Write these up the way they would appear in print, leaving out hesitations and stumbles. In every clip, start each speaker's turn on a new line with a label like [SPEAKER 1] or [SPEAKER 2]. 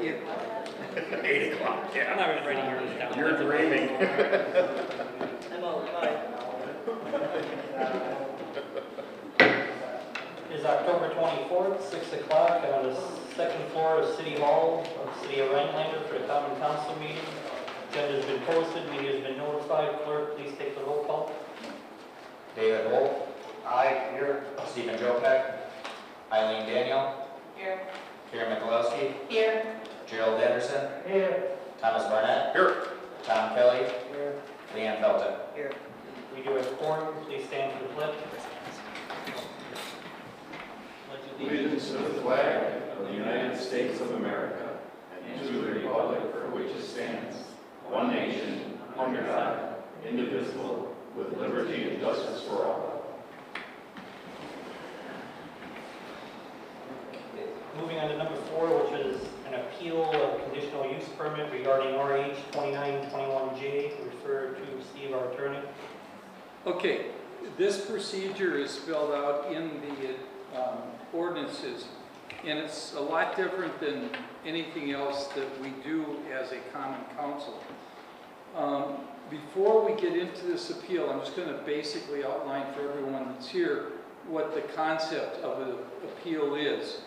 [SPEAKER 1] It,
[SPEAKER 2] 8 o'clock,
[SPEAKER 1] I'm
[SPEAKER 2] yeah.
[SPEAKER 1] not really writing yours down.
[SPEAKER 2] You're dreaming.
[SPEAKER 3] I'm all right.
[SPEAKER 4] Is October 24th, 6 o'clock on the second floor of City Hall of City of Rhinelander for the Common Council meeting. Agenda's been posted, media's been notified. Clerk, please take the roll call.
[SPEAKER 5] David Wolf. Aye. Here. Stephen Jopek. Eileen Daniel.
[SPEAKER 3] Here.
[SPEAKER 5] Karen Michalowski.
[SPEAKER 3] Here.
[SPEAKER 5] Gerald Anderson.
[SPEAKER 4] Here.
[SPEAKER 5] Thomas Barnett.
[SPEAKER 2] Here.
[SPEAKER 5] Tom Kelly.
[SPEAKER 4] Here.
[SPEAKER 5] Leanne Felton.
[SPEAKER 3] Here.
[SPEAKER 4] We do have quorum. Please stand for the pledge.
[SPEAKER 6] Allegiance to the flag of the United States of America and to the republic for which it stands, one nation, under God, indivisible, with liberty and justice for all.
[SPEAKER 4] Moving on to number 4, which is an appeal of conditional use permit regarding RH 2921J. Refer to Steve, our attorney.
[SPEAKER 1] okay, this procedure is spelled out in the ordinances, and it's a lot different than anything else that we do as a common council. Before we get into this appeal, I'm just going to basically outline for everyone that's here what the concept of an appeal is.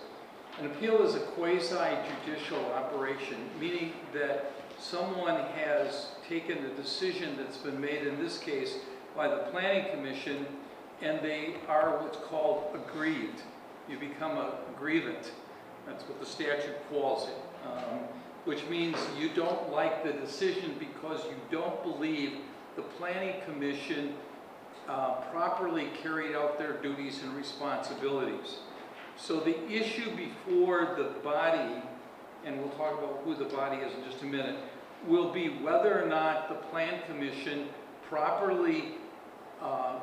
[SPEAKER 1] An appeal is a quasi-judicial operation, meaning that someone has taken a decision that's been made, in this case, by the Planning Commission, and they are what's called aggrieved. You become a grievant. That's what the statute calls it, which means you don't like the decision because you don't believe the Planning Commission properly carried out their duties and responsibilities. So the issue before the body, and we'll talk about who the body is in just a minute, will be whether or not the Plan Commission properly,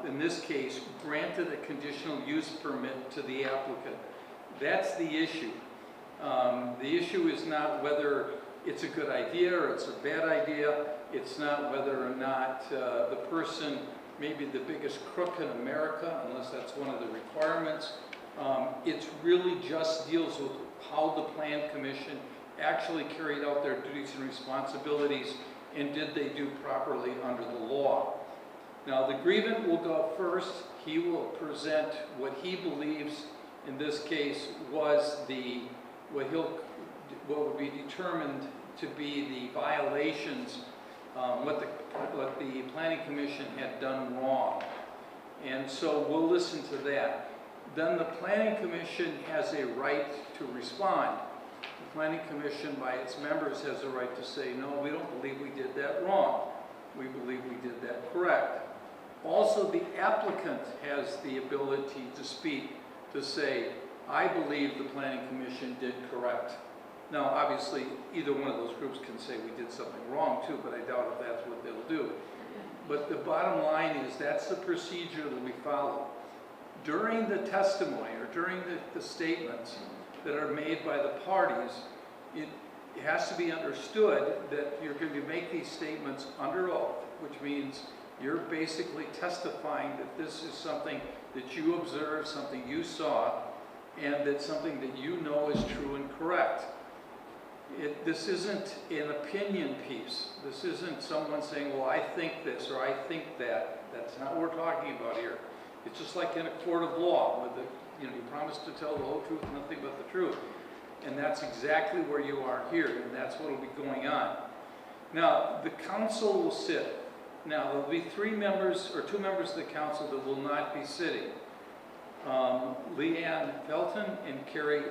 [SPEAKER 1] in this case, granted a conditional use permit to the applicant. That's the issue. The issue is not whether it's a good idea or it's a bad idea. It's not whether or not the person may be the biggest crook in America, unless that's one of the requirements. It really just deals with how the Plan Commission actually carried out their duties and responsibilities, and did they do properly under the law. Now, the grievant will go first. He will present what he believes, in this case, was what would be determined to be the violations, what the Planning Commission had done wrong. And so we'll listen to that. Then the Planning Commission has a right to respond. The Planning Commission, by its members, has a right to say, no, we don't believe we did that wrong. We believe we did that correct. Also, the applicant has the ability to speak, to say, I believe the Planning Commission did correct. Now, obviously, either one of those groups can say we did something wrong too, but I doubt if that's what they'll do. But the bottom line is that's the procedure that we follow. During the testimony, or during the statements that are made by the parties, it has to be understood that you're going to make these statements under oath, which means you're basically testifying that this is something that you observed, something you saw, and that's something that you know is true and correct. This isn't an opinion piece. This isn't someone saying, well, I think this or I think that. That's not what we're talking about here. It's just like in a court of law, where you promise to tell the whole truth and nothing but the truth. And that's exactly where you are here, and that's what will be going on. Now, the council will sit. Now, there will be 2 members of the council that will not be sitting. Leanne Felton and Carrie,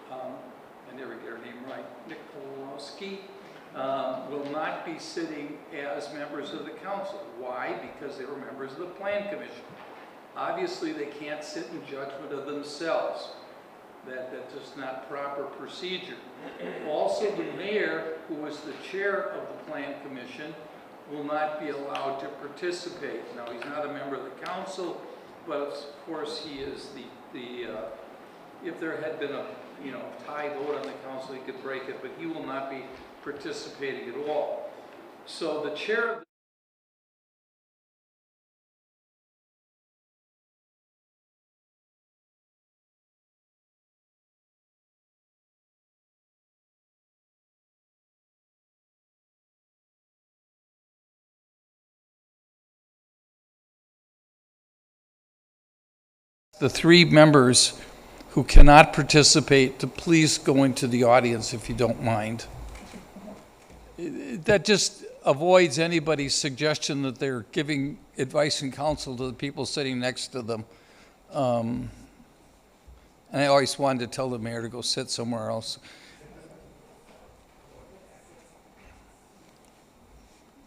[SPEAKER 1] I never get her name right, Michalowski, will not be sitting as members of the council. Why? Because they were members of the Plan Commission. Obviously, they can't sit in judgment of themselves. That's just not proper procedure. Also, the mayor, who is the chair of the Plan Commission, will not be allowed to participate. Now, he's not a member of the council, but of course he is if there had been a tie vote on the council, he could break it, but he will not be participating at all. So the chair of the The 3 members who cannot participate to please go into the audience if you don't mind. That just avoids anybody's suggestion that they're giving advice and counsel to the people sitting next to them. And I always wanted to tell the mayor to go sit somewhere else.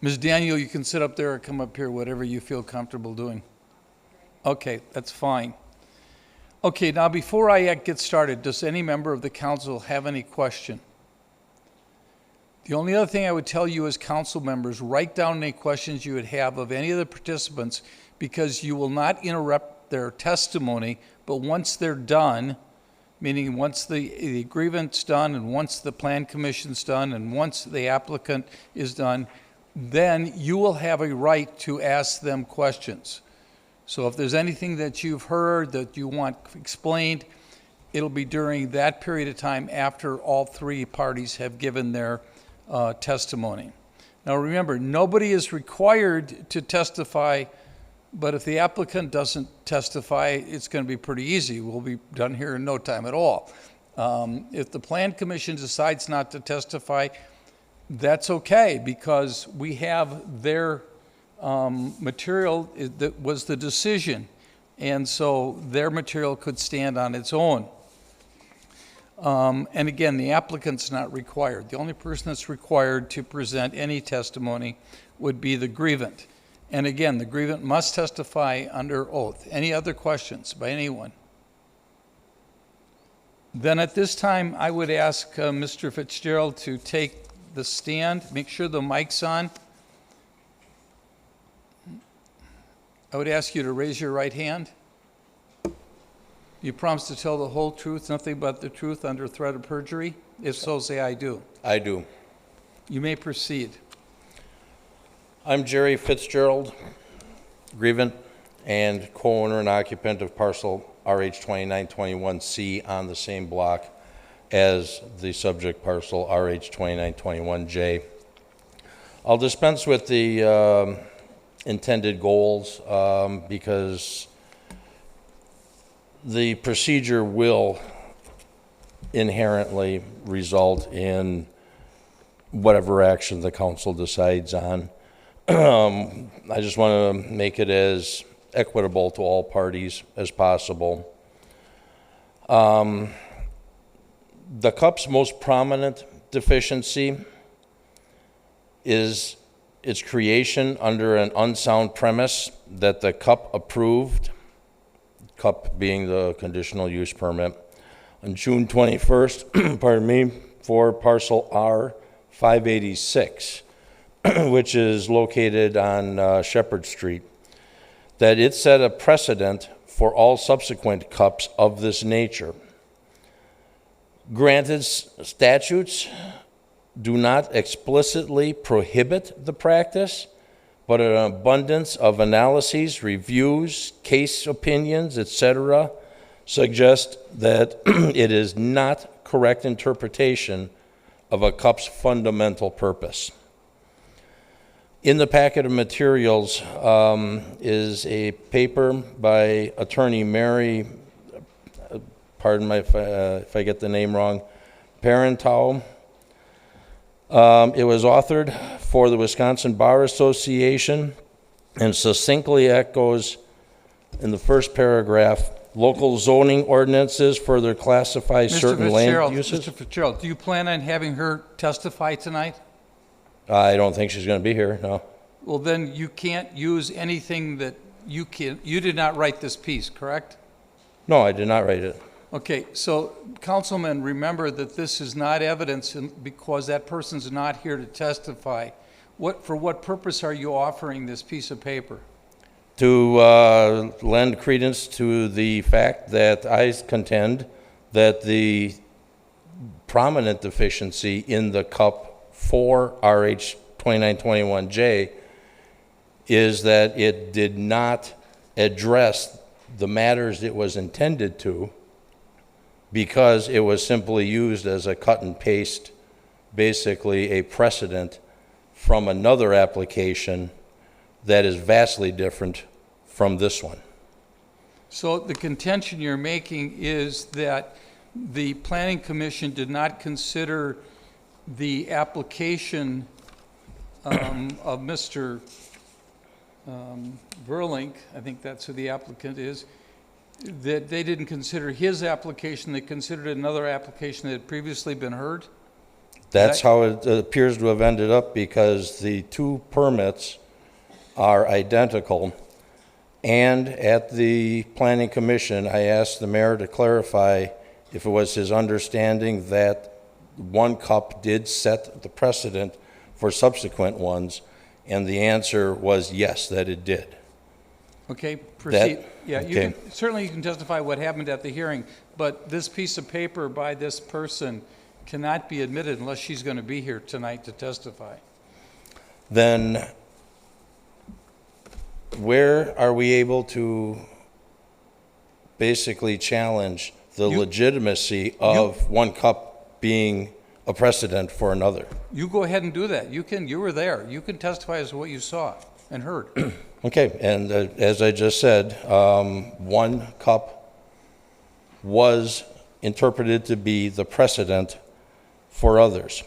[SPEAKER 1] Ms. Daniel, you can sit up there or come up here, whatever you feel comfortable doing. Okay, that's fine. Okay, now before I get started, does any member of the council have any question? The only other thing I would tell you as council members, write down any questions you would have of any of the participants, because you will not interrupt their testimony, but once they're done, meaning once the grievance done and once the plan commission's done and once the applicant is done, then you will have a right to ask them questions. So if there's anything that you've heard that you want explained, it'll be during that period of time after all 3 parties have given their testimony. Now remember, nobody is required to testify, but if the applicant doesn't testify, it's going to be pretty easy. We'll be done here in no time at all. If the Plan Commission decides not to testify, that's okay, because we have their material that was the decision, and so their material could stand on its own. And again, the applicant's not required. The only person that's required to present any testimony would be the grievant. And again, the grievant must testify under oath. Any other questions by anyone? Then at this time, I would ask Mr. Fitzgerald to take the stand, make sure the mic's on. I would ask you to raise your right hand. You promise to tell the whole truth, nothing but the truth, under threat of perjury? If so, say I do.
[SPEAKER 7] I do.
[SPEAKER 1] You may proceed.
[SPEAKER 7] I'm Jerry Fitzgerald, grievant and co-owner and occupant of parcel RH2921C on the same block as the subject parcel RH2921J. I'll dispense with the intended goals because the procedure will inherently result in whatever action the council decides on. I just want to make it as equitable to all parties as possible. The CUP's most prominent deficiency is its creation under an unsound premise that the CUP approved, CUP being the conditional use permit, on June 21st, pardon me, for parcel R586, which is located on Shepherd Street, that it set a precedent for all subsequent CUPs of this nature. Granted, statutes do not explicitly prohibit the practice, but an abundance of analyses, reviews, case opinions, etc., suggest that it is not correct interpretation of a CUP's fundamental purpose. In the packet of materials is a paper by attorney Mary, pardon me if I get the name wrong, Parentow. It was authored for the Wisconsin Bar Association and succinctly echoes in the first paragraph, local zoning ordinances further classify certain land uses.
[SPEAKER 1] Mr. Fitzgerald, do you plan on having her testify tonight?
[SPEAKER 7] I don't think she's going to be here, no.
[SPEAKER 1] Well, then you can't use anything that you did not write this piece, correct?
[SPEAKER 7] No, I did not write it.
[SPEAKER 1] Okay, so councilmen, remember that this is not evidence because that person's not here to testify. For what purpose are you offering this piece of paper?
[SPEAKER 7] To lend credence to the fact that I contend that the prominent deficiency in the CUP for RH 2921J is that it did not address the matters it was intended to, because it was simply used as a cut and paste, basically a precedent from another application that is vastly different from this one.
[SPEAKER 1] So the contention you're making is that the planning commission did not consider the application of Mr. Verlink, I think that's who the applicant is, that they didn't consider his application, they considered another application that had previously been heard?
[SPEAKER 7] That's how it appears to have ended up, because the two permits are identical. And at the planning commission, I asked the mayor to clarify if it was his understanding that one cup did set the precedent for subsequent ones, and the answer was yes, that it did.
[SPEAKER 1] Okay, proceed. Yeah,
[SPEAKER 7] okay.
[SPEAKER 1] Certainly you can justify what happened at the hearing, but this piece of paper by this person cannot be admitted unless she's going to be here tonight to testify.
[SPEAKER 7] Then where are we able to basically challenge the legitimacy of one cup being a precedent for another?
[SPEAKER 1] You go ahead and do that. You were there. You can testify as to what you saw and heard.
[SPEAKER 7] Okay, and as I just said, one cup was interpreted to be the precedent for others.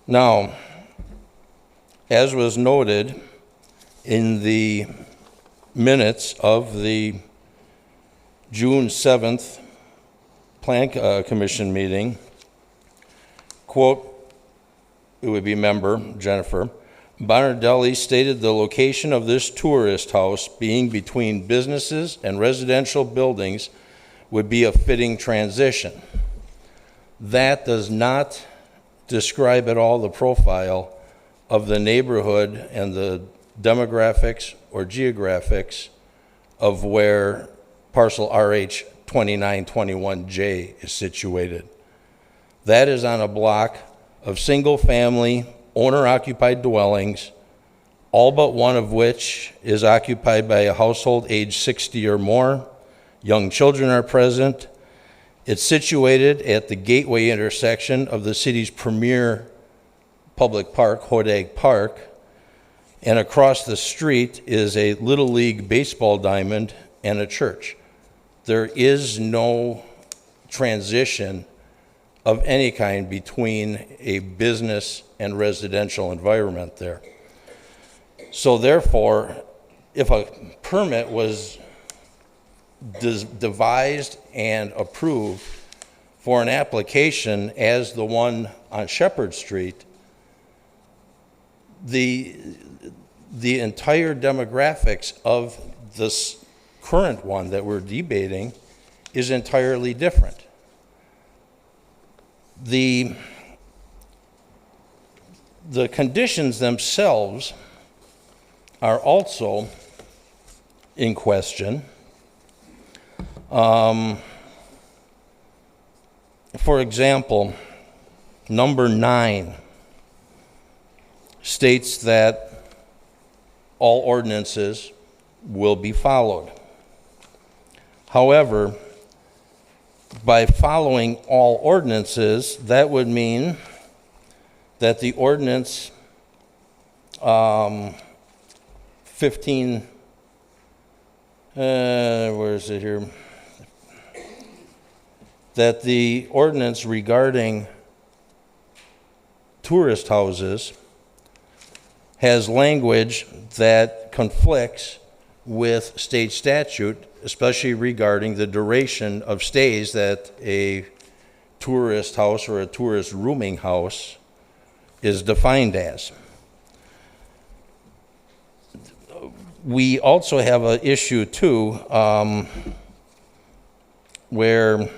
[SPEAKER 7] Now, as was noted in the minutes of the June 7th Plan Commission meeting, quote, it would be member Jennifer Bonardelli stated the location of this tourist house being between businesses and residential buildings would be a fitting transition. That does not describe at all the profile of the neighborhood and the demographics or geographics of where parcel RH 2921J is situated. That is on a block of single-family, owner-occupied dwellings, all but one of which is occupied by a household age 60 or more. Young children are present. It's situated at the gateway intersection of the city's premier public park, Hodag Park, and across the street is a Little League baseball diamond and a church. There is no transition of any kind between a business and residential environment there. So therefore, if a permit was devised and approved for an application as the one on Shepherd Street, the entire demographics of this current one that we're debating is entirely different. The conditions themselves are also in question. For example, number 9 states that all ordinances will be followed. However, by following all ordinances, that would mean that the ordinance 15, where is it here? That the ordinance regarding tourist houses has language that conflicts with state statute, especially regarding the duration of stays that a tourist house or a tourist rooming house is defined as. We also have an issue too, where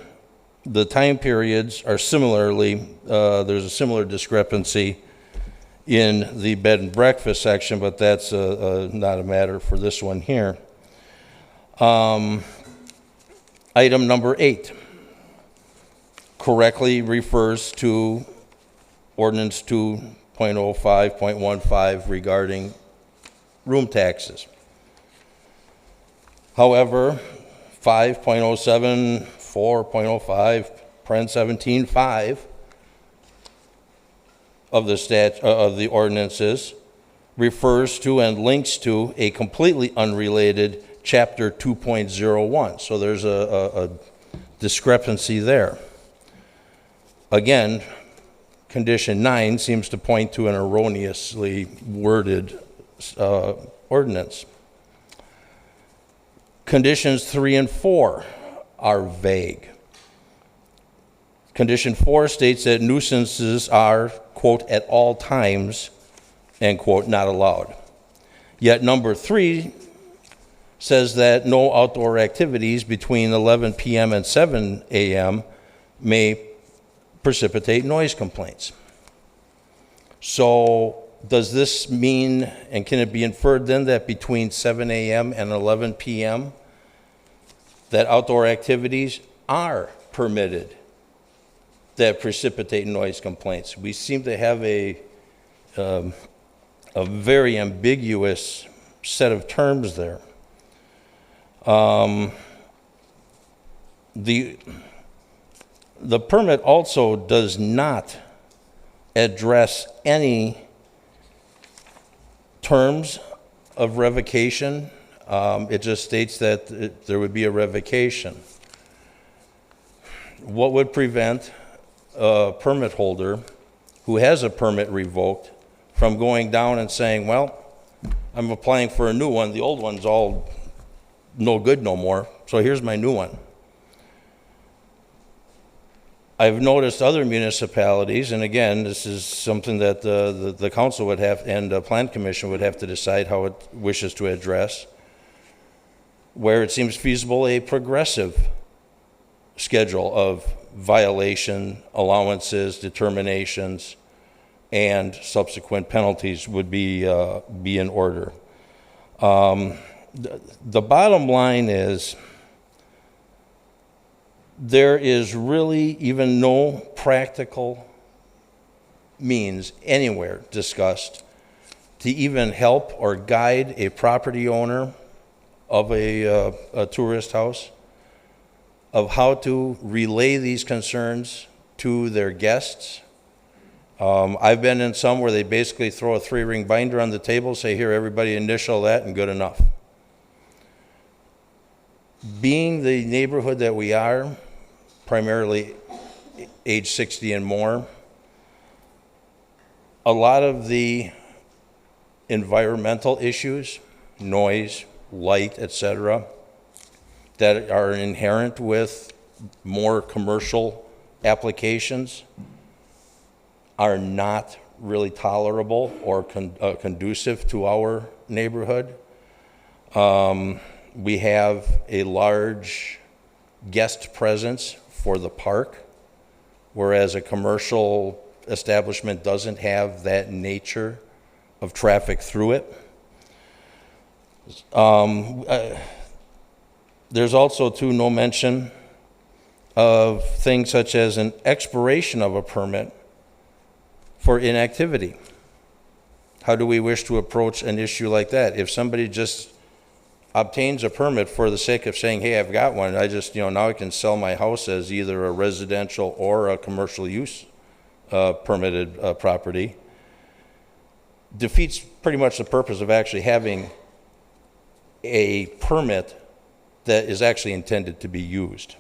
[SPEAKER 7] the time periods are similarly, there's a similar discrepancy in the bed and breakfast section, but that's not a matter for this one here. Item number 8 correctly refers to ordinance 2.05.15 regarding room taxes. However, 5.07, 4.05, paren 17.5 of the ordinances refers to and links to a completely unrelated chapter 2.01. So there's a discrepancy there. Again, condition 9 seems to point to an erroneously worded ordinance. Conditions 3 and 4 are vague. Condition 4 states that nuisances are, quote, at all times, end quote, not allowed. Yet number 3 says that no outdoor activities between 11 p.m. and 7 a.m. may precipitate noise complaints. So does this mean, and can it be inferred then, that between 7 a.m. and 11 p.m. that outdoor activities are permitted that precipitate noise complaints? We seem to have a very ambiguous set of terms there. The permit also does not address any terms of revocation. It just states that there would be a revocation. What would prevent a permit holder who has a permit revoked from going down and saying, well, I'm applying for a new one, the old one's all no good no more, so here's my new one? I've noticed other municipalities, and again, this is something that the council would have, and the plan commission would have to decide how it wishes to address, where it seems feasible a progressive schedule of violation, allowances, determinations, and subsequent penalties would be in order. The bottom line is, there is really even no practical means anywhere discussed to even help or guide a property owner of a tourist house of how to relay these concerns to their guests. I've been in some where they basically throw a 3-ring binder on the table, say, here, everybody initial that, and good enough. Being the neighborhood that we are, primarily age 60 and more, a lot of the environmental issues, noise, light, etc., that are inherent with more commercial applications are not really tolerable or conducive to our neighborhood. We have a large guest presence for the park, whereas a commercial establishment doesn't have that nature of traffic through it. There's also, too, no mention of things such as an expiration of a permit for inactivity. How do we wish to approach an issue like that? If somebody just obtains a permit for the sake of saying, hey, I've got one, I just, now I can sell my house as either a residential or a commercial use permitted property, defeats pretty much the purpose of actually having a permit that is actually intended to be used.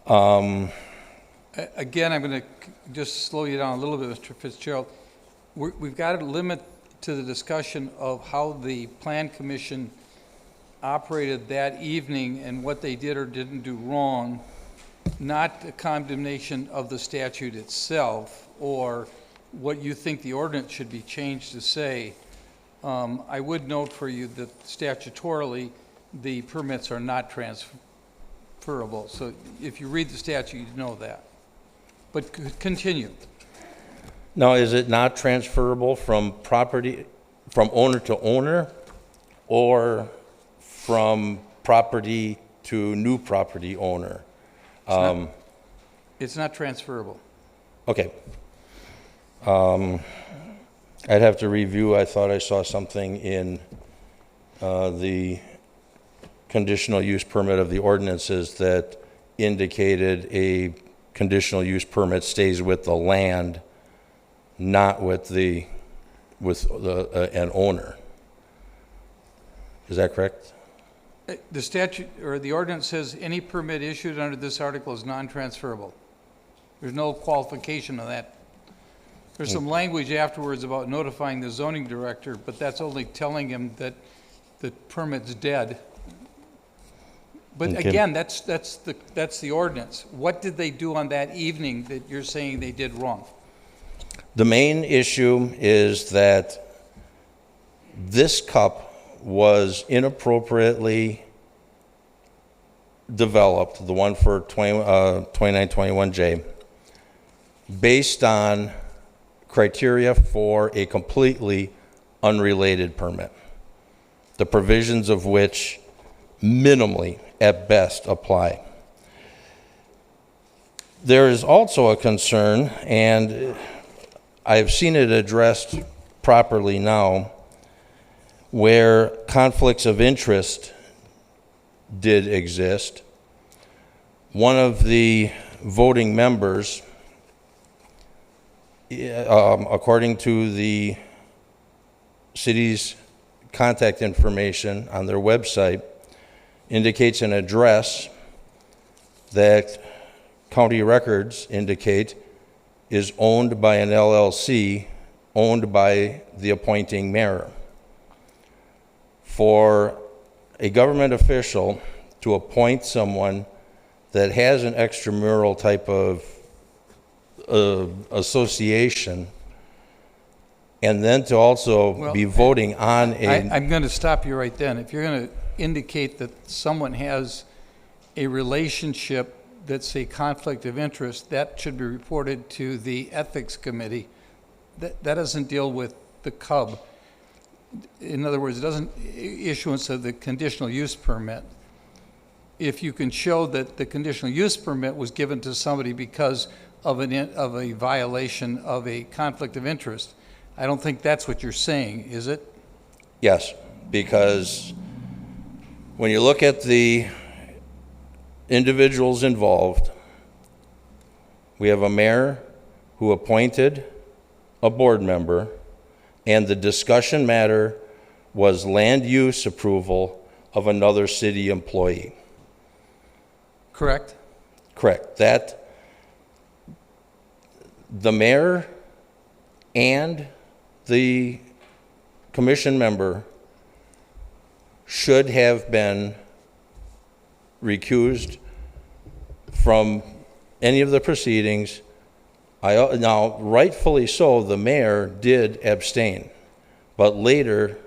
[SPEAKER 1] Again, I'm going to just slow you down a little bit, Mr. Fitzgerald. We've got to limit to the discussion of how the Plan Commission operated that evening and what they did or didn't do wrong, not a condemnation of the statute itself or what you think the ordinance should be changed to say. I would note for you that statutorily, the permits are not transferable. So if you read the statute, you know that. But continue.
[SPEAKER 7] Now, is it not transferable from property, from owner to owner, or from property to new property owner?
[SPEAKER 1] It's not transferable.
[SPEAKER 7] Okay. I'd have to review. I thought I saw something in the conditional use permit of the ordinances that indicated a conditional use permit stays with the land, not with an owner. Is that correct?
[SPEAKER 1] The statute, or the ordinance says any permit issued under this article is non-transferable. There's no qualification of that. There's some language afterwards about notifying the zoning director, but that's only telling him that the permit's dead. But
[SPEAKER 7] Okay.
[SPEAKER 1] again, that's the ordinance. What did they do on that evening that you're saying they did wrong?
[SPEAKER 7] The main issue is that this cup was inappropriately developed, the one for 2921J, based on criteria for a completely unrelated permit, the provisions of which minimally, at best, apply. There is also a concern, and I've seen it addressed properly now, where conflicts of interest did exist. One of the voting members, according to the city's contact information on their website, indicates an address that county records indicate is owned by an LLC owned by the appointing mayor. For a government official to appoint someone that has an extramural type of association, and then to also be voting on a...
[SPEAKER 1] I'm going to stop you right then. If you're going to indicate that someone has a relationship that's a conflict of interest, that should be reported to the ethics committee. That doesn't deal with the CUB. In other words, it doesn't issuance of the conditional use permit. If you can show that the conditional use permit was given to somebody because of a violation of a conflict of interest, I don't think that's what you're saying, is it?
[SPEAKER 7] Yes, because when you look at the individuals involved, we have a mayor who appointed a board member, and the discussion matter was land use approval of another city employee.
[SPEAKER 1] Correct?
[SPEAKER 7] Correct. That the mayor and the commission member should have been recused from any of the proceedings. Now, rightfully so, the mayor did abstain, but later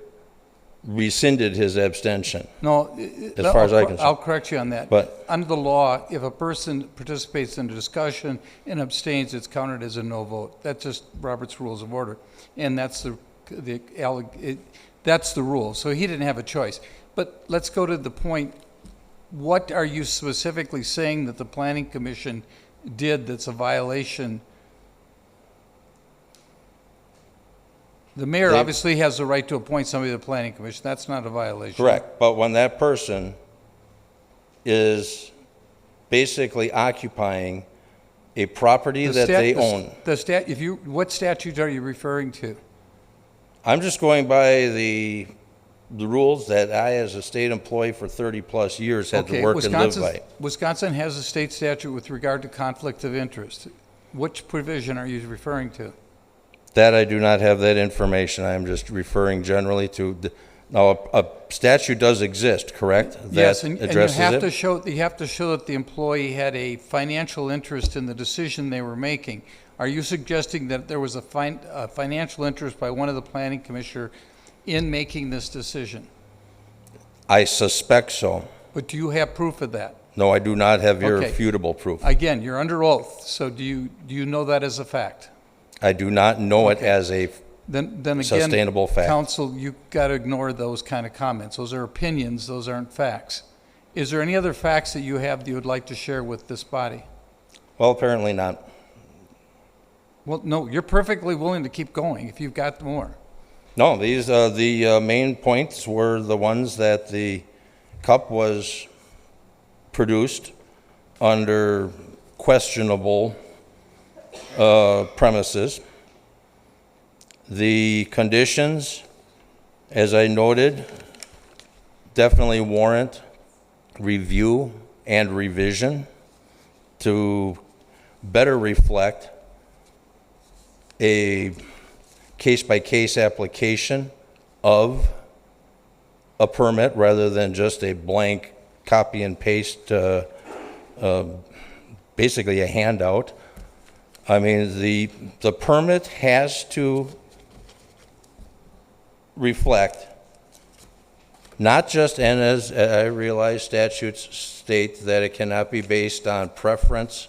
[SPEAKER 7] rescinded his abstention.
[SPEAKER 1] No,
[SPEAKER 7] As far as I can see.
[SPEAKER 1] I'll correct you on that.
[SPEAKER 7] But-
[SPEAKER 1] Under the law, if a person participates in a discussion and abstains, it's counted as a no vote. That's just Robert's Rules of Order. And that's that's the rule. So he didn't have a choice. But let's go to the point. What are you specifically saying that the Planning Commission did that's a violation? The mayor obviously has the right to appoint somebody to the Planning Commission. That's not a violation.
[SPEAKER 7] Correct, but when that person is basically occupying a property that they own.
[SPEAKER 1] What statute are you referring to?
[SPEAKER 7] I'm just going by the rules that I, as a state employee for 30-plus years, had to work and live by.
[SPEAKER 1] Wisconsin has a state statute with regard to conflict of interest. Which provision are you referring to?
[SPEAKER 7] That I do not have that information. I'm just referring generally to, now, a statute does exist, correct?
[SPEAKER 1] Yes,
[SPEAKER 7] That
[SPEAKER 1] and you
[SPEAKER 7] addresses
[SPEAKER 1] have
[SPEAKER 7] it?
[SPEAKER 1] to show that the employee had a financial interest in the decision they were making. Are you suggesting that there was a financial interest by one of the planning commissioner in making this decision?
[SPEAKER 7] I suspect so.
[SPEAKER 1] But do you have proof of that?
[SPEAKER 7] No, I do not have
[SPEAKER 1] Okay.
[SPEAKER 7] irrefutable proof.
[SPEAKER 1] Again, you're under oath, so do you know that as a fact?
[SPEAKER 7] I do not know it
[SPEAKER 1] Okay.
[SPEAKER 7] as a
[SPEAKER 1] Then again,
[SPEAKER 7] sustainable fact.
[SPEAKER 1] counsel, you've got to ignore those kind of comments. Those are opinions, those aren't facts. Is there any other facts that you have that you would like to share with this body?
[SPEAKER 7] Well, apparently not.
[SPEAKER 1] Well, no, you're perfectly willing to keep going if you've got more.
[SPEAKER 7] No, these, the main points were the ones that the cup was produced under questionable premises. The conditions, as I noted, definitely warrant review and revision to better reflect a case-by-case application of a permit rather than just a blank copy and paste, basically a handout. I mean, the permit has to reflect not just, and as I realize statutes state that it cannot be based on preference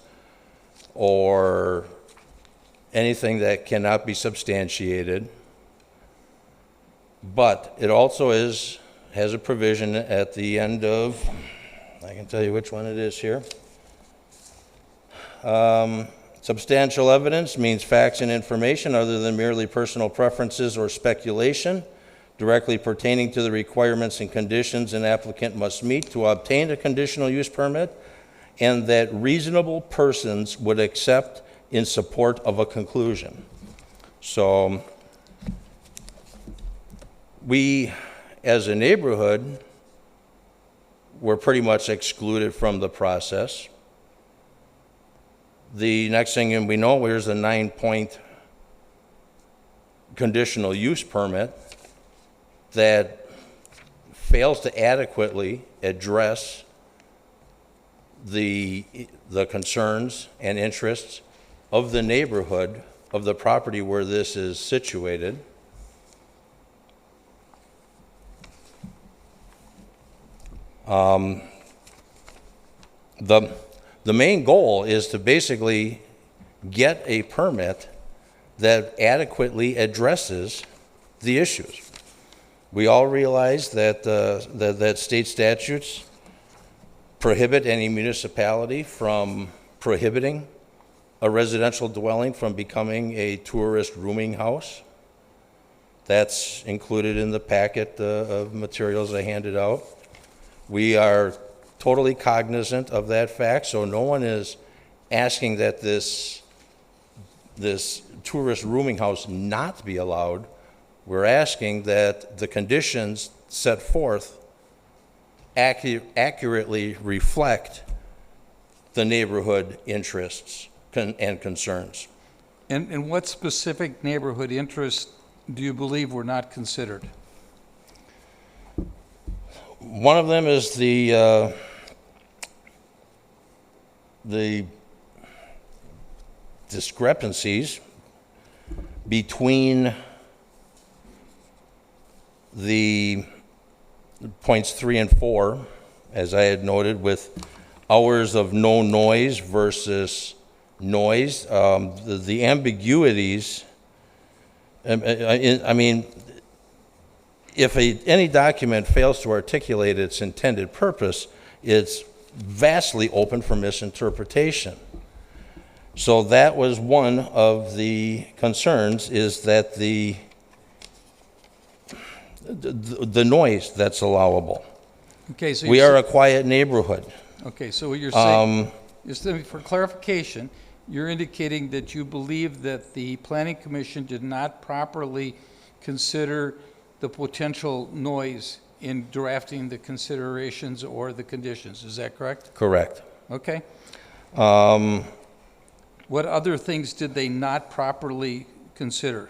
[SPEAKER 7] or anything that cannot be substantiated, but it also has a provision at the end of, I can tell you which one it is here. Substantial evidence means facts and information other than merely personal preferences or speculation directly pertaining to the requirements and conditions an applicant must meet to obtain a conditional use permit, and that reasonable persons would accept in support of a conclusion. So we, as a neighborhood, were pretty much excluded from the process. The next thing we know, there's a 9-point conditional use permit that fails to adequately address the concerns and interests of the neighborhood of the property where this is situated. The main goal is to basically get a permit that adequately addresses the issues. We all realize that that state statutes prohibit any municipality from prohibiting a residential dwelling from becoming a tourist rooming house. That's included in the packet of materials I handed out. We are totally cognizant of that fact, so no one is asking that this tourist rooming house not be allowed. We're asking that the conditions set forth accurately reflect the neighborhood interests and concerns.
[SPEAKER 1] And what specific neighborhood interests do you believe were not considered?
[SPEAKER 7] One of them is the discrepancies between the points 3 and 4, as I had noted, with hours of no noise versus noise. The ambiguities, I mean, if any document fails to articulate its intended purpose, it's vastly open for misinterpretation. So that was one of the concerns, is that the noise that's allowable.
[SPEAKER 1] Okay, so
[SPEAKER 7] We are a quiet neighborhood.
[SPEAKER 1] Okay, so what you're saying, just for clarification, you're indicating that you believe that the Planning Commission did not properly consider the potential noise in drafting the considerations or the conditions. Is that correct?
[SPEAKER 7] Correct.
[SPEAKER 1] Okay. What other things did they not properly consider?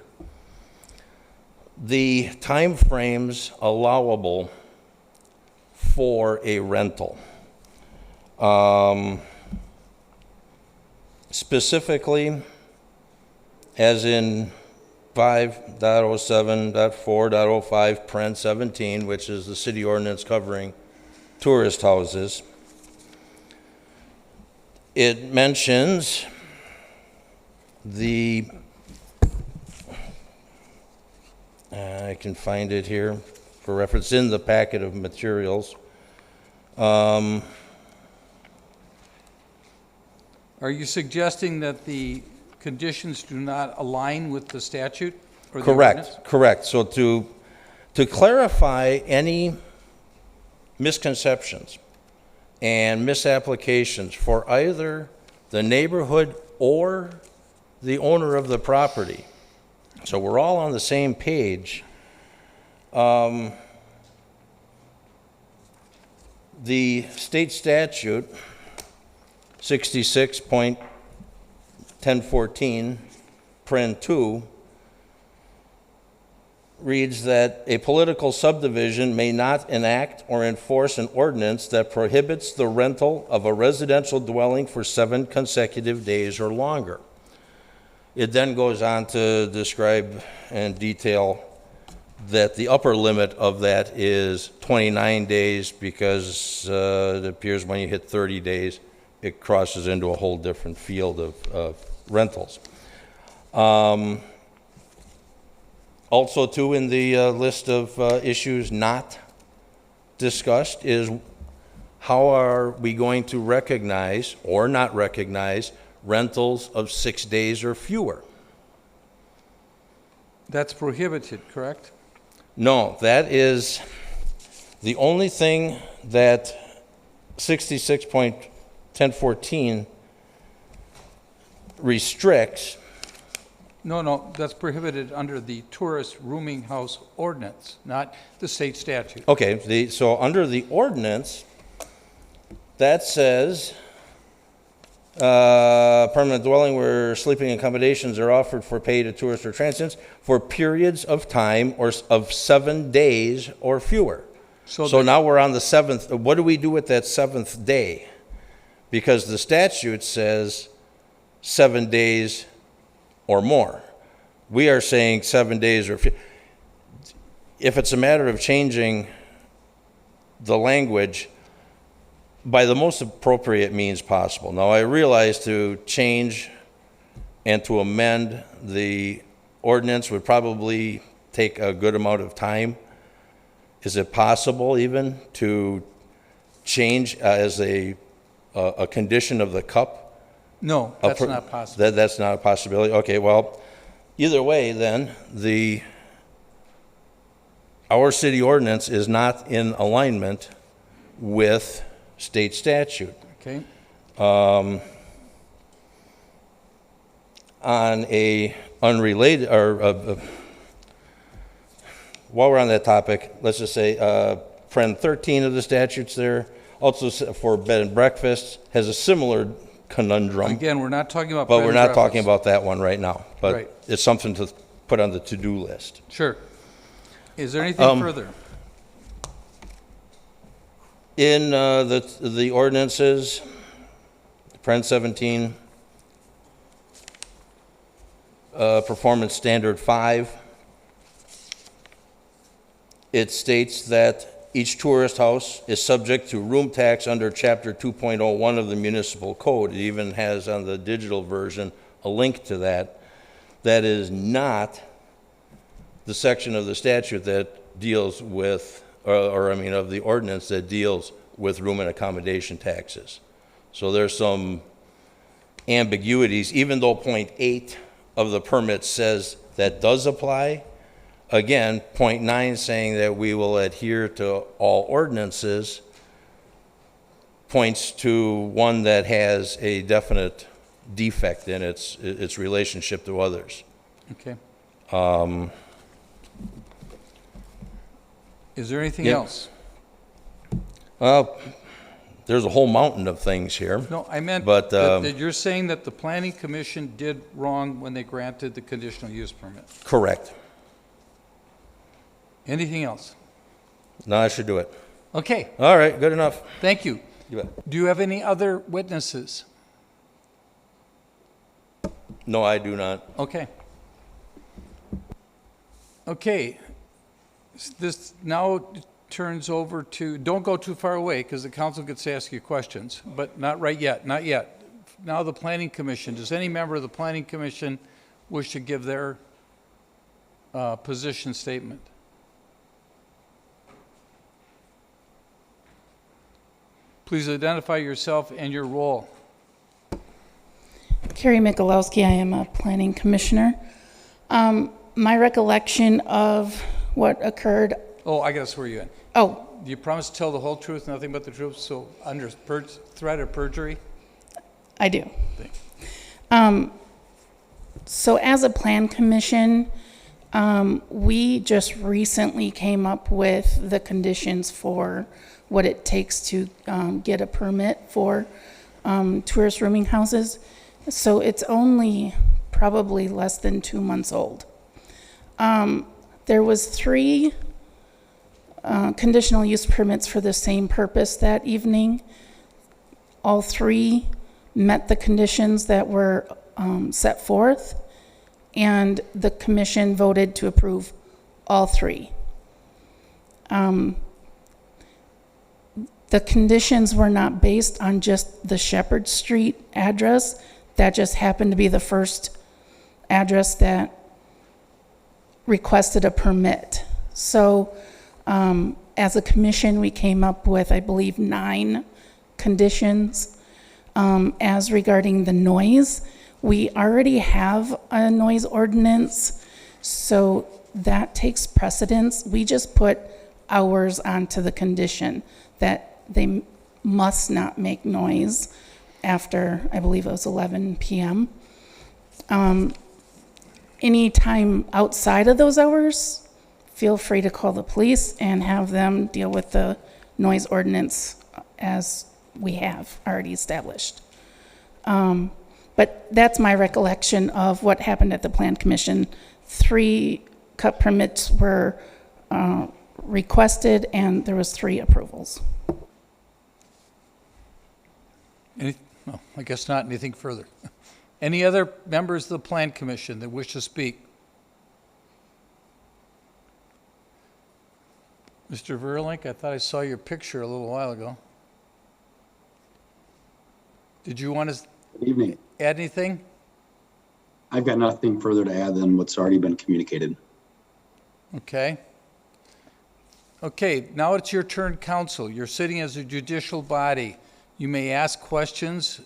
[SPEAKER 7] The time frames allowable for a rental. Specifically, as in 5.07.4.05 Paren 17, which is the city ordinance covering tourist houses, it mentions I can find it here for reference in the packet of materials.
[SPEAKER 1] Are you suggesting that the conditions do not align with the statute or the ordinance?
[SPEAKER 7] Correct. So to clarify any misconceptions and misapplications for either the neighborhood or the owner of the property, so we're all on the same page, The state statute, 66.1014, paren 2, reads that a political subdivision may not enact or enforce an ordinance that prohibits the rental of a residential dwelling for 7 consecutive days or longer. It then goes on to describe and detail that the upper limit of that is 29 days because it appears when you hit 30 days, it crosses into a whole different field of rentals. Also, too, in the list of issues not discussed is how are we going to recognize or not recognize rentals of 6 days or fewer?
[SPEAKER 1] That's prohibited, correct?
[SPEAKER 7] No, that is the only thing that 66.1014 restricts.
[SPEAKER 1] No, that's prohibited under the tourist rooming house ordinance, not the state statute.
[SPEAKER 7] Okay, so under the ordinance, that says permanent dwelling where sleeping accommodations are offered for pay to tourists or transients for periods of time or of 7 days or fewer. So now we're on the 7th. What do we do with that 7th day? Because the statute says 7 days or more. We are saying 7 days or fewer. If it's a matter of changing the language, by the most appropriate means possible. Now, I realize to change and to amend the ordinance would probably take a good amount of time. Is it possible even to change as a condition of the cup?
[SPEAKER 1] No, that's not possible.
[SPEAKER 7] That's not a possibility? Okay, well, either way then, our city ordinance is not in alignment with state statute.
[SPEAKER 1] Okay.
[SPEAKER 7] On a unrelated, while we're on that topic, let's just say, Friend 13 of the statutes there, also for bed and breakfast, has a similar conundrum.
[SPEAKER 1] Again, we're not talking about.
[SPEAKER 7] But
[SPEAKER 1] bed
[SPEAKER 7] we're
[SPEAKER 1] and
[SPEAKER 7] not talking
[SPEAKER 1] breakfast.
[SPEAKER 7] about that one right now. But
[SPEAKER 1] Right.
[SPEAKER 7] it's something to put on the to-do list.
[SPEAKER 1] Sure. Is there anything further?
[SPEAKER 7] In the ordinances, Pren 17, Performance Standard 5, it states that each tourist house is subject to room tax under Chapter 2.01 of the Municipal Code. It even has on the digital version a link to that. That is not the section of the statute that deals with of the ordinance that deals with room and accommodation taxes. So there's some ambiguities, even though point 8 of the permit says that does apply. Again, point 9 saying that we will adhere to all ordinances points to one that has a definite defect in its relationship to others.
[SPEAKER 1] Okay. Is there anything
[SPEAKER 7] Yeah.
[SPEAKER 1] else?
[SPEAKER 7] Well, there's a whole mountain of things here.
[SPEAKER 1] No, I meant
[SPEAKER 7] But,
[SPEAKER 1] that you're saying that the planning commission did wrong when they granted the conditional use permit.
[SPEAKER 7] Correct.
[SPEAKER 1] Anything else?
[SPEAKER 7] No, I should do it.
[SPEAKER 1] Okay,
[SPEAKER 7] All right, good enough.
[SPEAKER 1] thank you.
[SPEAKER 7] You bet.
[SPEAKER 1] Do you have any other witnesses?
[SPEAKER 7] No, I do not.
[SPEAKER 1] Okay. Okay. This now turns over to, don't go too far away because the council gets to ask you questions, but not right yet, not yet. Now the planning commission. Does any member of the planning commission wish to give their position statement? Please identify yourself and your role.
[SPEAKER 8] Carrie Michalowski, I am a planning commissioner. My recollection of what occurred,
[SPEAKER 1] Oh, I got to swear you in.
[SPEAKER 8] oh,
[SPEAKER 1] Do you promise to tell the whole truth, nothing but the truth, so under threat of perjury?
[SPEAKER 8] I do.
[SPEAKER 1] Thanks.
[SPEAKER 8] So as a plan commission, We just recently came up with the conditions for what it takes to get a permit for tourist rooming houses. So it's only probably less than 2 months old. There was 3 conditional use permits for the same purpose that evening. All 3 met the conditions that were set forth, and the commission voted to approve all 3. The conditions were not based on just the Shepherd Street address. That just happened to be the first address that requested a permit. So as a commission, we came up with, I believe, 9 conditions. As regarding the noise, we already have a noise ordinance, so that takes precedence. We just put hours onto the condition that they must not make noise after, I believe it was 11 p.m. Any time outside of those hours, feel free to call the police and have them deal with the noise ordinance as we have already established. But that's my recollection of what happened at the Plan Commission. 3 cut permits were requested, and there was 3 approvals.
[SPEAKER 1] Well, I guess not anything further. Any other members of the Plan Commission that wish to speak? Mr. Verlink, I thought I saw your picture a little while ago. Did you want to
[SPEAKER 9] Good evening.
[SPEAKER 1] add anything?
[SPEAKER 9] I've got nothing further to add than what's already been communicated.
[SPEAKER 1] Okay. Okay, now it's your turn, council. You're sitting as a judicial body. You may ask questions.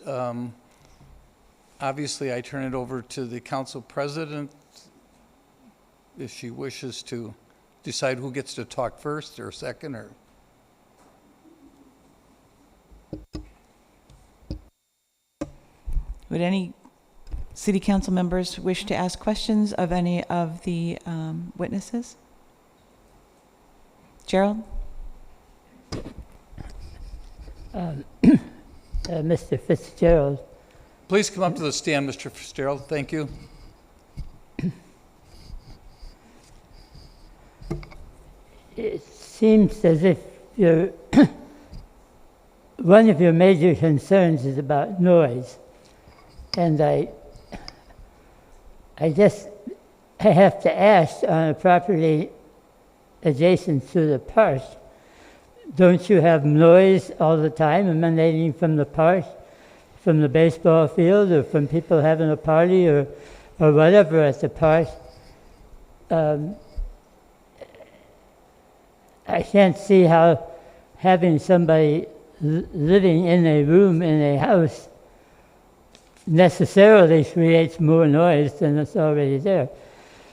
[SPEAKER 1] Obviously, I turn it over to the council president if she wishes to decide who gets to talk first or second, or...
[SPEAKER 10] Would any city council members wish to ask questions of any of the witnesses? Gerald?
[SPEAKER 11] Mr. Fitzgerald,
[SPEAKER 1] Please come up to the stand, Mr. Fitzgerald. Thank you.
[SPEAKER 11] it seems as if one of your major concerns is about noise. And I guess I have to ask, on a property adjacent to the park, don't you have noise all the time emanating from the park, from the baseball field, or from people having a party, or whatever at the park? I can't see how having somebody living in a room in a house necessarily creates more noise than it's already there.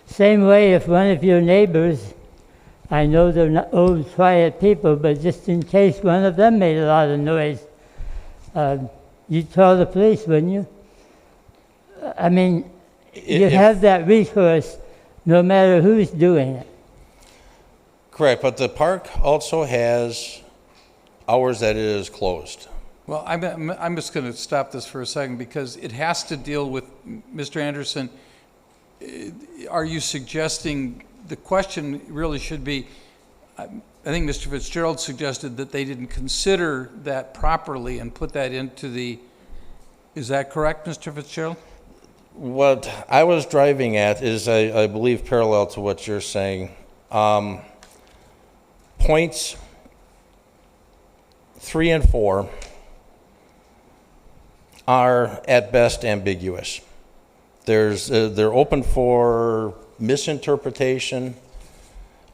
[SPEAKER 11] Same way, if one of your neighbors, I know they're not old, quiet people, but just in case one of them made a lot of noise, you'd call the police, wouldn't you? I mean, you have that recourse no matter who's doing it.
[SPEAKER 7] Correct, but the park also has hours that it is closed.
[SPEAKER 1] Well, I'm just going to stop this for a second because it has to deal with, Mr. Anderson, are you suggesting, the question really should be, I think Mr. Fitzgerald suggested that they didn't consider that properly and put that into the, is that correct, Mr. Fitzgerald?
[SPEAKER 7] What I was driving at is, I believe, parallel to what you're saying. Points 3 and 4 are at best ambiguous. They're open for misinterpretation.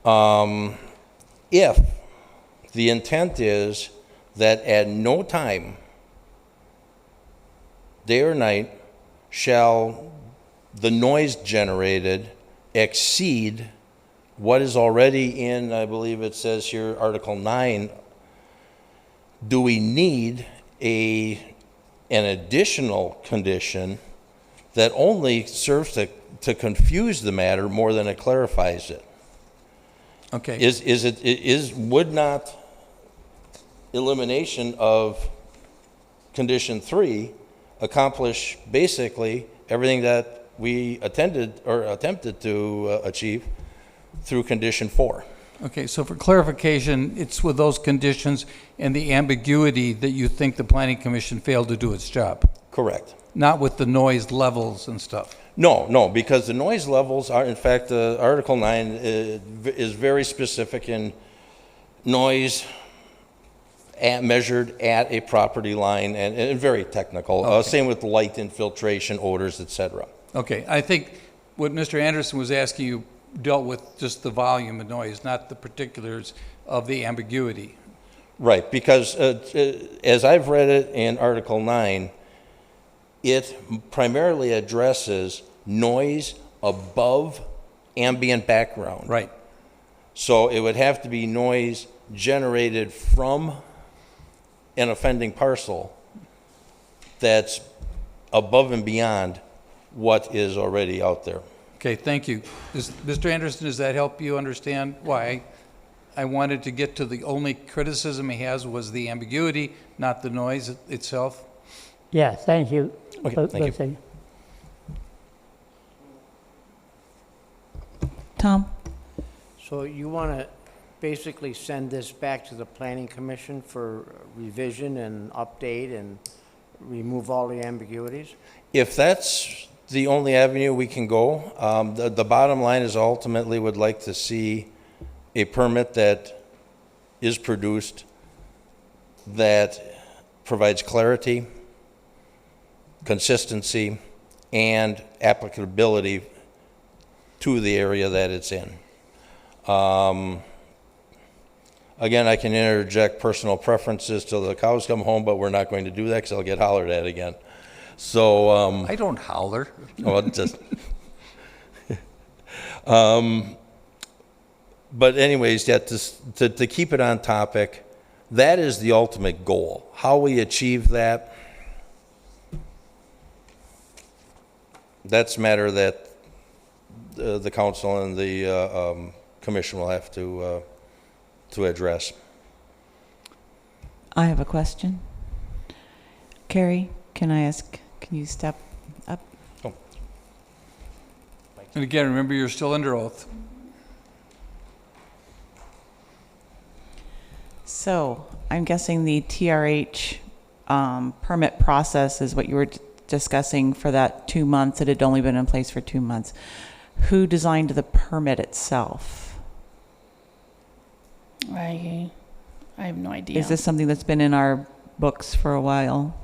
[SPEAKER 7] If the intent is that at no time, day or night, shall the noise generated exceed what is already in, I believe it says here, Article 9, do we need an additional condition that only serves to to confuse the matter more than it clarifies it.
[SPEAKER 1] Okay.
[SPEAKER 7] Would not elimination of condition 3 accomplish basically everything that we attempted to achieve through condition 4?
[SPEAKER 1] Okay, so for clarification, it's with those conditions and the ambiguity that you think the Planning Commission failed to do its job,
[SPEAKER 7] Correct.
[SPEAKER 1] not with the noise levels and stuff.
[SPEAKER 7] No, because the noise levels are, in fact, Article 9 is very specific in noise measured at a property line and very technical.
[SPEAKER 1] Okay.
[SPEAKER 7] Same with light infiltration, odors, etc.
[SPEAKER 1] Okay, I think what Mr. Anderson was asking you dealt with just the volume of noise, not the particulars of the ambiguity.
[SPEAKER 7] Right, because as I've read it in Article 9, it primarily addresses noise above ambient background.
[SPEAKER 1] Right.
[SPEAKER 7] So it would have to be noise generated from an offending parcel that's above and beyond what is already out there.
[SPEAKER 1] Okay, thank you. Mr. Anderson, does that help you understand why I wanted to get to the only criticism he has was the ambiguity, not the noise itself?
[SPEAKER 11] Yeah, thank you.
[SPEAKER 7] Okay, thank you.
[SPEAKER 11] Saying.
[SPEAKER 10] Tom?
[SPEAKER 12] So you want to basically send this back to the Planning Commission for revision and update and remove all the ambiguities?
[SPEAKER 7] If that's the only avenue we can go, the bottom line is ultimately would like to see a permit that is produced that provides clarity, consistency, and applicability to the area that it's in. Again, I can interject personal preferences till the cows come home, but we're not going to do that because I'll get hollered at again. So,
[SPEAKER 1] I don't holler.
[SPEAKER 7] well, just, but anyways, yeah, to keep it on topic, that is the ultimate goal. How we achieve that, that's a matter that the council and the commission will have to address.
[SPEAKER 10] I have a question. Carrie, can you step up?
[SPEAKER 7] Oh.
[SPEAKER 1] And again, remember, you're still under oath.
[SPEAKER 10] So I'm guessing the TRH permit process is what you were discussing for that 2 months. It had only been in place for 2 months. Who designed the permit itself?
[SPEAKER 8] I have no idea.
[SPEAKER 10] Is this something that's been in our books for a while?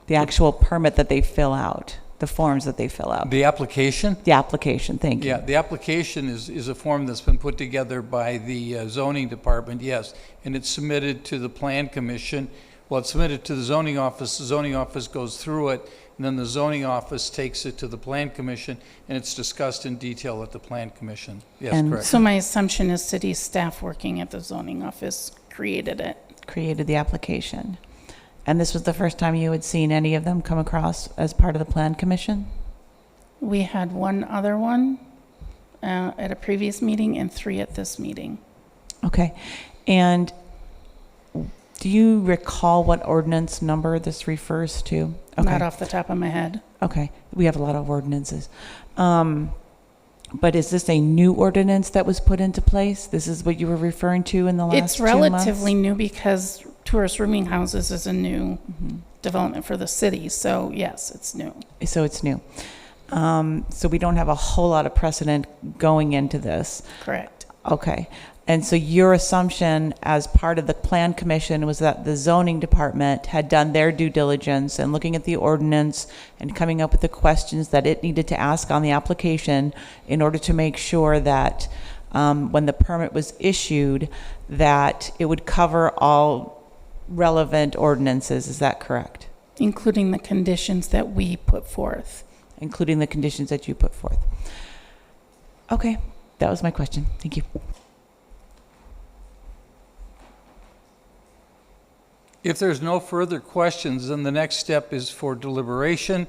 [SPEAKER 10] The actual permit that they fill out, the forms that they fill out.
[SPEAKER 1] The application?
[SPEAKER 10] The application, thank you.
[SPEAKER 1] Yeah, the application is a form that's been put together by the zoning department, yes, and it's submitted to the Plan Commission. Well, it's submitted to the zoning office goes through it, and then the zoning office takes it to the Plan Commission, and it's discussed in detail at the Plan Commission. Yes,
[SPEAKER 10] And
[SPEAKER 1] correct.
[SPEAKER 8] So my assumption is city staff working at the zoning office created it.
[SPEAKER 10] Created the application. And this was the first time you had seen any of them come across as part of the Plan Commission?
[SPEAKER 8] We had one other one at a previous meeting and 3 at this meeting.
[SPEAKER 10] Okay. And do you recall what ordinance number this refers to? Okay.
[SPEAKER 8] Not off the top of my head.
[SPEAKER 10] Okay. We have a lot of ordinances. But is this a new ordinance that was put into place? This is what you were referring to in the last
[SPEAKER 8] It's
[SPEAKER 10] 2 months?
[SPEAKER 8] relatively new because tourist rooming houses is a new development for the city. So yes, it's new.
[SPEAKER 10] So it's new. So we don't have a whole lot of precedent going into this.
[SPEAKER 8] Correct.
[SPEAKER 10] Okay. And so your assumption as part of the Plan Commission was that the zoning department had done their due diligence and looking at the ordinance and coming up with the questions that it needed to ask on the application in order to make sure that when the permit was issued, that it would cover all relevant ordinances. Is that correct?
[SPEAKER 8] Including the conditions that we put forth.
[SPEAKER 10] Including the conditions that you put forth. Okay. That was my question. Thank you.
[SPEAKER 1] If there's no further questions, then the next step is for deliberation.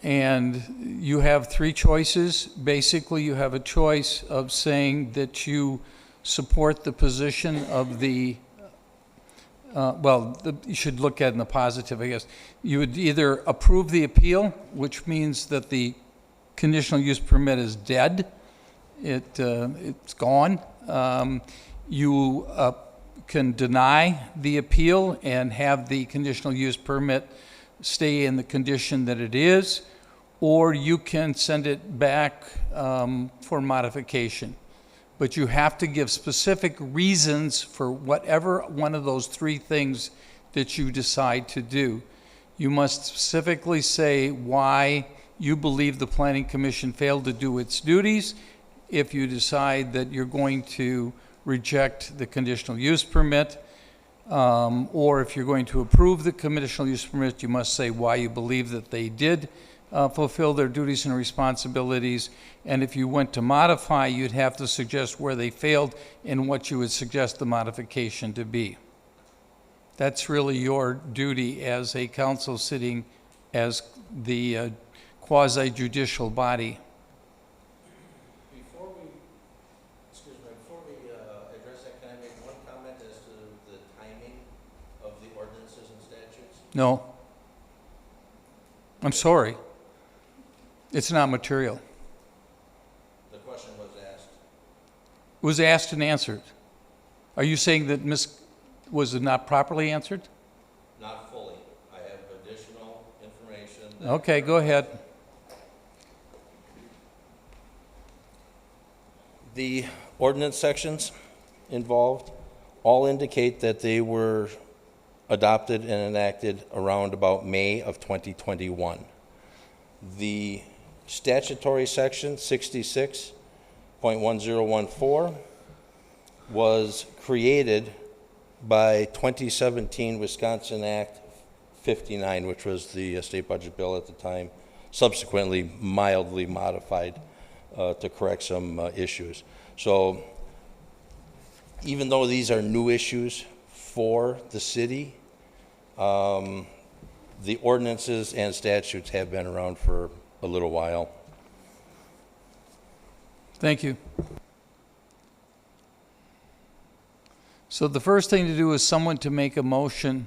[SPEAKER 1] And you have three choices. Basically, you have a choice of saying that you support the position of the, you should look at it in the positive, I guess. You would either approve the appeal, which means that the conditional use permit is dead. It's gone. You can deny the appeal and have the conditional use permit stay in the condition that it is, or you can send it back for modification. But you have to give specific reasons for whatever one of those three things that you decide to do. You must specifically say why you believe the Planning Commission failed to do its duties. If you decide that you're going to reject the conditional use permit, or if you're going to approve the conditional use permit, you must say why you believe that they did fulfill their duties and responsibilities. And if you went to modify, you'd have to suggest where they failed and what you would suggest the modification to be. That's really your duty as a council sitting as the quasi-judicial body.
[SPEAKER 13] Before we address that, can I make one comment as to the timing of the ordinances and statutes?
[SPEAKER 1] No. I'm sorry. It's not material.
[SPEAKER 13] The question was asked.
[SPEAKER 1] It was asked and answered. Are you saying that was it not properly answered?
[SPEAKER 13] Not fully. I have additional information.
[SPEAKER 1] Okay, go ahead.
[SPEAKER 7] The ordinance sections involved all indicate that they were adopted and enacted around about May of 2021. The statutory section 66.1014 was created by 2017 Wisconsin Act 59, which was the state budget bill at the time, subsequently mildly modified to correct some issues. So even though these are new issues for the city, the ordinances and statutes have been around for a little while.
[SPEAKER 1] Thank you. So the first thing to do is someone to make a motion,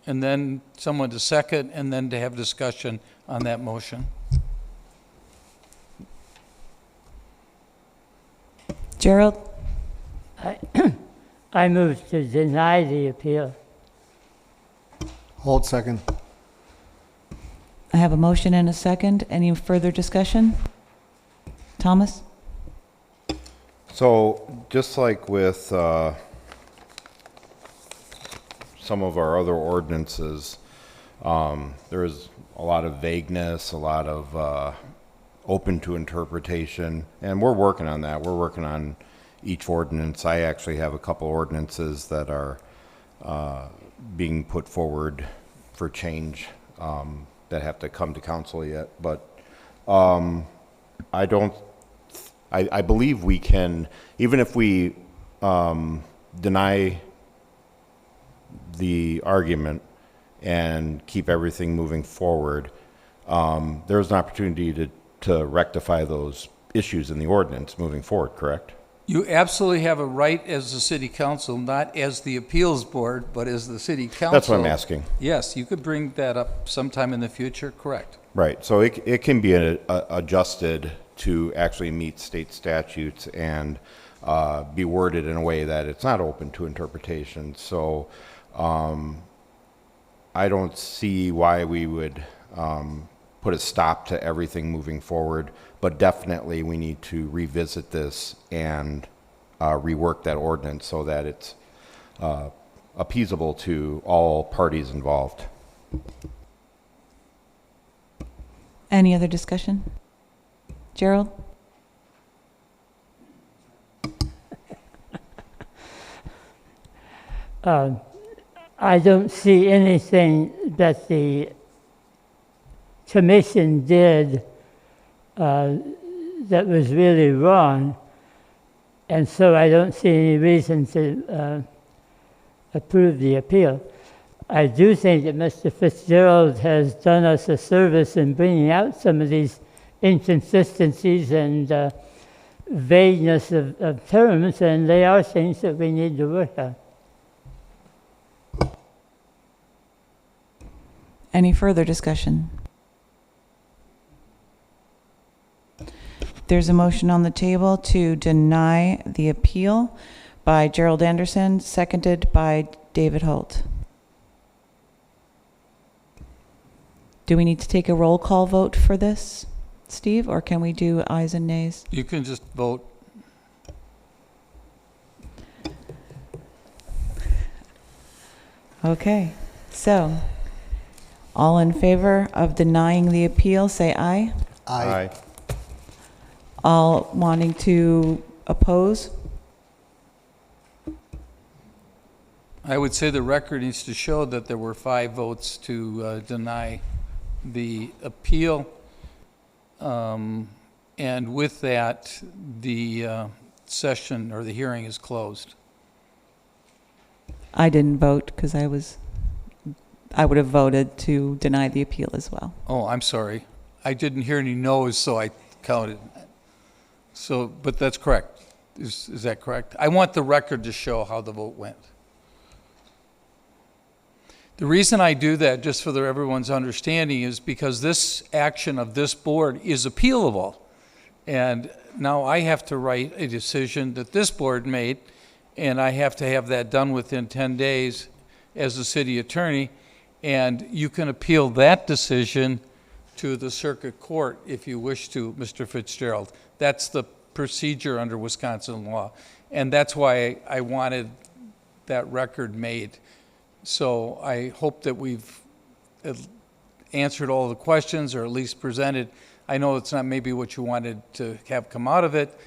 [SPEAKER 1] and then someone to second, and then to have discussion on that motion.
[SPEAKER 10] Gerald?
[SPEAKER 11] I move to deny the appeal.
[SPEAKER 12] Hold second.
[SPEAKER 10] I have a motion and a second. Any further discussion? Thomas?
[SPEAKER 2] So just like with some of our other ordinances, there is a lot of vagueness, a lot of open to interpretation, and we're working on that. We're working on each ordinance. I actually have a couple ordinances that are being put forward for change that have to come to council yet. But I believe we can, even if we deny the argument and keep everything moving forward, there's an opportunity to rectify those issues in the ordinance moving forward, correct?
[SPEAKER 1] You absolutely have a right as the city council, not as the appeals board, but as the city council.
[SPEAKER 2] That's what I'm asking.
[SPEAKER 1] Yes, you could bring that up sometime in the future, correct.
[SPEAKER 2] Right, so it can be adjusted to actually meet state statutes and be worded in a way that it's not open to interpretation. So I don't see why we would put a stop to everything moving forward, but definitely we need to revisit this and rework that ordinance so that it's appeasable to all parties involved.
[SPEAKER 10] Any other discussion? Gerald?
[SPEAKER 11] I don't see anything that the commission did that was really wrong, and so I don't see any reason to approve the appeal. I do think that Mr. Fitzgerald has done us a service in bringing out some of these inconsistencies and vagueness of terms, and they are things that we need to work on.
[SPEAKER 10] Any further discussion? There's a motion on the table to deny the appeal by Gerald Anderson, seconded by David Holt. Do we need to take a roll call vote for this, Steve, or can we do ayes and nays?
[SPEAKER 1] You can just vote.
[SPEAKER 10] Okay, so all in favor of denying the appeal, say aye.
[SPEAKER 2] Aye.
[SPEAKER 10] All wanting to oppose?
[SPEAKER 1] I would say the record needs to show that there were 5 votes to deny the appeal. And with that, the session or the hearing is closed.
[SPEAKER 10] I didn't vote because I would have voted to deny the appeal as well.
[SPEAKER 1] Oh, I'm sorry. I didn't hear any no's, so I counted. So, but that's correct. Is that correct? I want the record to show how the vote went. The reason I do that, just for everyone's understanding, is because this action of this board is appealable. And now I have to write a decision that this board made, and I have to have that done within 10 days as the city attorney. And you can appeal that decision to the circuit court if you wish to, Mr. Fitzgerald. That's the procedure under Wisconsin law. And that's why I wanted that record made. So I hope that we've answered all the questions, or at least presented. I know it's not maybe what you wanted to have come out of it,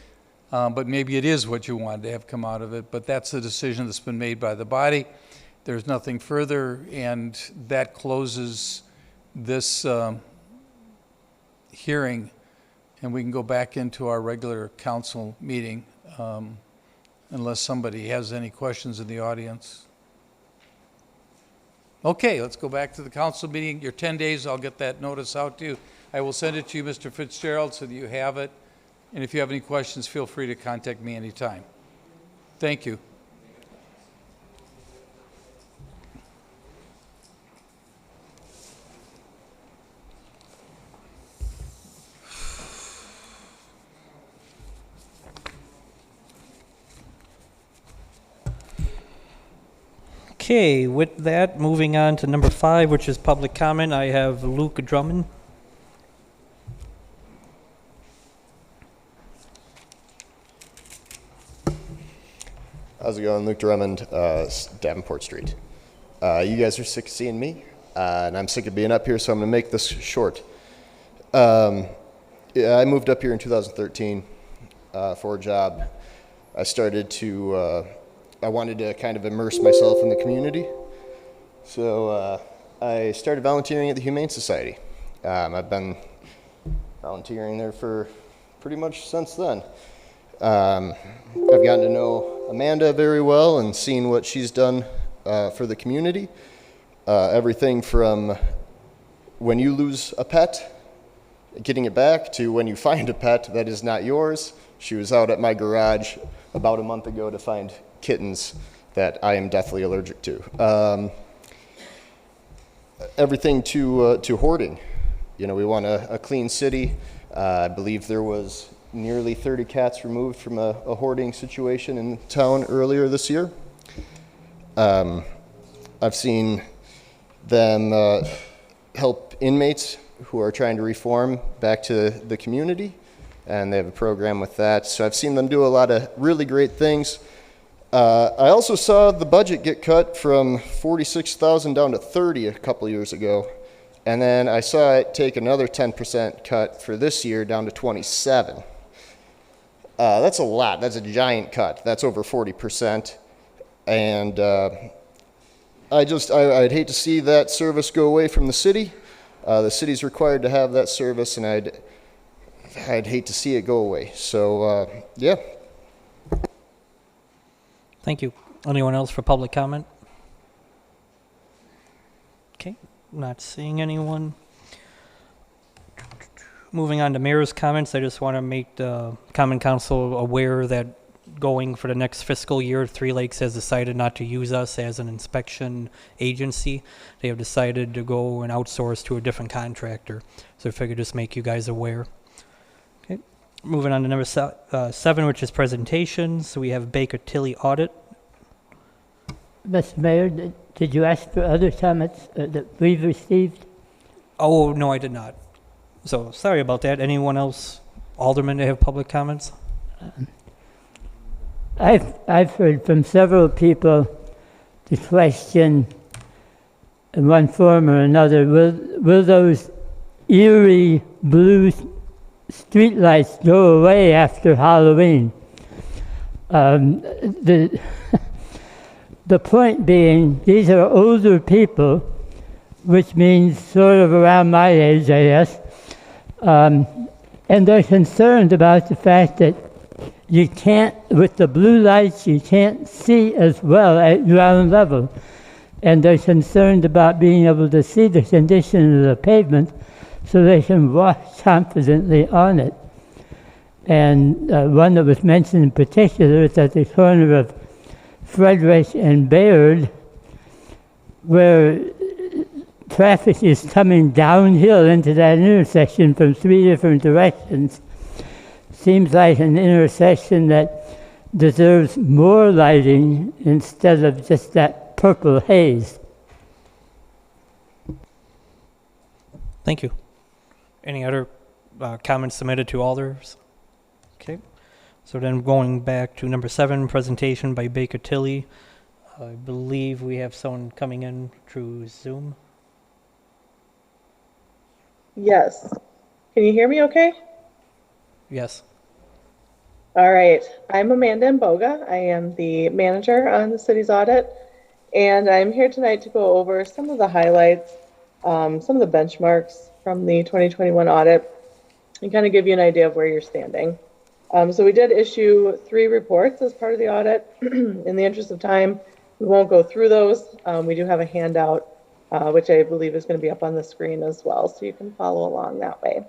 [SPEAKER 1] but maybe it is what you wanted to have come out of it. But that's the decision that's been made by the body. There's nothing further, and that closes this hearing, and we can go back into our regular council meeting unless somebody has any questions in the audience. Okay, let's go back to the council meeting. Your 10 days, I'll get that notice out to you. I will send it to you, Mr. Fitzgerald, so that you have it. And if you have any questions, feel free to contact me anytime. Thank you.
[SPEAKER 4] Okay, with that, moving on to number 5, which is public comment, I have Luke Drummond.
[SPEAKER 14] How's it going? Luke Drummond, Davenport Street. You guys are sick of seeing me, and I'm sick of being up here, so I'm going to make this short. Yeah, I moved up here in 2013 for a job. I wanted to kind of immerse myself in the community, so I started volunteering at the Humane Society. I've been volunteering there for pretty much since then. I've gotten to know Amanda very well and seen what she's done for the community. Everything from when you lose a pet, getting it back, to when you find a pet that is not yours. She was out at my garage about a month ago to find kittens that I am deathly allergic to. Everything to hoarding. You know, we want a clean city. I believe there was nearly 30 cats removed from a hoarding situation in town earlier this year. I've seen them help inmates who are trying to reform back to the community, and they have a program with that. So I've seen them do a lot of really great things. I also saw the budget get cut from $46,000 down to $30,000 a couple years ago, and then I saw it take another 10% cut for this year down to $27,000. That's a lot. That's a giant cut. That's over 40%, and I'd hate to see that service go away from the city. The city's required to have that service, and I'd hate to see it go away. So yeah.
[SPEAKER 4] Thank you. Anyone else for public comment? Not seeing anyone. Moving on to mayor's comments, I just want to make the Common Council aware that going for the next fiscal year, Three Lakes has decided not to use us as an inspection agency. They have decided to go and outsource to a different contractor. So if I could just make you guys aware. Okay. Moving on to number 7, which is presentations. We have Baker Tilly audit.
[SPEAKER 11] Mr. Mayor, did you ask for other comments that we've received?
[SPEAKER 4] Oh, no, I did not. So sorry about that. Anyone else, aldermen, that have public comments?
[SPEAKER 11] I've heard from several people the question in one form or another, will those eerie blue streetlights go away after Halloween? The point being, these are older people, which means sort of around my age, I guess, and they're concerned about the fact that you can't, with the blue lights, you can't see as well at ground level. And they're concerned about being able to see the condition of the pavement so they can walk confidently on it. And one that was mentioned in particular is at the corner of Frederick and Bayard, where traffic is coming downhill into that intersection from 3 different directions. Seems like an intersection that deserves more lighting instead of just that purple haze.
[SPEAKER 4] Thank you. Any other comments submitted to alders? Okay. So then going back to number 7, presentation by Baker Tilly. I believe we have someone coming in through Zoom.
[SPEAKER 3] Yes. Can you hear me okay?
[SPEAKER 4] Yes.
[SPEAKER 3] All right. I'm Amanda Mboga. I am the manager on the city's audit, and I'm here tonight to go over some of the highlights, some of the benchmarks from the 2021 audit, and kind of give you an idea of where you're standing. So we did issue 3 reports as part of the audit. In the interest of time, we won't go through those. We do have a handout, which I believe is going to be up on the screen as well, so you can follow along that way.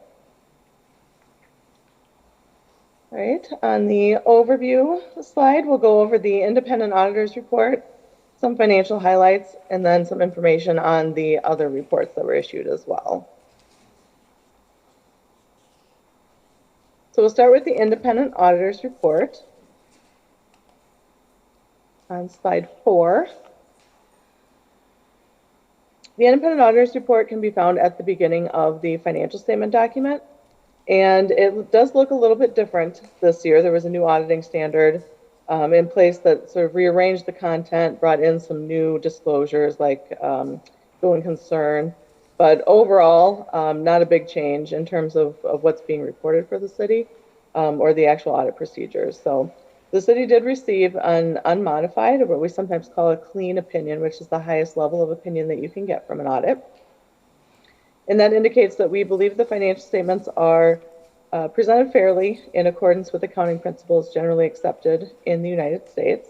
[SPEAKER 3] All right, on the overview slide, we'll go over the independent auditor's report, some financial highlights, and then some information on the other reports that were issued as well. So we'll start with the independent auditor's report on slide 4. The independent auditor's report can be found at the beginning of the financial statement document. And it does look a little bit different this year. There was a new auditing standard in place that sort of rearranged the content, brought in some new disclosures like going concern. But overall, not a big change in terms of what's being reported for the city or the actual audit procedures. So the city did receive an unmodified, or what we sometimes call a clean opinion, which is the highest level of opinion that you can get from an audit. And that indicates that we believe the financial statements are presented fairly in accordance with accounting principles generally accepted in the United States.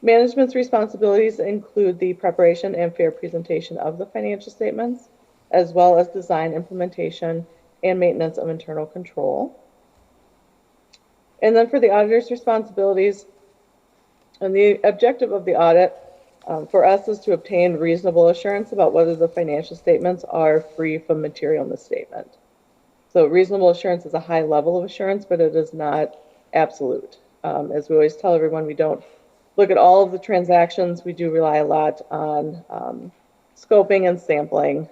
[SPEAKER 3] Management's responsibilities include the preparation and fair presentation of the financial statements, as well as design, implementation, and maintenance of internal control. And then for the auditor's responsibilities, and the objective of the audit for us is to obtain reasonable assurance about whether the financial statements are free from material misstatement. So reasonable assurance is a high level of assurance, but it is not absolute. As we always tell everyone, we don't look at all of the transactions. We do rely a lot on scoping and sampling,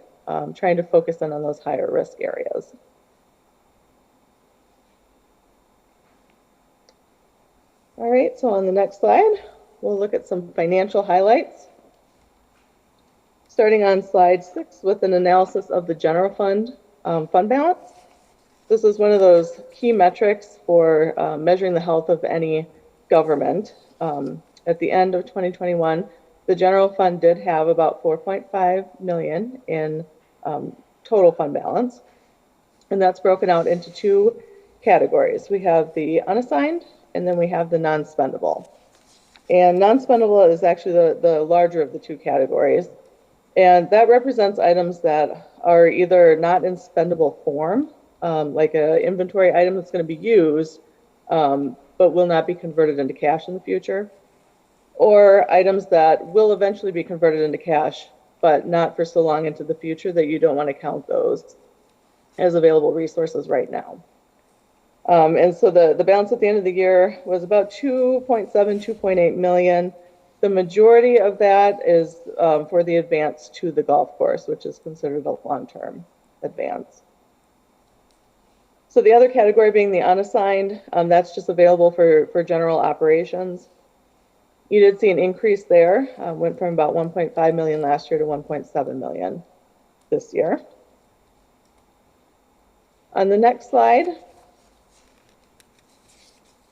[SPEAKER 3] trying to focus in on those higher risk areas. All right, so on the next slide, we'll look at some financial highlights. Starting on slide 6 with an analysis of the general fund fund balance. This is one of those key metrics for measuring the health of any government. At the end of 2021, the general fund did have about $4.5 million in total fund balance. And that's broken out into 2 categories. We have the unassigned, and then we have the non-spendable. And non-spendable is actually the larger of the 2 categories. And that represents items that are either not in spendable form, like an inventory item that's going to be used, but will not be converted into cash in the future, or items that will eventually be converted into cash, but not for so long into the future that you don't want to count those as available resources right now. And so the balance at the end of the year was about 2.7, 2.8 million. The majority of that is for the advance to the golf course, which is considered a long-term advance. So the other category being the unassigned, that's just available for general operations. You did see an increase there, went from about 1.5 million last year to 1.7 million this year. On the next slide,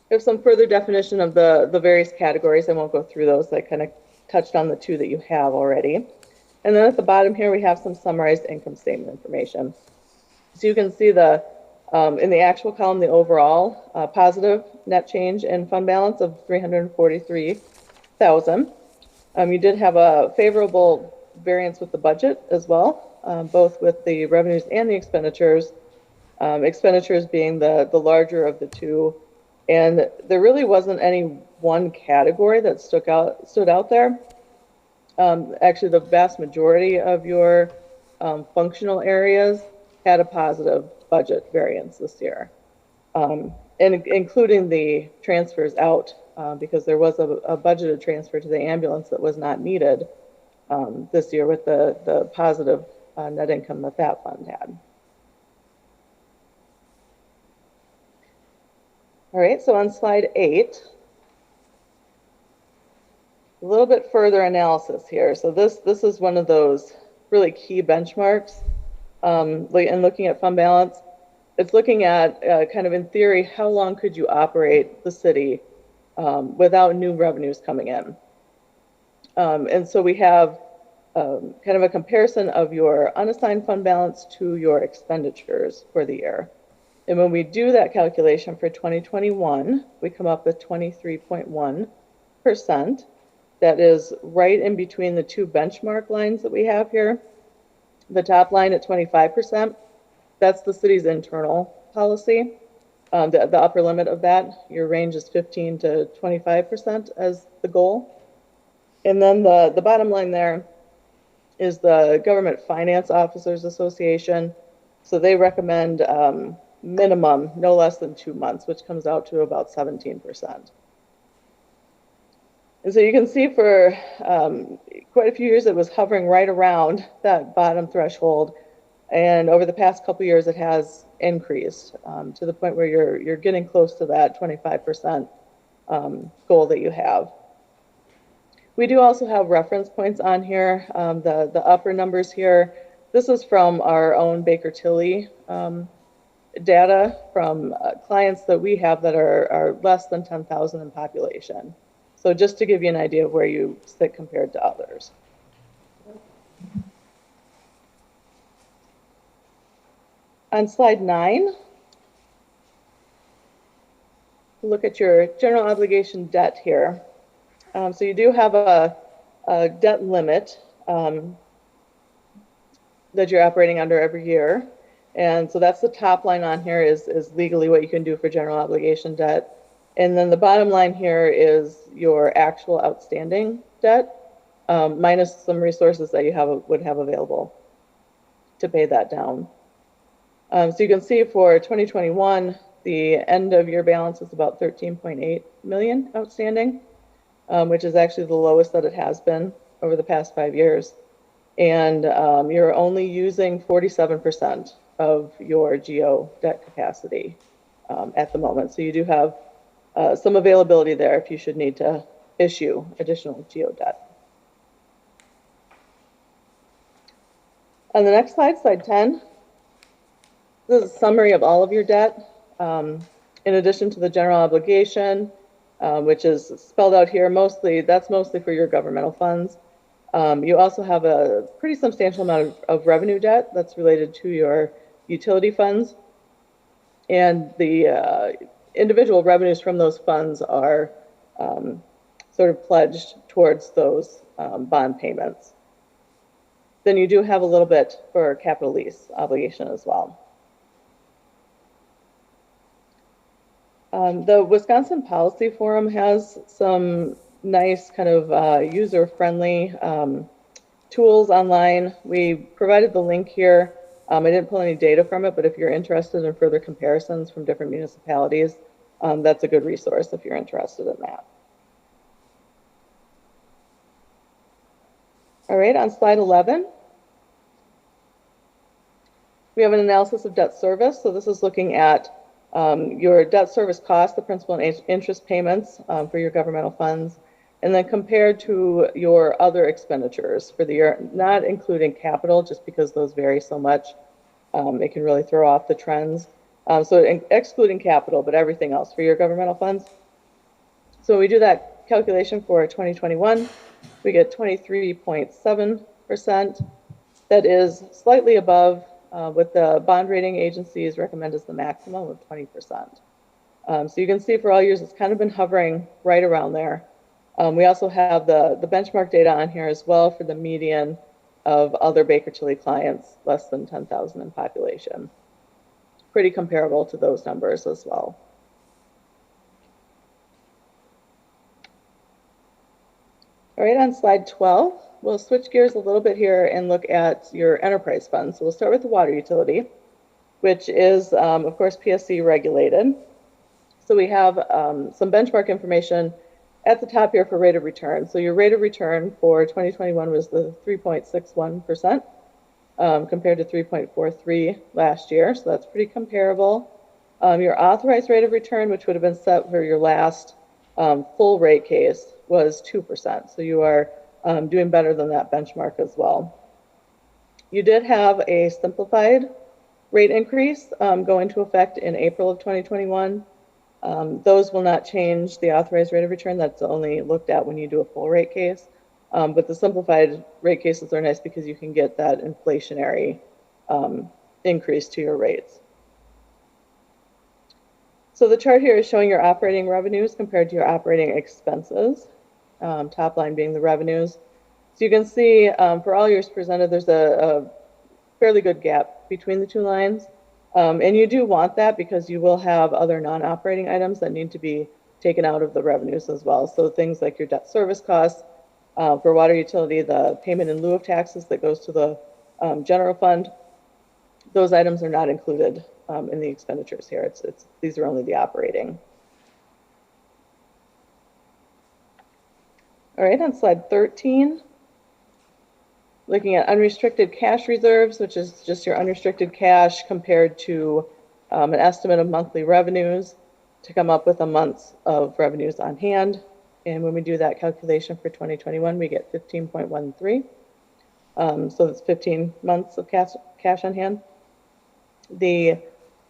[SPEAKER 3] there's some further definition of the various categories. I won't go through those. I kind of touched on the two that you have already. And then at the bottom here, we have some summarized income statement information. So you can see in the actual column, the overall positive net change in fund balance of 343,000. You did have a favorable variance with the budget as well, both with the revenues and the expenditures. Expenditures being the larger of the two. And there really wasn't any one category that stood out there. Actually, the vast majority of your functional areas had a positive budget variance this year, and including the transfers out, because there was a budgeted transfer to the ambulance that was not needed this year with the positive net income that fund had. All right, so on slide 8, a little bit further analysis here. So this is one of those really key benchmarks in looking at fund balance. It's looking at kind of in theory, how long could you operate the city without new revenues coming in? And so we have kind of a comparison of your unassigned fund balance to your expenditures for the year. And when we do that calculation for 2021, we come up with 23.1%. That is right in between the two benchmark lines that we have here. The top line at 25%, that's the city's internal policy. The upper limit of that, your range is 15 to 25% as the goal. And then the bottom line there is the Government Finance Officers Association. So they recommend minimum no less than 2 months, which comes out to about 17%. And so you can see for quite a few years it was hovering right around that bottom threshold, and over the past couple years it has increased to the point where you're getting close to that 25% goal that you have. We do also have reference points on here. The upper numbers here, this is from our own Baker Tilly data from clients that we have that are less than 10,000 in population. So just to give you an idea of where you sit compared to others. On slide 9, look at your general obligation debt here. So you do have a debt limit that you're operating under every year. And so that's the top line on here is legally what you can do for general obligation debt. And then the bottom line here is your actual outstanding debt, minus some resources that you would have available to pay that down. So you can see for 2021, the end of year balance is about 13.8 million outstanding, which is actually the lowest that it has been over the past 5 years. And you're only using 47% of your GO debt capacity at the moment. So you do have some availability there if you should need to issue additional GO debt. On the next slide, slide 10, this is a summary of all of your debt. In addition to the general obligation, which is spelled out here, that's mostly for your governmental funds. You also have a pretty substantial amount of revenue debt that's related to your utility funds. And the individual revenues from those funds are sort of pledged towards those bond payments. then you do have a little bit for capital lease obligation as well. The Wisconsin Policy Forum has some nice kind of user-friendly tools online. We provided the link here. I didn't pull any data from it, but if you're interested in further comparisons from different municipalities, that's a good resource if you're interested in that. All right, on slide 11, we have an analysis of debt service. So this is looking at your debt service cost, the principal and interest payments for your governmental funds, and then compared to your other expenditures for the year, not including capital, just because those vary so much. It can really throw off the trends. So excluding capital, but everything else for your governmental funds. So we do that calculation for 2021. We get 23.7%. That is slightly above what the bond rating agencies recommend as the maximum of 20%. So you can see for all years, it's kind of been hovering right around there. We also have the benchmark data on here as well for the median of other Baker Tilly clients, less than 10,000 in population. Pretty comparable to those numbers as well. All right, on slide 12, we'll switch gears a little bit here and look at your enterprise fund. So we'll start with the water utility, which is, of course, PSC regulated. So we have some benchmark information at the top here for rate of return. So your rate of return for 2021 was the 3.61% compared to 3.43 last year. So that's pretty comparable. Your authorized rate of return, which would have been set for your last full rate case, was 2%. So you are doing better than that benchmark as well. You did have a simplified rate increase go into effect in April of 2021. Those will not change the authorized rate of return. That's only looked at when you do a full rate case. But the simplified rate cases are nice because you can get that inflationary increase to your rates. So the chart here is showing your operating revenues compared to your operating expenses, top line being the revenues. So you can see for all years presented, there's a fairly good gap between the two lines. And you do want that because you will have other non-operating items that need to be taken out of the revenues as well. So things like your debt service costs, for water utility, the payment in lieu of taxes that goes to the general fund, those items are not included in the expenditures here. These are only the operating. All right, on slide 13, looking at unrestricted cash reserves, which is just your unrestricted cash compared to an estimate of monthly revenues to come up with a month's of revenues on hand. And when we do that calculation for 2021, we get 15.13. So that's 15 months of cash on hand. The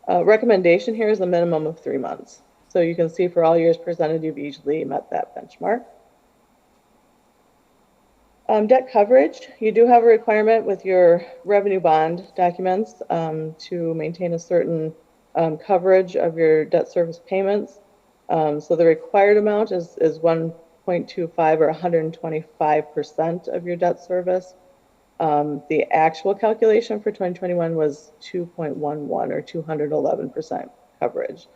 [SPEAKER 3] recommendation here is a minimum of 3 months. So you can see for all years presented, you've easily met that benchmark. Debt coverage, you do have a requirement with your revenue bond documents to maintain a certain coverage of your debt service payments. So the required amount is 1.25 or 125% of your debt service. The actual calculation for 2021 was 2.11 or 211% coverage.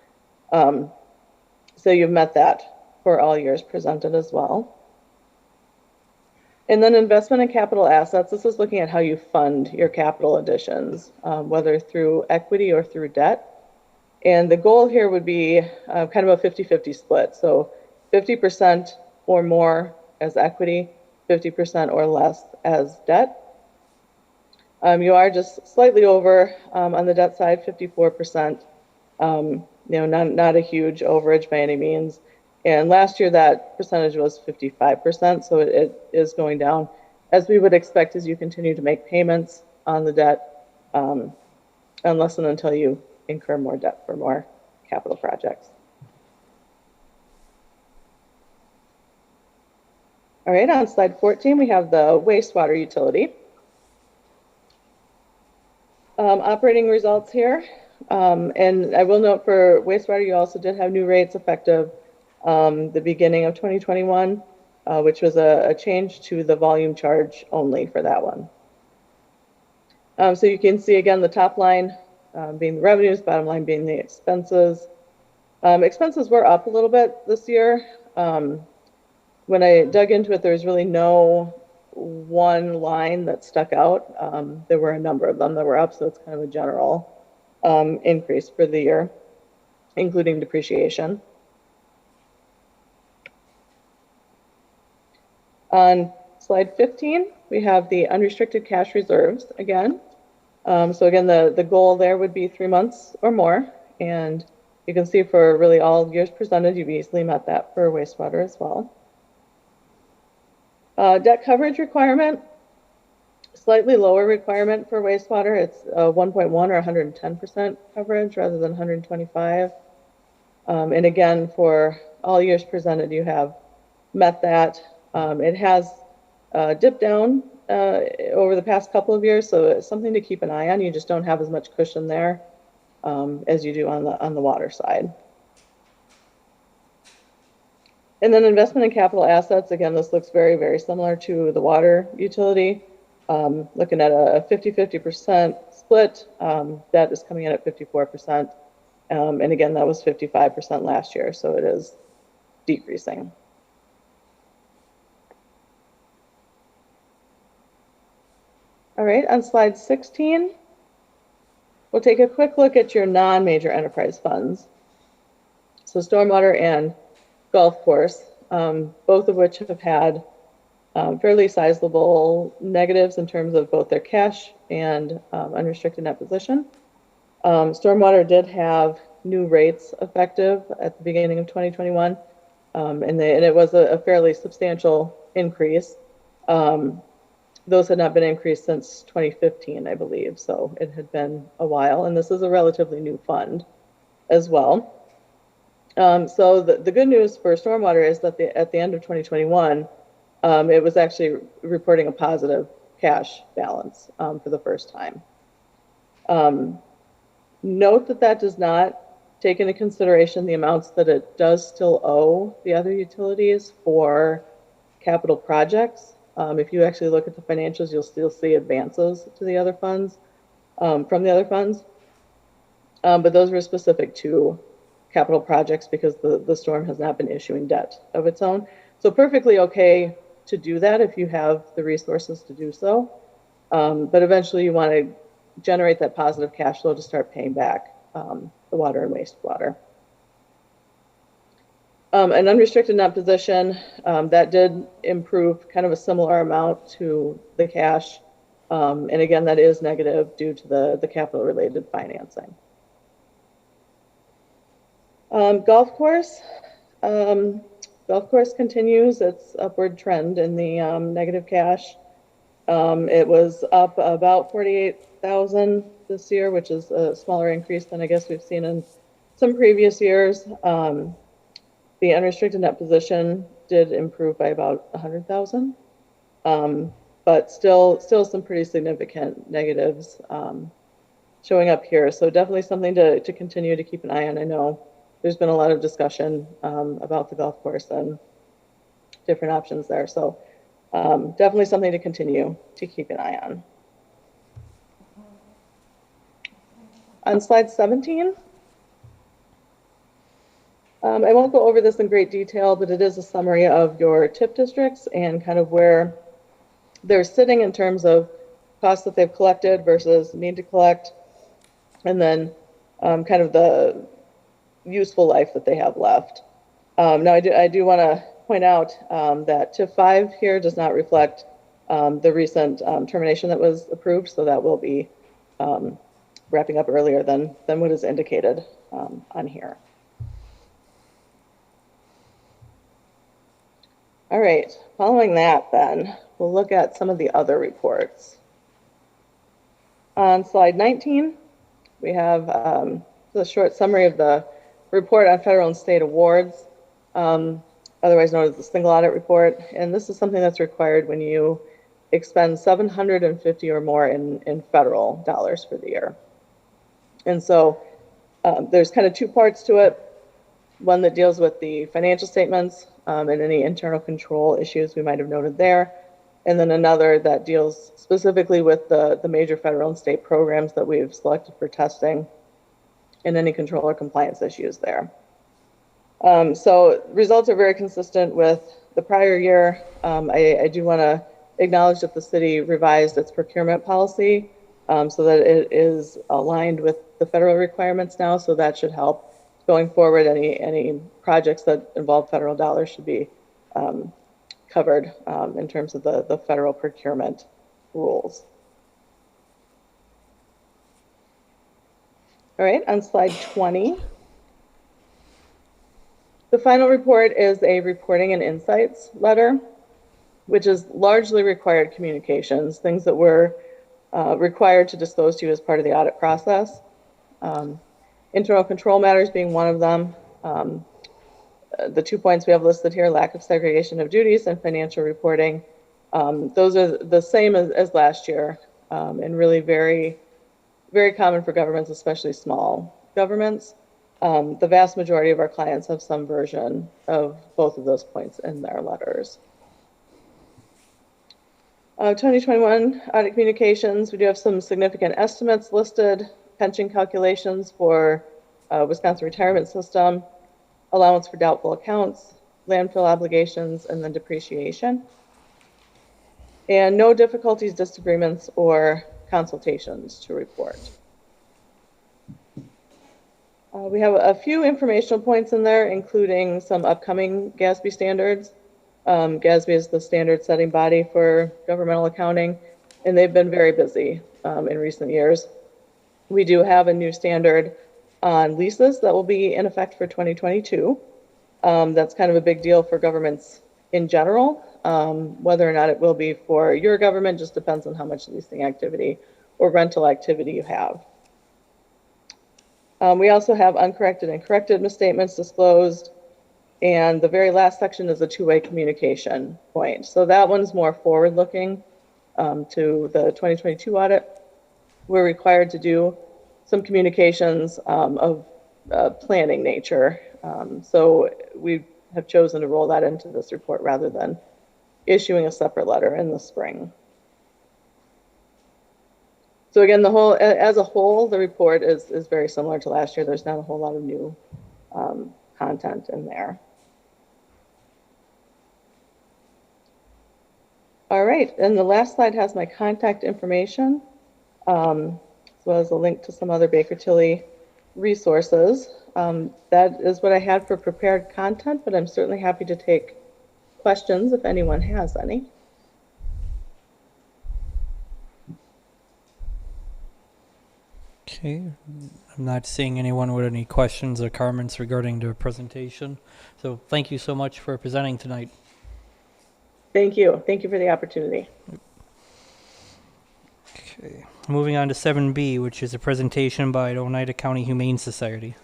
[SPEAKER 3] So you've met that for all years presented as well. And then investment in capital assets, this is looking at how you fund your capital additions, whether through equity or through debt. And the goal here would be kind of a 50-50 split. So 50% or more as equity, 50% or less as debt. You are just slightly over on the debt side, 54%. Not a huge overage by any means. And last year that percentage was 55%, so it is going down, as we would expect as you continue to make payments on the debt, unless and until you incur more debt for more capital projects. All right, on slide 14, we have the wastewater utility. Operating results here. And I will note for wastewater, you also did have new rates effective the beginning of 2021, which was a change to the volume charge only for that one. So you can see again the top line being the revenues, bottom line being the expenses. Expenses were up a little bit this year. When I dug into it, there was really no one line that stuck out. There were a number of them that were up, so it's kind of a general increase for the year, including depreciation. On slide 15, we have the unrestricted cash reserves again. So again, the goal there would be 3 months or more. And you can see for really all years presented, you've easily met that for wastewater as well. Debt coverage requirement, slightly lower requirement for wastewater. It's 1.1 or 110% coverage rather than 125. And again, for all years presented, you have met that. It has dipped down over the past couple of years, so it's something to keep an eye on. You just don't have as much cushion there as you do on the water side. And then investment in capital assets, again, this looks very, very similar to the water utility. Looking at a 50-50% split, debt is coming in at 54%. And again, that was 55% last year, so it is decreasing. All right, on slide 16, we'll take a quick look at your non-major enterprise funds. So stormwater and golf course, both of which have had fairly sizable negatives in terms of both their cash and unrestricted net position. Stormwater did have new rates effective at the beginning of 2021, and it was a fairly substantial increase. Those had not been increased since 2015, I believe, so it had been a while, and this is a relatively new fund as well. So the good news for stormwater is that at the end of 2021, it was actually reporting a positive cash balance for the first time. Note that does not take into consideration the amounts that it does still owe the other utilities for capital projects. If you actually look at the financials, you'll still see advances to the other funds, from the other funds. But those were specific to capital projects because the storm has not been issuing debt of its own. So perfectly okay to do that if you have the resources to do so. But eventually you want to generate that positive cash flow to start paying back the water and wastewater. An unrestricted net position, that did improve kind of a similar amount to the cash. And again, that is negative due to the capital related financing. Golf course continues its upward trend in the negative cash. It was up about 48,000 this year, which is a smaller increase than I guess we've seen in some previous years. The unrestricted net position did improve by about 100,000, but still some pretty significant negatives showing up here. So definitely something to continue to keep an eye on. I know there's been a lot of discussion about the golf course and different options there. So definitely something to continue to keep an eye on. On slide 17, I won't go over this in great detail, but it is a summary of your TIP districts and kind of where they're sitting in terms of costs that they've collected versus need to collect, and then kind of the useful life that they have left. Now, I do want to point out that TIP 5 here does not reflect the recent termination that was approved, so that will be wrapping up earlier than what is indicated on here. All right, following that then, we'll look at some of the other reports. On slide 19, we have a short summary of the report on federal and state awards, otherwise known as the single audit report. And this is something that's required when you expend 750 or more in federal dollars for the year. And so there's kind of two parts to it. One that deals with the financial statements and any internal control issues we might have noted there. and then another that deals specifically with the major federal and state programs that we've selected for testing and any control or compliance issues there. So results are very consistent with the prior year. I do want to acknowledge that the city revised its procurement policy so that it is aligned with the federal requirements now, so that should help going forward. Any projects that involve federal dollars should be covered in terms of the federal procurement rules. All right, on slide 20. The final report is a reporting and insights letter, which is largely required communications, things that we're required to disclose to you as part of the audit process. Internal control matters being one of them. The 2 points we have listed here, lack of segregation of duties and financial reporting. Those are the same as last year and really very, very common for governments, especially small governments. The vast majority of our clients have some version of both of those points in their letters. 2021 audit communications, we do have some significant estimates listed, pension calculations for Wisconsin retirement system, allowance for doubtful accounts, landfill obligations, and then depreciation. And no difficulties, disagreements, or consultations to report. We have a few informational points in there, including some upcoming GASB standards. GASB is the standard setting body for governmental accounting, and they've been very busy in recent years. We do have a new standard on leases that will be in effect for 2022. That's kind of a big deal for governments in general. Whether or not it will be for your government just depends on how much leasing activity or rental activity you have. We also have uncorrected and corrected misstatements disclosed. And the very last section is a two-way communication point. So that one's more forward-looking to the 2022 audit. We're required to do some communications of planning nature. So we have chosen to roll that into this report rather than issuing a separate letter in the spring. So again, as a whole, the report is very similar to last year. There's not a whole lot of new content in there. All right, and the last slide has my contact information, as well as a link to some other Baker Tilly resources. That is what I had for prepared content, but I'm certainly happy to take questions if anyone has any.
[SPEAKER 15] Okay, I'm not seeing anyone with any questions or comments regarding the presentation. So thank you so much for presenting tonight.
[SPEAKER 3] Thank you. Thank you for the opportunity.
[SPEAKER 15] Okay, moving on to 7B, which is a presentation by the Oneida County Humane Society.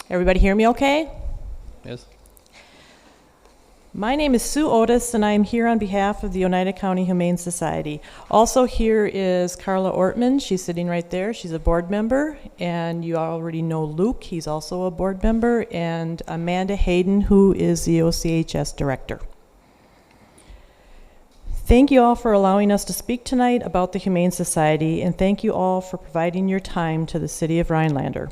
[SPEAKER 10] Everybody hear me okay?
[SPEAKER 15] Yes.
[SPEAKER 10] My name is Sue Otis, and I am here on behalf of the Oneida County Humane Society. Also here is Carla Ortman. She's sitting right there. She's a board member, and you already know Luke. He's also a board member, and Amanda Hayden, who is the OCHS director. Thank you all for allowing us to speak tonight about the Humane Society, and thank you all for providing your time to the City of Rhinelander.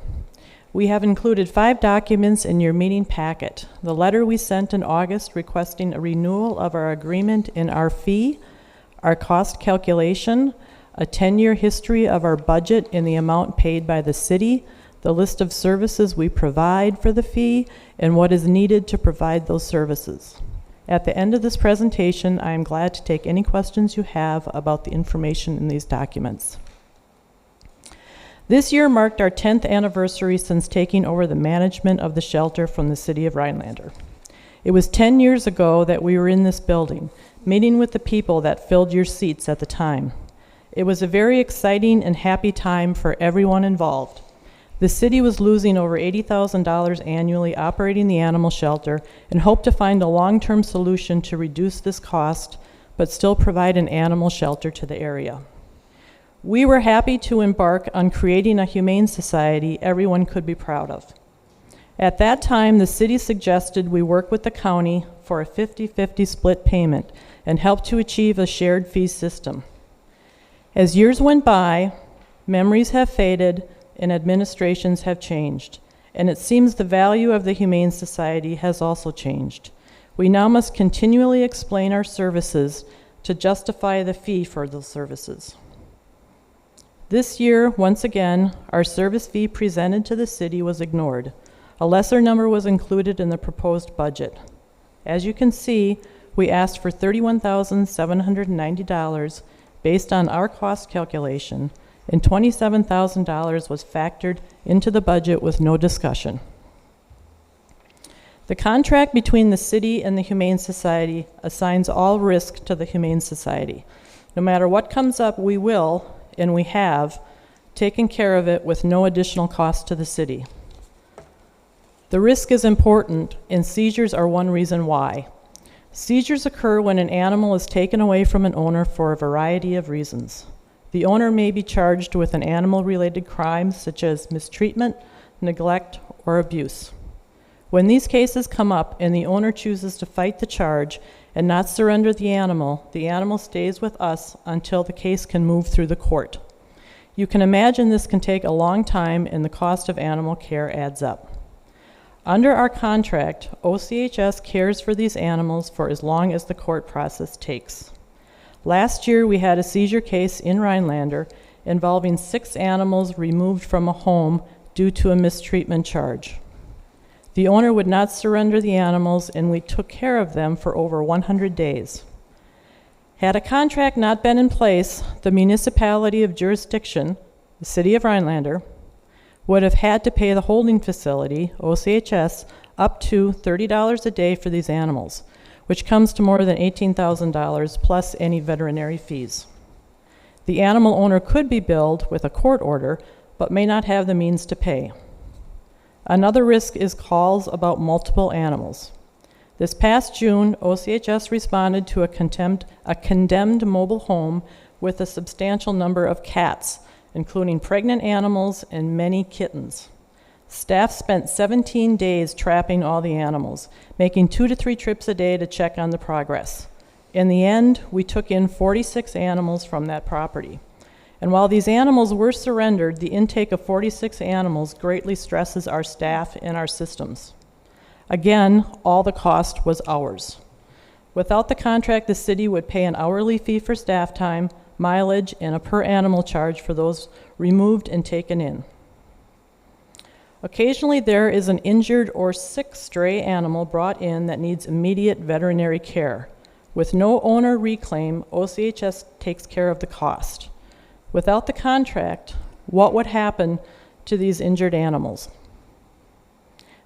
[SPEAKER 10] We have included 5 documents in your meeting packet. The letter we sent in August requesting a renewal of our agreement in our fee, our cost calculation, a 10-year history of our budget in the amount paid by the city, the list of services we provide for the fee, and what is needed to provide those services. At the end of this presentation, I am glad to take any questions you have about the information in these documents. This year marked our 10th anniversary since taking over the management of the shelter from the City of Rhinelander. It was 10 years ago that we were in this building, meeting with the people that filled your seats at the time. It was a very exciting and happy time for everyone involved. The city was losing over $80,000 annually operating the animal shelter and hoped to find a long-term solution to reduce this cost, but still provide an animal shelter to the area.
[SPEAKER 16] We were happy to embark on creating a humane society everyone could be proud of. At that time, the city suggested we work with the county for a 50-50 split payment and help to achieve a shared fee system. As years went by, memories have faded and administrations have changed, and it seems the value of the Humane Society has also changed. We now must continually explain our services to justify the fee for those services. This year, once again, our service fee presented to the city was ignored. A lesser number was included in the proposed budget. As you can see, we asked for $31,790 based on our cost calculation, and $27,000 was factored into the budget with no discussion. The contract between the city and the Humane Society assigns all risk to the Humane Society. No matter what comes up, we will, and we have, taken care of it with no additional cost to the city. The risk is important, and seizures are one reason why. Seizures occur when an animal is taken away from an owner for a variety of reasons. The owner may be charged with an animal-related crime such as mistreatment, neglect, or abuse. When these cases come up and the owner chooses to fight the charge and not surrender the animal stays with us until the case can move through the court. You can imagine this can take a long time and the cost of animal care adds up. Under our contract, OCHS cares for these animals for as long as the court process takes. Last year, we had a seizure case in Rhinelander involving 6 animals removed from a home due to a mistreatment charge. The owner would not surrender the animals, and we took care of them for over 100 days. Had a contract not been in place, the municipality of jurisdiction, the city of Rhinelander, would have had to pay the holding facility, OCHS, up to $30 a day for these animals, which comes to more than $18,000 plus any veterinary fees. The animal owner could be billed with a court order, but may not have the means to pay. Another risk is calls about multiple animals. This past June, OCHS responded to a condemned mobile home with a substantial number of cats, including pregnant animals and many kittens. Staff spent 17 days trapping all the animals, making 2 to 3 trips a day to check on the progress. In the end, we took in 46 animals from that property. And while these animals were surrendered, the intake of 46 animals greatly stresses our staff and our systems. Again, all the cost was ours. Without the contract, the city would pay an hourly fee for staff time, mileage, and a per animal charge for those removed and taken in. Occasionally, there is an injured or sick stray animal brought in that needs immediate veterinary care. With no owner reclaim, OCHS takes care of the cost. Without the contract, what would happen to these injured animals?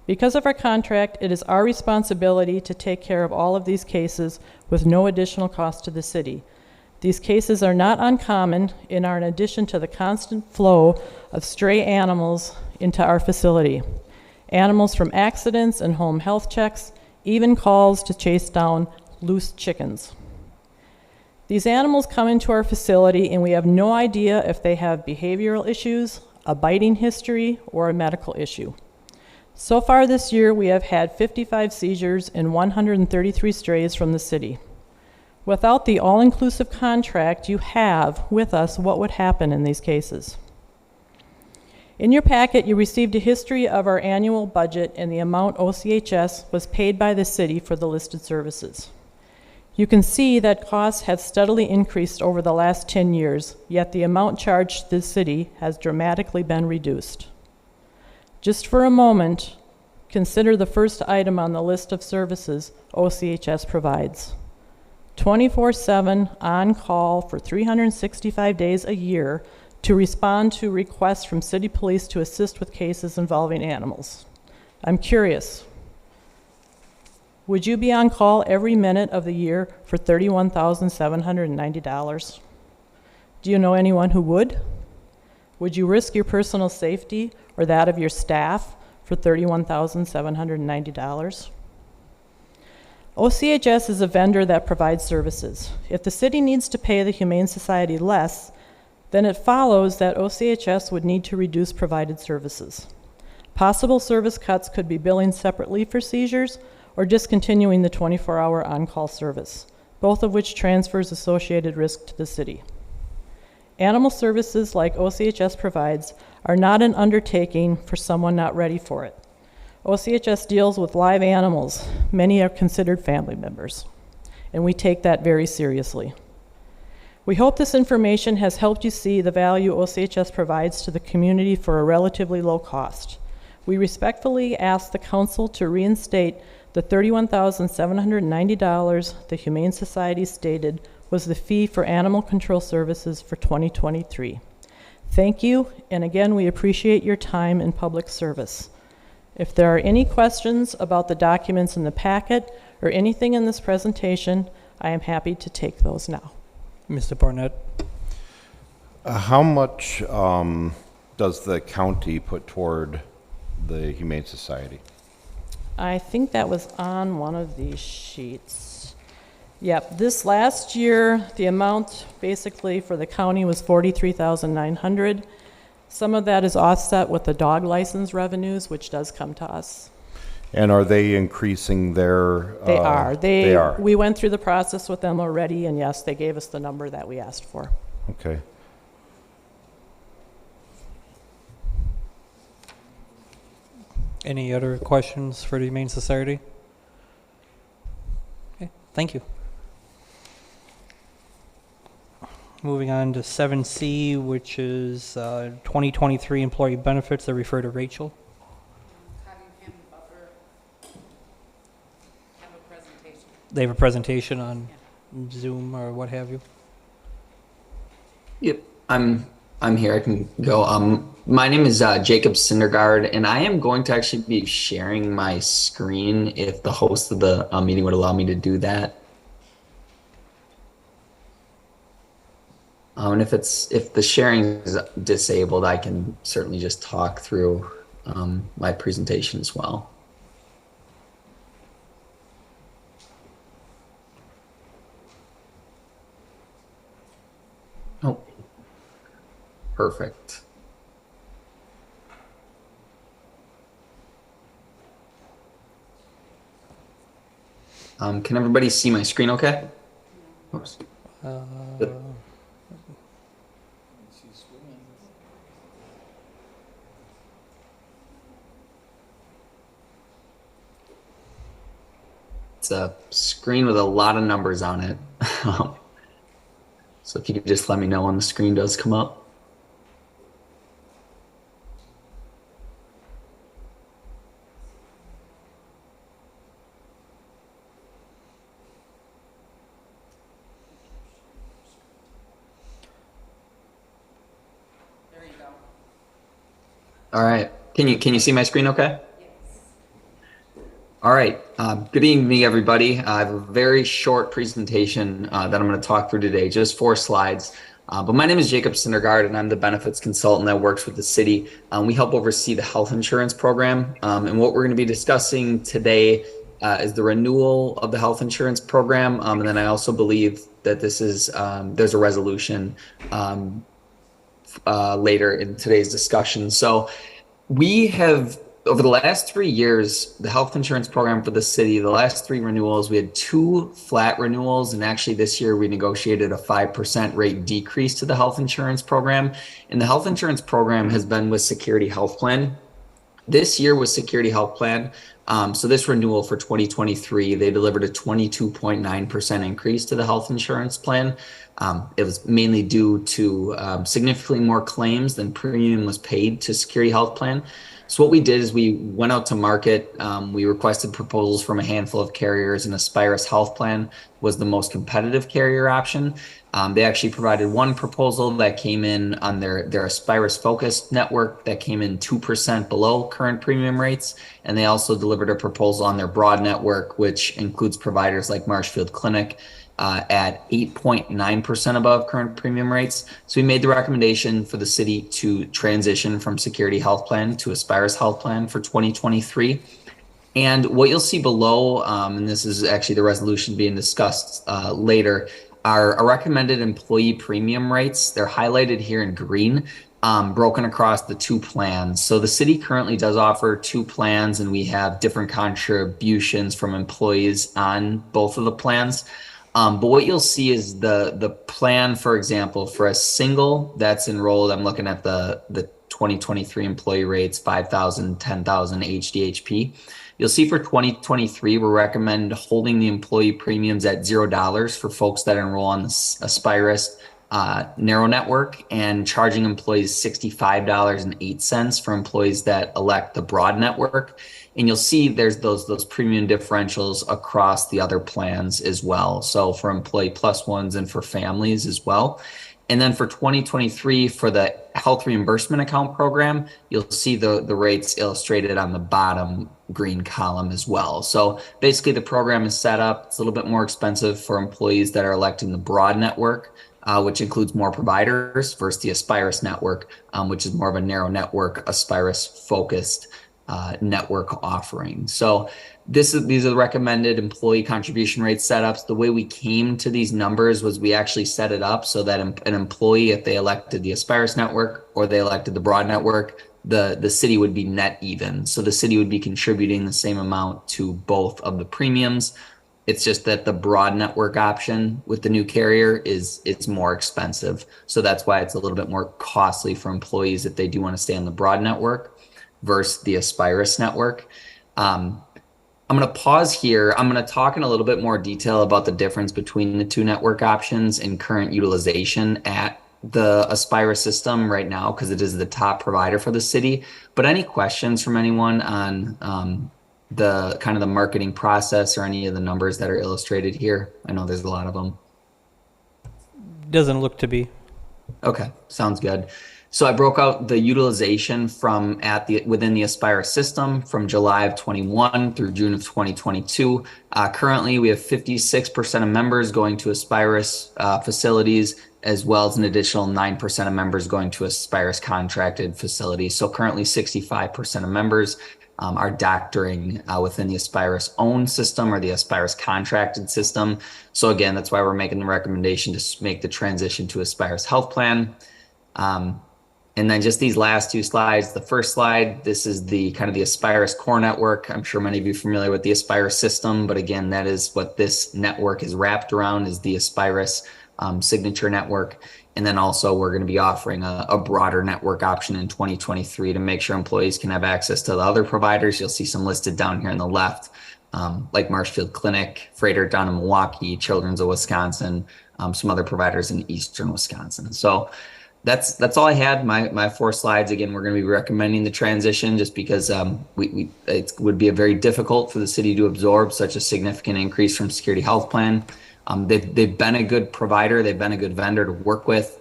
[SPEAKER 16] Because of our contract, it is our responsibility to take care of all of these cases with no additional cost to the city. These cases are not uncommon and are in addition to the constant flow of stray animals into our facility. Animals from accidents and home health checks, even calls to chase down loose chickens. These animals come into our facility and we have no idea if they have behavioral issues, a biting history, or a medical issue. So far this year, we have had 55 seizures and 133 strays from the city. Without the all-inclusive contract you have with us, what would happen in these cases? In your packet, you received a history of our annual budget and the amount OCHS was paid by the city for the listed services. You can see that costs have steadily increased over the last 10 years, yet the amount charged to the city has dramatically been reduced. Just for a moment, consider the first item on the list of services OCHS provides. 24/7 on-call for 365 days a year to respond to requests from city police to assist with cases involving animals. I'm curious, would you be on call every minute of the year for $31,790? Do you know anyone who would? Would you risk your personal safety or that of your staff for $31,790? OCHS is a vendor that provides services. If the city needs to pay the Humane Society less, then it follows that OCHS would need to reduce provided services. Possible service cuts could be billing separately for seizures or discontinuing the 24-hour on-call service, both of which transfers associated risk to the city. Animal services like OCHS provides are not an undertaking for someone not ready for it. OCHS deals with live animals. Many are considered family members, and we take that very seriously. We hope this information has helped you see the value OCHS provides to the community for a relatively low cost. We respectfully ask the council to reinstate the $31,790 the Humane Society stated was the fee for animal control services for 2023. Thank you, and again, we appreciate your time in public service. If there are any questions about the documents in the packet or anything in this presentation, I am happy to take those now.
[SPEAKER 15] Mr. Barnett.
[SPEAKER 2] How much does the county put toward the Humane Society?
[SPEAKER 16] I think that was on one of these sheets. Yep, this last year, the amount basically for the county was $43,900. Some of that is offset with the dog license revenues, which does come to us.
[SPEAKER 2] And are they increasing their?
[SPEAKER 16] They are.
[SPEAKER 2] They are.
[SPEAKER 16] We went through the process with them already, and yes, they gave us the number that we asked for.
[SPEAKER 2] Okay.
[SPEAKER 15] Any other questions for the Humane Society? Okay, thank you. Moving on to 7C, which is 2023 employee benefits. I refer to Rachel. They have a presentation on Zoom or what have you.
[SPEAKER 17] Yep, I'm here. I can go. My name is Jacob Syndergaard, and I am going to actually be sharing my screen if the host of the meeting would allow me to do that. And if the sharing is disabled, I can certainly just talk through my presentation as well. Oh, perfect. Can everybody see my screen okay? Oops. Good. It's a screen with a lot of numbers on it. So if you could just let me know when the screen does come up.
[SPEAKER 8] There you go.
[SPEAKER 17] All right. Can you see my screen okay? All right. Good evening, everybody. I have a very short presentation that I'm going to talk through today, just 4 slides. But my name is Jacob Syndergaard, and I'm the benefits consultant that works with the city. We help oversee the health insurance program. And what we're going to be discussing today is the renewal of the health insurance program. And then I also believe that this is there's a resolution later in today's discussion. So we have, over the last 3 years, the health insurance program for the city, the last 3 renewals, we had 2 flat renewals. And actually this year we negotiated a 5% rate decrease to the health insurance program. And the health insurance program has been with Security Health Plan. This year was Security Health Plan. So this renewal for 2023, they delivered a 22.9% increase to the health insurance plan. It was mainly due to significantly more claims than premium was paid to Security Health Plan. So what we did is we went out to market. We requested proposals from a handful of carriers, and Aspirus Health Plan was the most competitive carrier option. They actually provided one proposal that came in on their Aspirus focused network that came in 2% below current premium rates. And they also delivered a proposal on their broad network, which includes providers like Marshfield Clinic, at 8.9% above current premium rates. So we made the recommendation for the city to transition from Security Health Plan to Aspirus Health Plan for 2023. And what you'll see below, and this is actually the resolution being discussed later, our recommended employee premium rates, they're highlighted here in green, broken across the two plans. So the city currently does offer two plans, and we have different contributions from employees on both of the plans. But what you'll see is the plan, for example, for a single that's enrolled, I'm looking at the 2023 employee rates, 5,000, 10,000 HDHP. You'll see for 2023, we recommend holding the employee premiums at $0 for folks that enroll on the Aspirus narrow network, and charging employees $65.08 for employees that elect the broad network. And you'll see there's those premium differentials across the other plans as well. So for employee plus ones and for families as well. And then for 2023, for the health reimbursement account program, you'll see the rates illustrated on the bottom green column as well. So basically the program is set up, it's a little bit more expensive for employees that are electing the broad network, which includes more providers, versus the Aspirus network, which is more of a narrow network, Aspirus focused network offering. So these are the recommended employee contribution rate setups. The way we came to these numbers was we actually set it up so that an employee, if they elected the Aspirus network or they elected the broad network, the city would be net even. So the city would be contributing the same amount to both of the premiums. It's just that the broad network option with the new carrier it's more expensive. So that's why it's a little bit more costly for employees if they do want to stay on the broad network versus the Aspirus network. I'm going to pause here. I'm going to talk in a little bit more detail about the difference between the two network options and current utilization at the Aspirus system right now, because it is the top provider for the city. But any questions from anyone on the kind of the marketing process or any of the numbers that are illustrated here? I know there's a lot of them.
[SPEAKER 15] Doesn't look to be.
[SPEAKER 17] Okay, sounds good. So I broke out the utilization from within the Aspirus system from July of 21 through June of 2022. Currently, we have 56% of members going to Aspirus facilities, as well as an additional 9% of members going to Aspirus contracted facilities. So currently 65% of members are doctoring within the Aspirus owned system or the Aspirus contracted system. So again, that's why we're making the recommendation to make the transition to Aspirus health plan. And then just these last two slides. The first slide, this is the kind of the Aspirus core network. I'm sure many of you are familiar with the Aspirus system, but again, that is what this network is wrapped around, is the Aspirus signature network. And then also we're going to be offering a broader network option in 2023 to make sure employees can have access to the other providers. You'll see some listed down here on the left, like Marshfield Clinic, Freighter down in Milwaukee, Children's of Wisconsin, some other providers in Eastern Wisconsin. So that's all I had. My 4 slides. Again, we're going to be recommending the transition just because it would be very difficult for the city to absorb such a significant increase from Security Health Plan. They've been a good provider. They've been a good vendor to work with.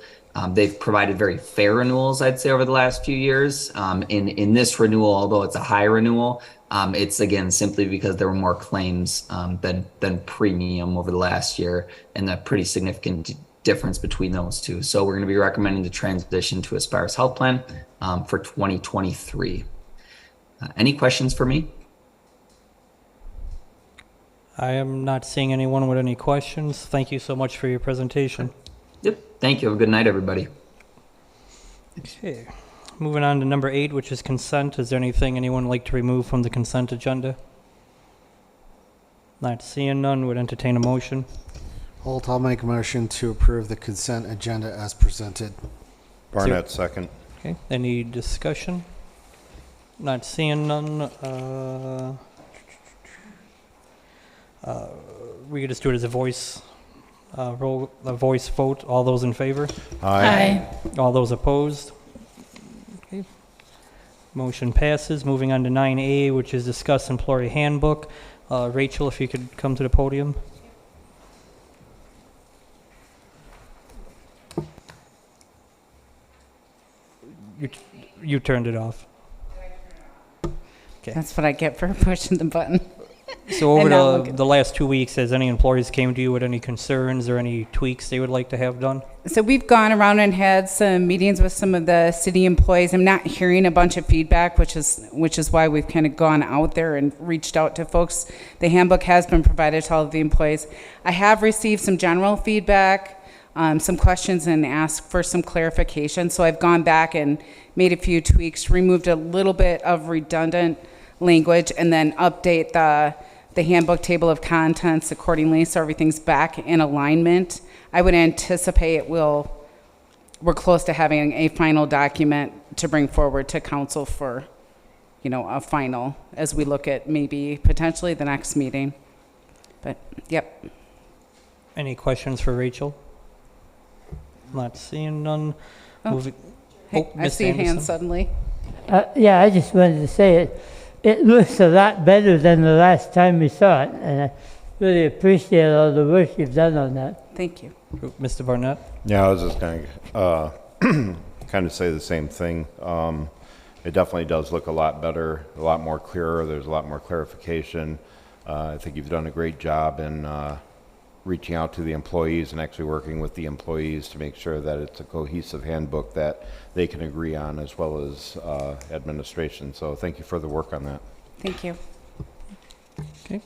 [SPEAKER 17] They've provided very fair renewals, I'd say, over the last few years. In this renewal, although it's a high renewal, it's again simply because there were more claims than premium over the last year, and a pretty significant difference between those two. So we're going to be recommending the transition to Aspirus Health Plan for 2023. Any questions for me?
[SPEAKER 15] I am not seeing anyone with any questions. Thank you so much for your presentation.
[SPEAKER 17] Yep. Thank you. Have a good night, everybody.
[SPEAKER 15] Okay. Moving on to number 8, which is consent. Is there anything anyone would like to remove from the consent agenda? Not seeing none. Would entertain a motion.
[SPEAKER 18] Holt, I'll make a motion to approve the consent agenda as presented.
[SPEAKER 2] Barnett, second.
[SPEAKER 15] Okay. Any discussion? Not seeing none. We could just do it as a voice vote. All those in favor?
[SPEAKER 2] Aye.
[SPEAKER 15] All those opposed? Okay. Motion passes. Moving on to 9A, which is discuss employee handbook. Rachel, if you could come to the podium. You turned it off. Okay.
[SPEAKER 19] That's what I get for pushing the button.
[SPEAKER 15] So over
[SPEAKER 19] And not look at-
[SPEAKER 15] the last 2 weeks, has any employees came to you with any concerns or any tweaks they would like to have done?
[SPEAKER 19] So we've gone around and had some meetings with some of the city employees. I'm not hearing a bunch of feedback, which is why we've kind of gone out there and reached out to folks. The handbook has been provided to all of the employees. I have received some general feedback, some questions, and asked for some clarification. So I've gone back and made a few tweaks, removed a little bit of redundant language, and then update the handbook table of contents accordingly so everything's back in alignment. I would anticipate we're close to having a final document to bring forward to council for, a final as we look at maybe potentially the next meeting. But, yep.
[SPEAKER 15] Any questions for Rachel? Not seeing none.
[SPEAKER 19] Oh.
[SPEAKER 15] Moving.
[SPEAKER 19] Hey, I
[SPEAKER 15] Ms.
[SPEAKER 19] see a hand
[SPEAKER 15] Anderson?
[SPEAKER 19] suddenly.
[SPEAKER 11] Yeah, I just wanted to say it looks a lot better than the last time we saw it, and I really appreciate all the work you've done on that.
[SPEAKER 19] Thank you.
[SPEAKER 15] Mr. Barnett?
[SPEAKER 2] Yeah, I was just going to kind of say the same thing. It definitely does look a lot better, a lot more clearer. There's a lot more clarification. I think you've done a great job in reaching out to the employees and actually working with the employees to make sure that it's a cohesive handbook that they can agree on, as well as administration. So thank you for the work on that.
[SPEAKER 19] Thank you.
[SPEAKER 15] Okay.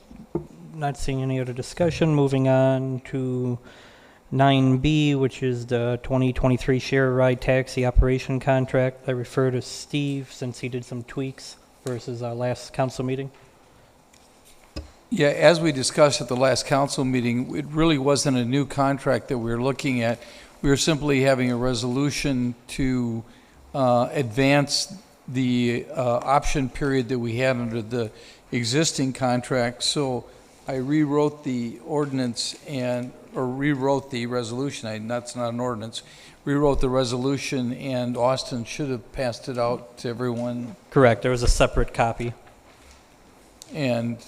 [SPEAKER 15] Not seeing any other discussion. Moving on to 9B, which is the 2023 share ride taxi operation contract. I refer to Steve since he did some tweaks versus our last council meeting.
[SPEAKER 1] Yeah, as we discussed at the last council meeting, it really wasn't a new contract that we were looking at. We were simply having a resolution to advance the option period that we had under the existing contract. So I rewrote the ordinance or rewrote the resolution. That's not an ordinance. Rewrote the resolution, and Austin should have passed it out to everyone.
[SPEAKER 15] Correct. There was a separate copy.
[SPEAKER 1] And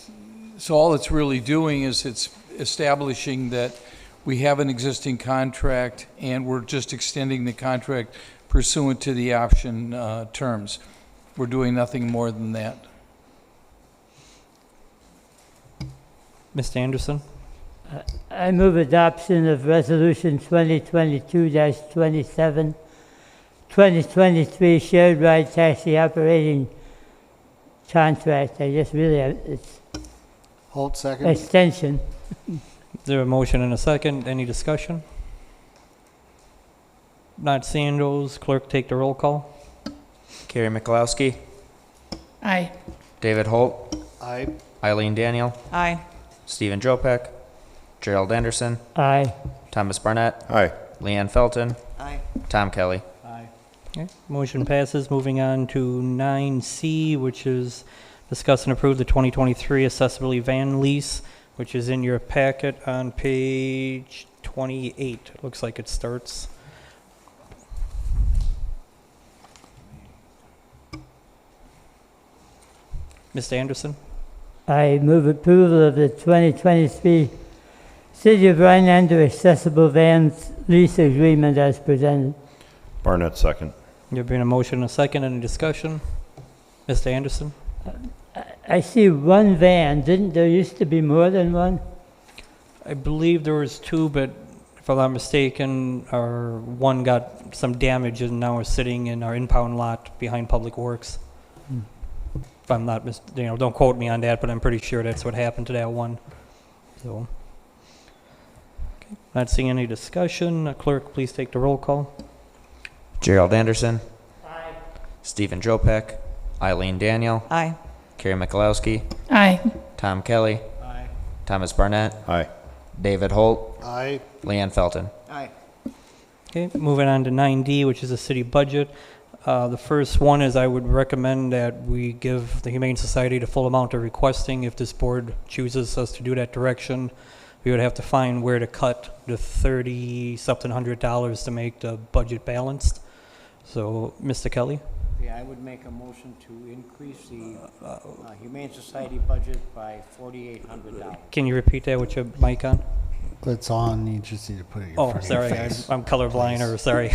[SPEAKER 1] so all it's really doing is it's establishing that we have an existing contract and we're just extending the contract pursuant to the option terms. We're doing nothing more than that.
[SPEAKER 15] Mr. Anderson?
[SPEAKER 11] I move adoption of Resolution 2022-27, 2023 shared ride taxi operating contract. I just really, it's
[SPEAKER 18] Holt, second.
[SPEAKER 11] extension.
[SPEAKER 15] Is there a motion and a second? Any discussion? Not seeing those. Clerk, take the roll call.
[SPEAKER 5] Carrie Mikulowski,
[SPEAKER 8] Aye.
[SPEAKER 5] David Holt,
[SPEAKER 18] Aye.
[SPEAKER 5] Eileen Daniel,
[SPEAKER 10] Aye.
[SPEAKER 5] Stephen Jopek, Gerald Anderson,
[SPEAKER 11] Aye.
[SPEAKER 5] Thomas Barnett,
[SPEAKER 2] Aye.
[SPEAKER 5] Leanne Felton,
[SPEAKER 10] Aye.
[SPEAKER 5] Tom Kelly.
[SPEAKER 12] Aye.
[SPEAKER 15] Okay. Motion passes. Moving on to 9C, which is discuss and approve the 2023 accessibility van lease, which is in your packet on page 28. It looks like it starts. Mr. Anderson?
[SPEAKER 11] I move approval of the 2023 City of Rhinelander accessible vans lease agreement as presented.
[SPEAKER 2] Barnett, second.
[SPEAKER 15] There being a motion and a second. Any discussion? Mr. Anderson?
[SPEAKER 11] I see one van. Didn't there used to be more than one?
[SPEAKER 15] I believe there was two, but if I'm not mistaken, our one got some damage and now is sitting in our impound lot behind Public Works. If I'm not, don't quote me on that, but I'm pretty sure that's what happened to that one. So, okay. Not seeing any discussion. Clerk, please take the roll call.
[SPEAKER 5] Gerald Anderson. Aye. Stephen Jopek, Eileen Daniel,
[SPEAKER 10] Aye.
[SPEAKER 5] Carrie Mikulowski,
[SPEAKER 8] Aye.
[SPEAKER 5] Tom Kelly,
[SPEAKER 12] Aye.
[SPEAKER 5] Thomas Barnett,
[SPEAKER 2] Aye.
[SPEAKER 5] David Holt,
[SPEAKER 18] Aye.
[SPEAKER 5] Leanne Felton.
[SPEAKER 12] Aye.
[SPEAKER 15] Okay, moving on to 9D, which is the city budget. The first one is I would recommend that we give the Humane Society the full amount of requesting. If this board chooses us to do that direction, we would have to find where to cut the $30-something hundred to make the budget balanced. So, Mr. Kelly?
[SPEAKER 12] Yeah, I would make a motion to increase the Humane Society budget by $4,800.
[SPEAKER 15] Can you repeat that with your mic on?
[SPEAKER 18] It's on. You just need to put it in
[SPEAKER 15] Oh,
[SPEAKER 18] front
[SPEAKER 15] sorry,
[SPEAKER 18] of your face.
[SPEAKER 15] I'm colorblind, or sorry.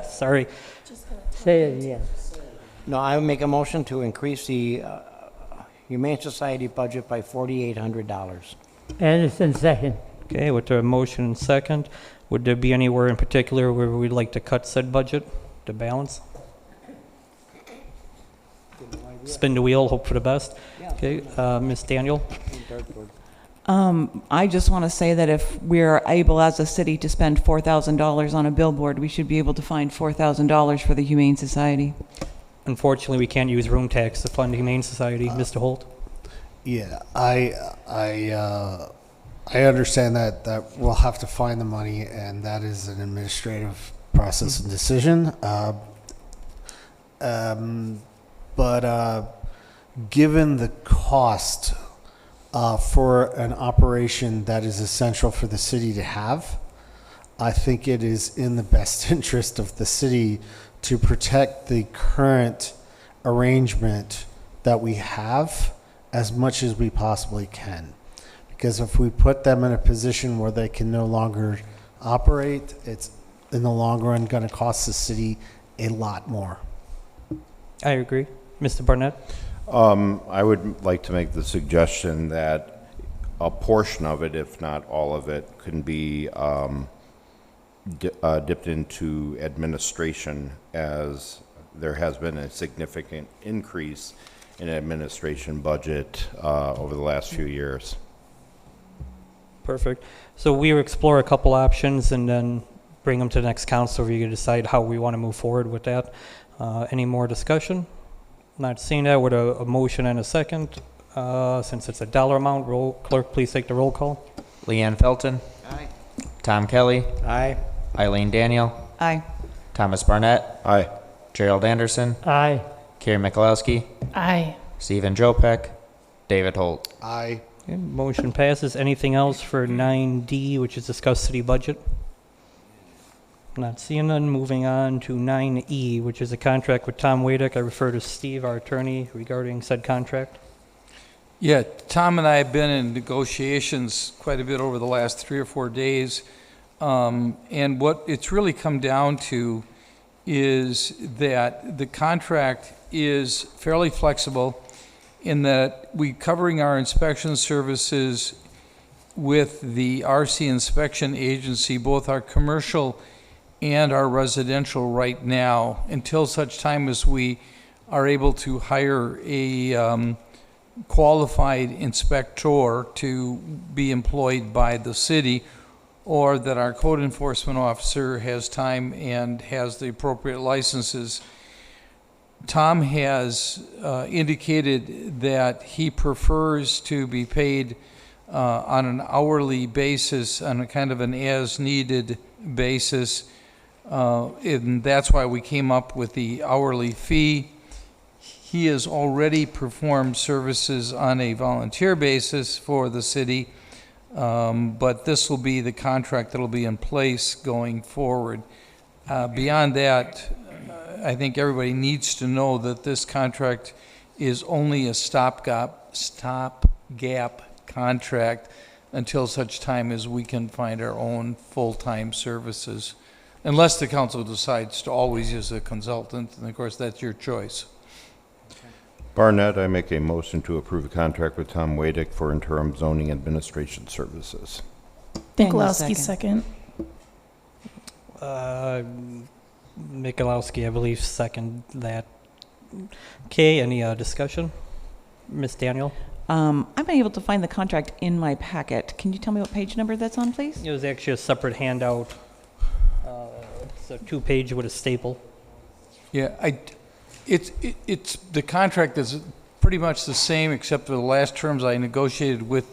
[SPEAKER 15] Sorry.
[SPEAKER 11] Say it again.
[SPEAKER 12] No, I would make a motion to increase the Humane Society budget by $4,800.
[SPEAKER 11] Anderson, second.
[SPEAKER 15] Okay, with the motion and second, would there be anywhere in particular where we'd like to cut said budget to balance? Spin the wheel, hope for the best. Okay, Ms. Daniel?
[SPEAKER 10] I just want to say that if we're able as a city to spend $4,000 on a billboard, we should be able to find $4,000 for the Humane Society.
[SPEAKER 15] Unfortunately, we can't use room tax to fund the Humane Society. Mr. Holt?
[SPEAKER 18] Yeah, I understand that we'll have to find the money, and that is an administrative process and decision. But given the cost for an operation that is essential for the city to have, I think it is in the best interest of the city to protect the current arrangement that we have as much as we possibly can. Because if we put them in a position where they can no longer operate, it's in the long run going to cost the city a lot more.
[SPEAKER 15] I agree. Mr. Barnett?
[SPEAKER 2] I would like to make the suggestion that a portion of it, if not all of it, can be dipped into administration, as there has been a significant increase in administration budget over the last few years.
[SPEAKER 15] Perfect. So we will explore a couple options and then bring them to the next council where you can decide how we want to move forward with that. Any more discussion? Not seeing that, with a motion and a second. Since it's a dollar amount, clerk, please take the roll call.
[SPEAKER 5] Leanne Felton.
[SPEAKER 12] Aye.
[SPEAKER 5] Tom Kelly.
[SPEAKER 12] Aye.
[SPEAKER 5] Eileen Daniel.
[SPEAKER 10] Aye.
[SPEAKER 5] Thomas Barnett.
[SPEAKER 2] Aye.
[SPEAKER 5] Gerald Anderson.
[SPEAKER 11] Aye.
[SPEAKER 5] Carrie Mikulowski.
[SPEAKER 8] Aye.
[SPEAKER 5] Stephen Jopek. David Holt.
[SPEAKER 18] Aye.
[SPEAKER 15] Okay, motion passes. Anything else for 9D, which is discuss city budget? Not seeing none. Moving on to 9E, which is a contract with Tom Wadek. I refer to Steve, our attorney, regarding said contract.
[SPEAKER 1] Yeah, Tom and I have been in negotiations quite a bit over the last 3 or 4 days. And what it's really come down to is that the contract is fairly flexible in that we covering our inspection services with the RC inspection agency, both our commercial and our residential right now, until such time as we are able to hire a qualified inspector to be employed by the city, or that our code enforcement officer has time and has the appropriate licenses. Tom has indicated that he prefers to be paid on an hourly basis, on a kind of an as-needed basis, and that's why we came up with the hourly fee. He has already performed services on a volunteer basis for the city, but this will be the contract that will be in place going forward. Beyond that, I think everybody needs to know that this contract is only a stopgap contract until such time as we can find our own full-time services, unless the council decides to always use a consultant, and of course that's your choice.
[SPEAKER 2] Barnett, I make a motion to approve a contract with Tom Wadek for interim zoning administration services.
[SPEAKER 8] Mikulowski, second.
[SPEAKER 15] Mikulowski, I believe, second that. Okay, any discussion? Ms. Daniel?
[SPEAKER 10] I'm unable to find the contract in my packet. Can you tell me what page number that's on, please?
[SPEAKER 15] It was actually a separate handout. It's a 2-page with a staple.
[SPEAKER 1] Yeah, it's the contract is pretty much the same, except for the last terms I negotiated with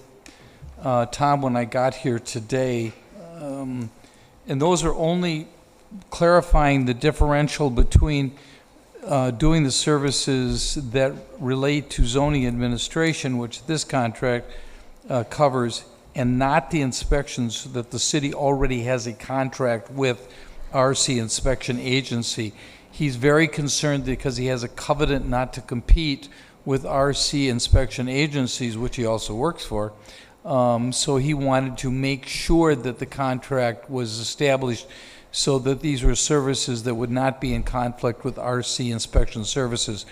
[SPEAKER 1] Tom when I got here today, and those are only clarifying the differential between doing the services that relate to zoning administration, which this contract covers, and not the inspections that the city already has a contract with RC Inspection Agency. He's very concerned because he has a covenant not to compete with RC inspection agencies, which he also works for. So he wanted to make sure that the contract was established so that these were services that would not be in conflict with RC inspection services.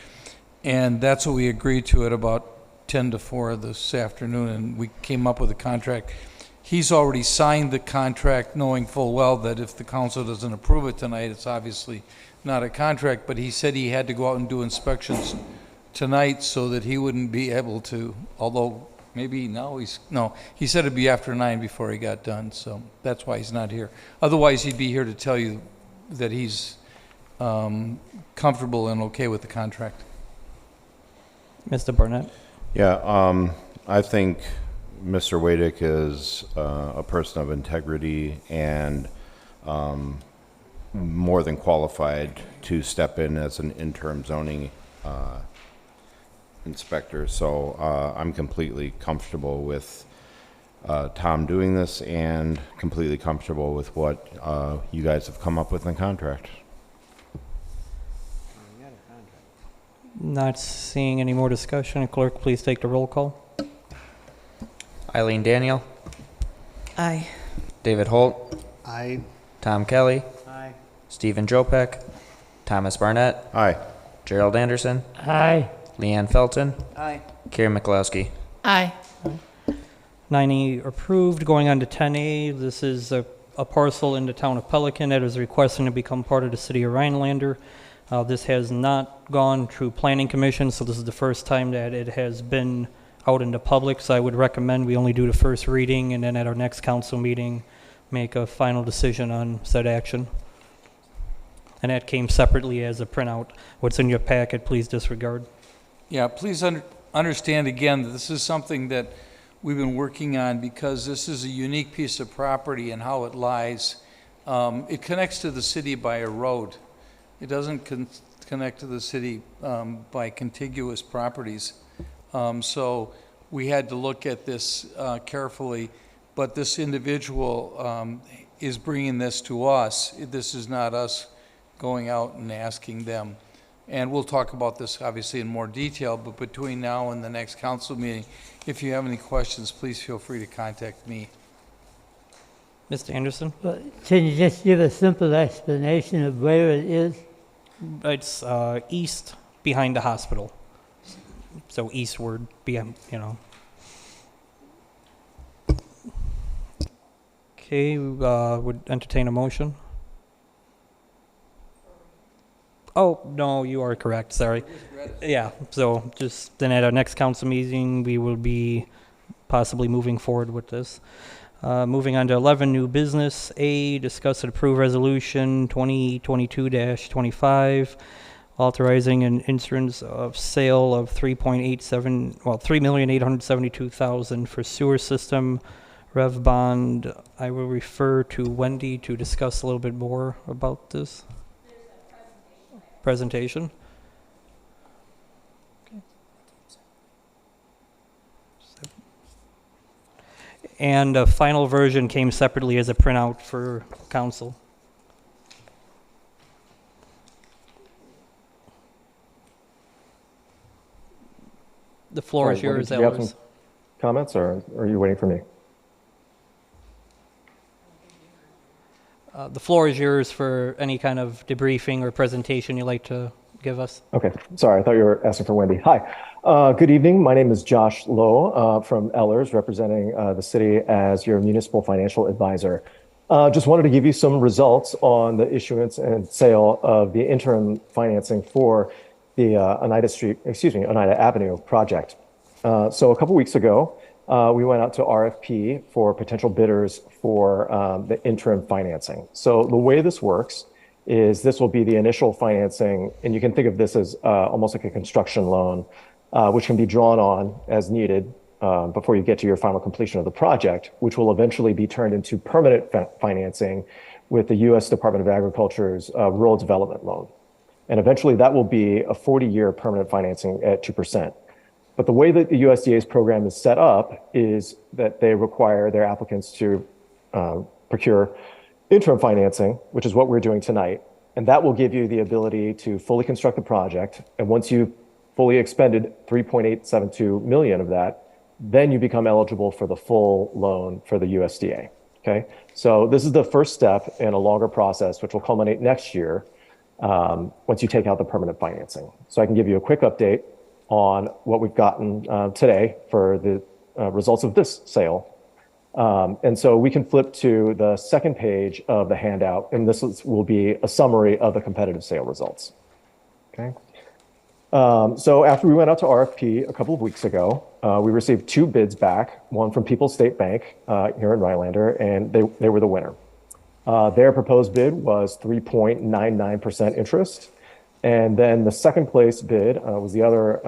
[SPEAKER 1] And that's what we agreed to at about
[SPEAKER 20] 10 to 4 this afternoon, and we came up with a contract. He's already signed the contract knowing full well that if the council doesn't approve it tonight, it's obviously not a contract, but he said he had to go out and do inspections tonight so that he wouldn't be able to, although maybe now he said it'd be after 9 before he got done, so that's why he's not here. Otherwise, he'd be here to tell you that he's comfortable and okay with the contract.
[SPEAKER 5] Mr. Barnett?
[SPEAKER 2] Yeah, I think Mr. Wadick is a person of integrity and more than qualified to step in as an interim zoning inspector. So I'm completely comfortable with Tom doing this and completely comfortable with what you guys have come up with in the contract.
[SPEAKER 15] Not seeing any more discussion. Clerk, please take the roll call.
[SPEAKER 5] Eileen Daniel?
[SPEAKER 10] Aye.
[SPEAKER 5] David Holt?
[SPEAKER 18] Aye.
[SPEAKER 5] Tom Kelly?
[SPEAKER 12] Aye.
[SPEAKER 5] Stephen Jopek? Thomas Barnett?
[SPEAKER 2] Aye.
[SPEAKER 5] Gerald Anderson?
[SPEAKER 11] Aye.
[SPEAKER 5] Leanne Felton?
[SPEAKER 12] Aye.
[SPEAKER 5] Karen McLowski?
[SPEAKER 8] Aye.
[SPEAKER 15] 9E approved. Going on to 10A, this is a parcel in the town of Pelican that is requesting to become part of the city of Rhinelander. This has not gone through planning commission, so this is the first time that it has been out in the public, so I would recommend we only do the first reading and then at our next council meeting make a final decision on said action. And that came separately as a printout. What's in your packet, please disregard.
[SPEAKER 20] Yeah, please understand again that this is something that we've been working on because this is a unique piece of property and how it lies. It connects to the city by a road. It doesn't connect to the city by contiguous properties. So we had to look at this carefully, but this individual is bringing this to us. This is not us going out and asking them. And we'll talk about this obviously in more detail, but between now and the next council meeting, if you have any questions, please feel free to contact me.
[SPEAKER 15] Mr. Anderson?
[SPEAKER 11] Can you just give a simple explanation of where it is?
[SPEAKER 15] It's east behind the hospital. So eastward, Okay, would entertain a motion. Oh, no, you are correct, sorry. Yeah, so just then at our next council meeting, we will be possibly moving forward with this. Moving on to 11, new business. A, discuss and approve resolution 2022-25, authorizing an insurance of sale of $3,872,000 for sewer system rev bond. I will refer to Wendy to discuss a little bit more about this. Presentation. And a final version came separately as a printout for council. The floor is yours,
[SPEAKER 21] Do you have
[SPEAKER 15] Elders.
[SPEAKER 21] some comments, or are you waiting for me?
[SPEAKER 15] The floor is yours for any kind of debriefing or presentation you'd like to give us.
[SPEAKER 21] Okay, sorry, I thought you were asking for Wendy. Hi, good evening. My name is Josh Lowe from Ellers, representing the city as your municipal financial advisor. Just wanted to give you some results on the issuance and sale of the interim financing for the Oneida Avenue project. So a couple weeks ago, we went out to RFP for potential bidders for the interim financing. So the way this works is this will be the initial financing, and you can think of this as almost like a construction loan, which can be drawn on as needed before you get to your final completion of the project, which will eventually be turned into permanent financing with the U.S. Department of Agriculture's Rural Development Loan. And eventually that will be a 40-year permanent financing at 2%. But the way that the USDA's program is set up is that they require their applicants to procure interim financing, which is what we're doing tonight. And that will give you the ability to fully construct the project. And once you've fully expended $3.872 million of that, then you become eligible for the full loan for the USDA. Okay, so this is the first step in a longer process, which will culminate next year once you take out the permanent financing. So I can give you a quick update on what we've gotten today for the results of this sale. And so we can flip to the second page of the handout, and will be a summary of the competitive sale results. Okay. So after we went out to RFP a couple of weeks ago, we received 2 bids back, one from People's State Bank here in Rhinelander, and they were the winner. Their proposed bid was 3.99% interest. And then the second place bid was the other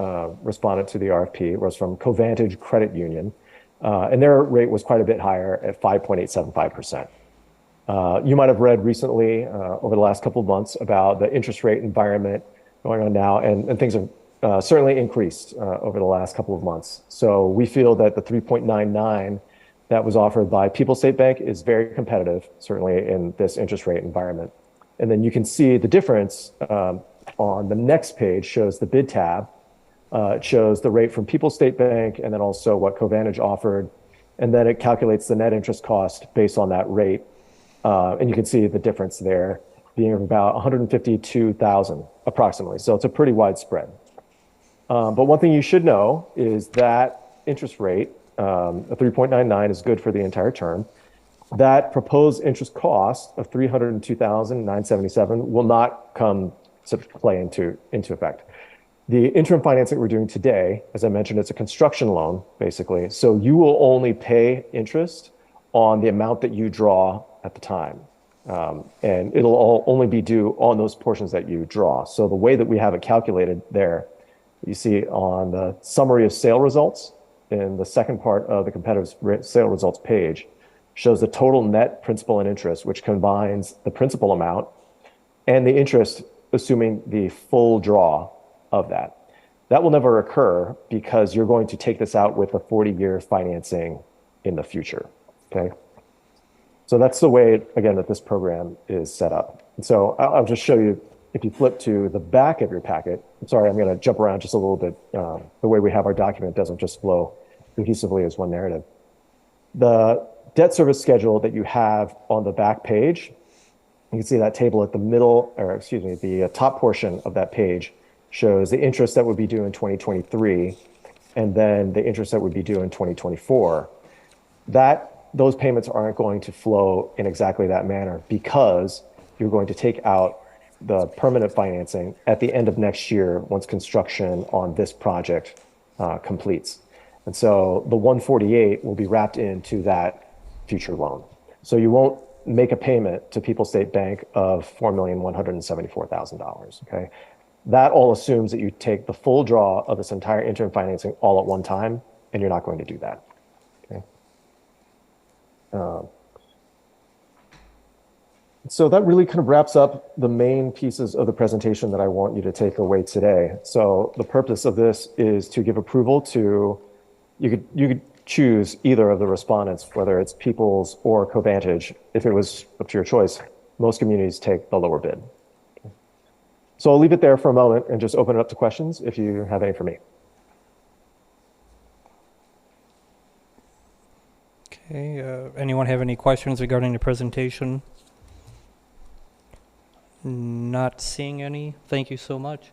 [SPEAKER 21] respondent to the RFP, was from Covantage Credit Union. And their rate was quite a bit higher at 5.875%. You might have read recently over the last couple of months about the interest rate environment going on now, and things have certainly increased over the last couple of months. So we feel that the 3.99 that was offered by People's State Bank is very competitive, certainly in this interest rate environment. And then you can see the difference on the next page, shows the bid tab. It shows the rate from People's State Bank and then also what Covantage offered. And then it calculates the net interest cost based on that rate. And you can see the difference there being about $152,000 approximately. So it's a pretty wide spread. But one thing you should know is that interest rate, a 3.99 is good for the entire term. That proposed interest cost of $302,977 will not come to play into effect. The interim financing we're doing today, as I mentioned, it's a construction loan, basically. So you will only pay interest on the amount that you draw at the time. And it'll only be due on those portions that you draw. So the way that we have it calculated there, you see on the summary of sale results in the second part of the competitive sale results page, shows the total net principal and interest, which combines the principal amount and the interest, assuming the full draw of that. That will never occur because you're going to take this out with a 40-year financing in the future, okay? So that's the way, again, that this program is set up. And so I'll just show you, if you flip to the back of your packet, I'm sorry, I'm gonna jump around just a little bit. The way we have our document doesn't just flow cohesively as one narrative. The debt service schedule that you have on the back page, you can see that table at the middle, or excuse me, the top portion of that page shows the interest that would be due in 2023, and then the interest that would be due in 2024. Those payments aren't going to flow in exactly that manner because you're going to take out the permanent financing at the end of next year once construction on this project completes. And so the 148 will be wrapped into that future loan. So you won't make a payment to People's State Bank of $4,174,000, okay? That all assumes that you take the full draw of this entire interim financing all at one time, and you're not going to do that, okay? So that really kind of wraps up the main pieces of the presentation that I want you to take away today. So the purpose of this is to give approval to, you could choose either of the respondents, whether it's People's or Covantage. If it was up to your choice, most communities take the lower bid. So I'll leave it there for a moment and just open it up to questions if you have any for me.
[SPEAKER 15] Okay, anyone have any questions regarding the presentation? Not seeing any. Thank you so much.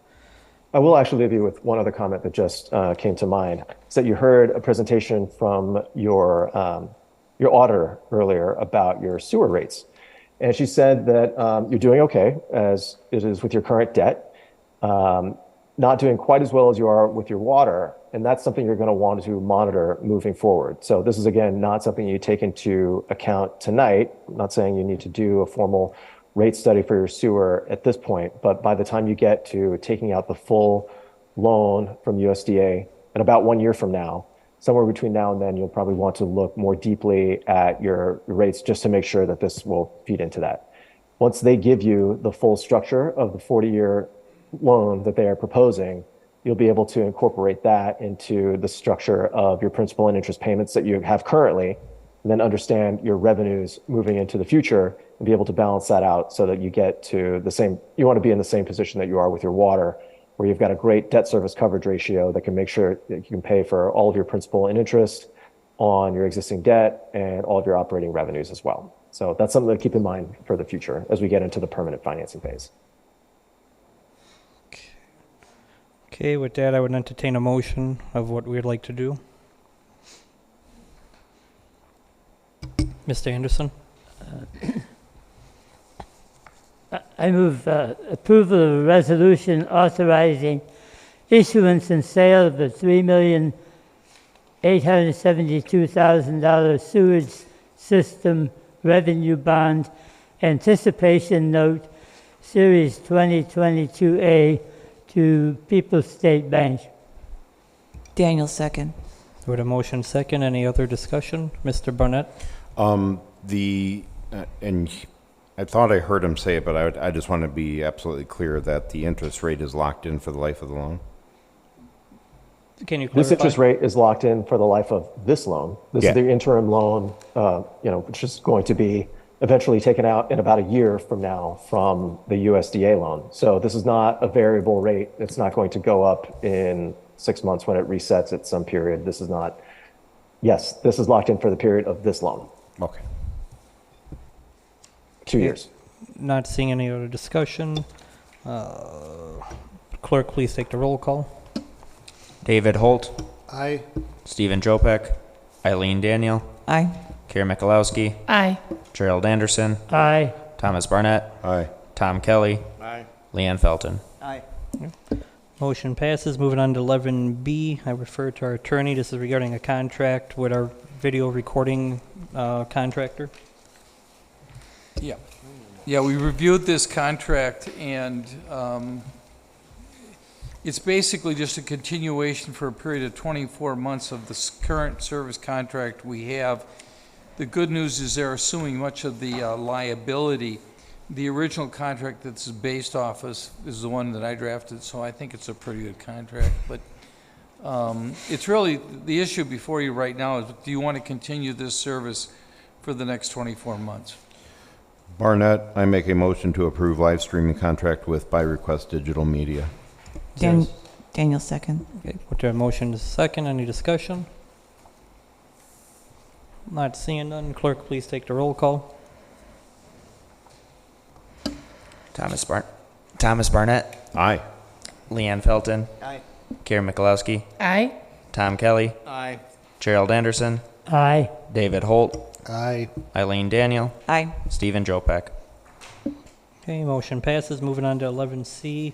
[SPEAKER 21] I will actually leave you with one other comment that just came to mind. Is that you heard a presentation from your auditor earlier about your sewer rates. And she said that you're doing okay, as it is with your current debt, not doing quite as well as you are with your water. And that's something you're going to want to monitor moving forward. So this is, again, not something you take into account tonight. I'm not saying you need to do a formal rate study for your sewer at this point, but by the time you get to taking out the full loan from USDA, and about 1 year from now, somewhere between now and then, you'll probably want to look more deeply at your rates just to make sure that this will feed into that. Once they give you the full structure of the 40-year loan that they are proposing, you'll be able to incorporate that into the structure of your principal and interest payments that you have currently, and then understand your revenues moving into the future and be able to balance that out so that you get to the same, you want to be in the same position that you are with your water, where you've got a great debt service coverage ratio that can make sure that you can pay for all of your principal and interest on your existing debt and all of your operating revenues as well. So that's something to keep in mind for the future as we get into the permanent financing phase.
[SPEAKER 15] Okay, with that, I would entertain a motion of what we'd like to do. Mr. Anderson?
[SPEAKER 11] I move approval of a resolution authorizing issuance and sale of a $3,872,000 sewage system revenue bond anticipation note, Series 2022A, to People's State Bank.
[SPEAKER 10] Daniel, second.
[SPEAKER 15] With a motion second, any other discussion? Mr. Barnett?
[SPEAKER 2] And I thought I heard him say it, but I just want to be absolutely clear that the interest rate is locked in for the life of the loan.
[SPEAKER 15] Can you clarify?
[SPEAKER 21] This interest rate is locked in for the life of this loan. This is the interim loan, which is going to be eventually taken out in about a year from now from the USDA loan. So this is not a variable rate. It's not going to go up in 6 months when it resets at some period. This is not, yes, this is locked in for the period of this loan.
[SPEAKER 2] Okay.
[SPEAKER 21] 2 years.
[SPEAKER 15] Not seeing any other discussion. Clerk, please take the roll call.
[SPEAKER 5] David Holt.
[SPEAKER 18] Aye.
[SPEAKER 5] Stephen Jopek. Eileen Daniel.
[SPEAKER 10] Aye.
[SPEAKER 5] Karen Mikulowski.
[SPEAKER 8] Aye.
[SPEAKER 5] Gerald Anderson.
[SPEAKER 11] Aye.
[SPEAKER 5] Thomas Barnett.
[SPEAKER 2] Aye.
[SPEAKER 5] Tom Kelly.
[SPEAKER 12] Aye.
[SPEAKER 5] Leanne Felton.
[SPEAKER 12] Aye.
[SPEAKER 15] Motion passes. Moving on to 11B, I refer to our attorney. This is regarding a contract with our video recording contractor.
[SPEAKER 20] Yeah. Yeah, we reviewed this contract, and it's basically just a continuation for a period of 24 months of the current service contract we have. The good news is they're assuming much of the liability. The original contract that's based off is the one that I drafted, so I think it's a pretty good contract. But it's really, the issue before you right now is, do you want to continue this service for the next 24 months?
[SPEAKER 2] Barnett, I make a motion to approve live streaming contract with By Request Digital Media.
[SPEAKER 10] Daniel, second.
[SPEAKER 15] Okay, put your motion to second. Any discussion? Not seeing none. Clerk, please take the roll call.
[SPEAKER 5] Thomas Barnett.
[SPEAKER 2] Aye.
[SPEAKER 5] Leanne Felton.
[SPEAKER 12] Aye.
[SPEAKER 5] Karen Mikulowski.
[SPEAKER 8] Aye.
[SPEAKER 5] Tom Kelly.
[SPEAKER 12] Aye.
[SPEAKER 5] Gerald Anderson.
[SPEAKER 11] Aye.
[SPEAKER 5] David Holt.
[SPEAKER 18] Aye.
[SPEAKER 5] Eileen Daniel.
[SPEAKER 10] Aye.
[SPEAKER 5] Stephen Jopek.
[SPEAKER 15] Okay, motion passes. Moving on to 11C.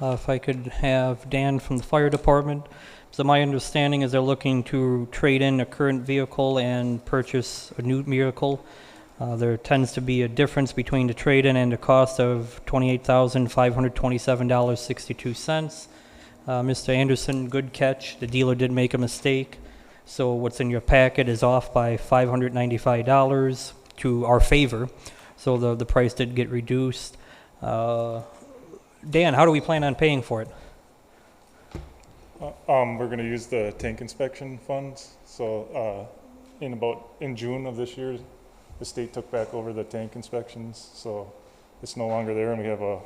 [SPEAKER 15] If I could have Dan from the fire department. So my understanding is they're looking to trade in a current vehicle and purchase a new vehicle. There tends to be a difference between the trade-in and the cost of $28,527.62. Mr. Anderson, good catch. The dealer did make a mistake. So what's in your packet is off by $595 to our favor. So the price did get reduced. Dan, how do we plan on paying for it?
[SPEAKER 6] We're going to use the tank inspection funds. So in June of this year, the state took back over the tank inspections. So it's no longer there, and we have a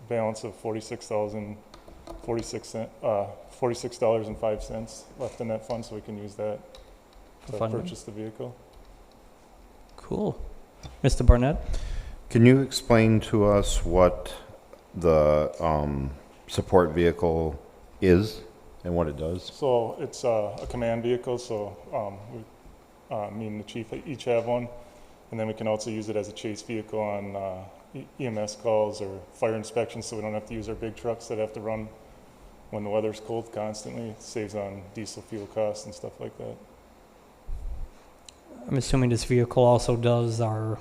[SPEAKER 6] balance of $46.05 left in that fund, so we can use that to purchase the vehicle.
[SPEAKER 15] Cool. Mr. Barnett?
[SPEAKER 2] Can you explain to us what the support vehicle is and what it does?
[SPEAKER 6] So it's a command vehicle, so me and the chief each have one, and then we can also use it as a chase vehicle on EMS calls or fire inspections, so we don't have to use our big trucks that have to run when the weather's cold constantly. It saves on diesel fuel costs and stuff like that.
[SPEAKER 15] I'm assuming this vehicle also does our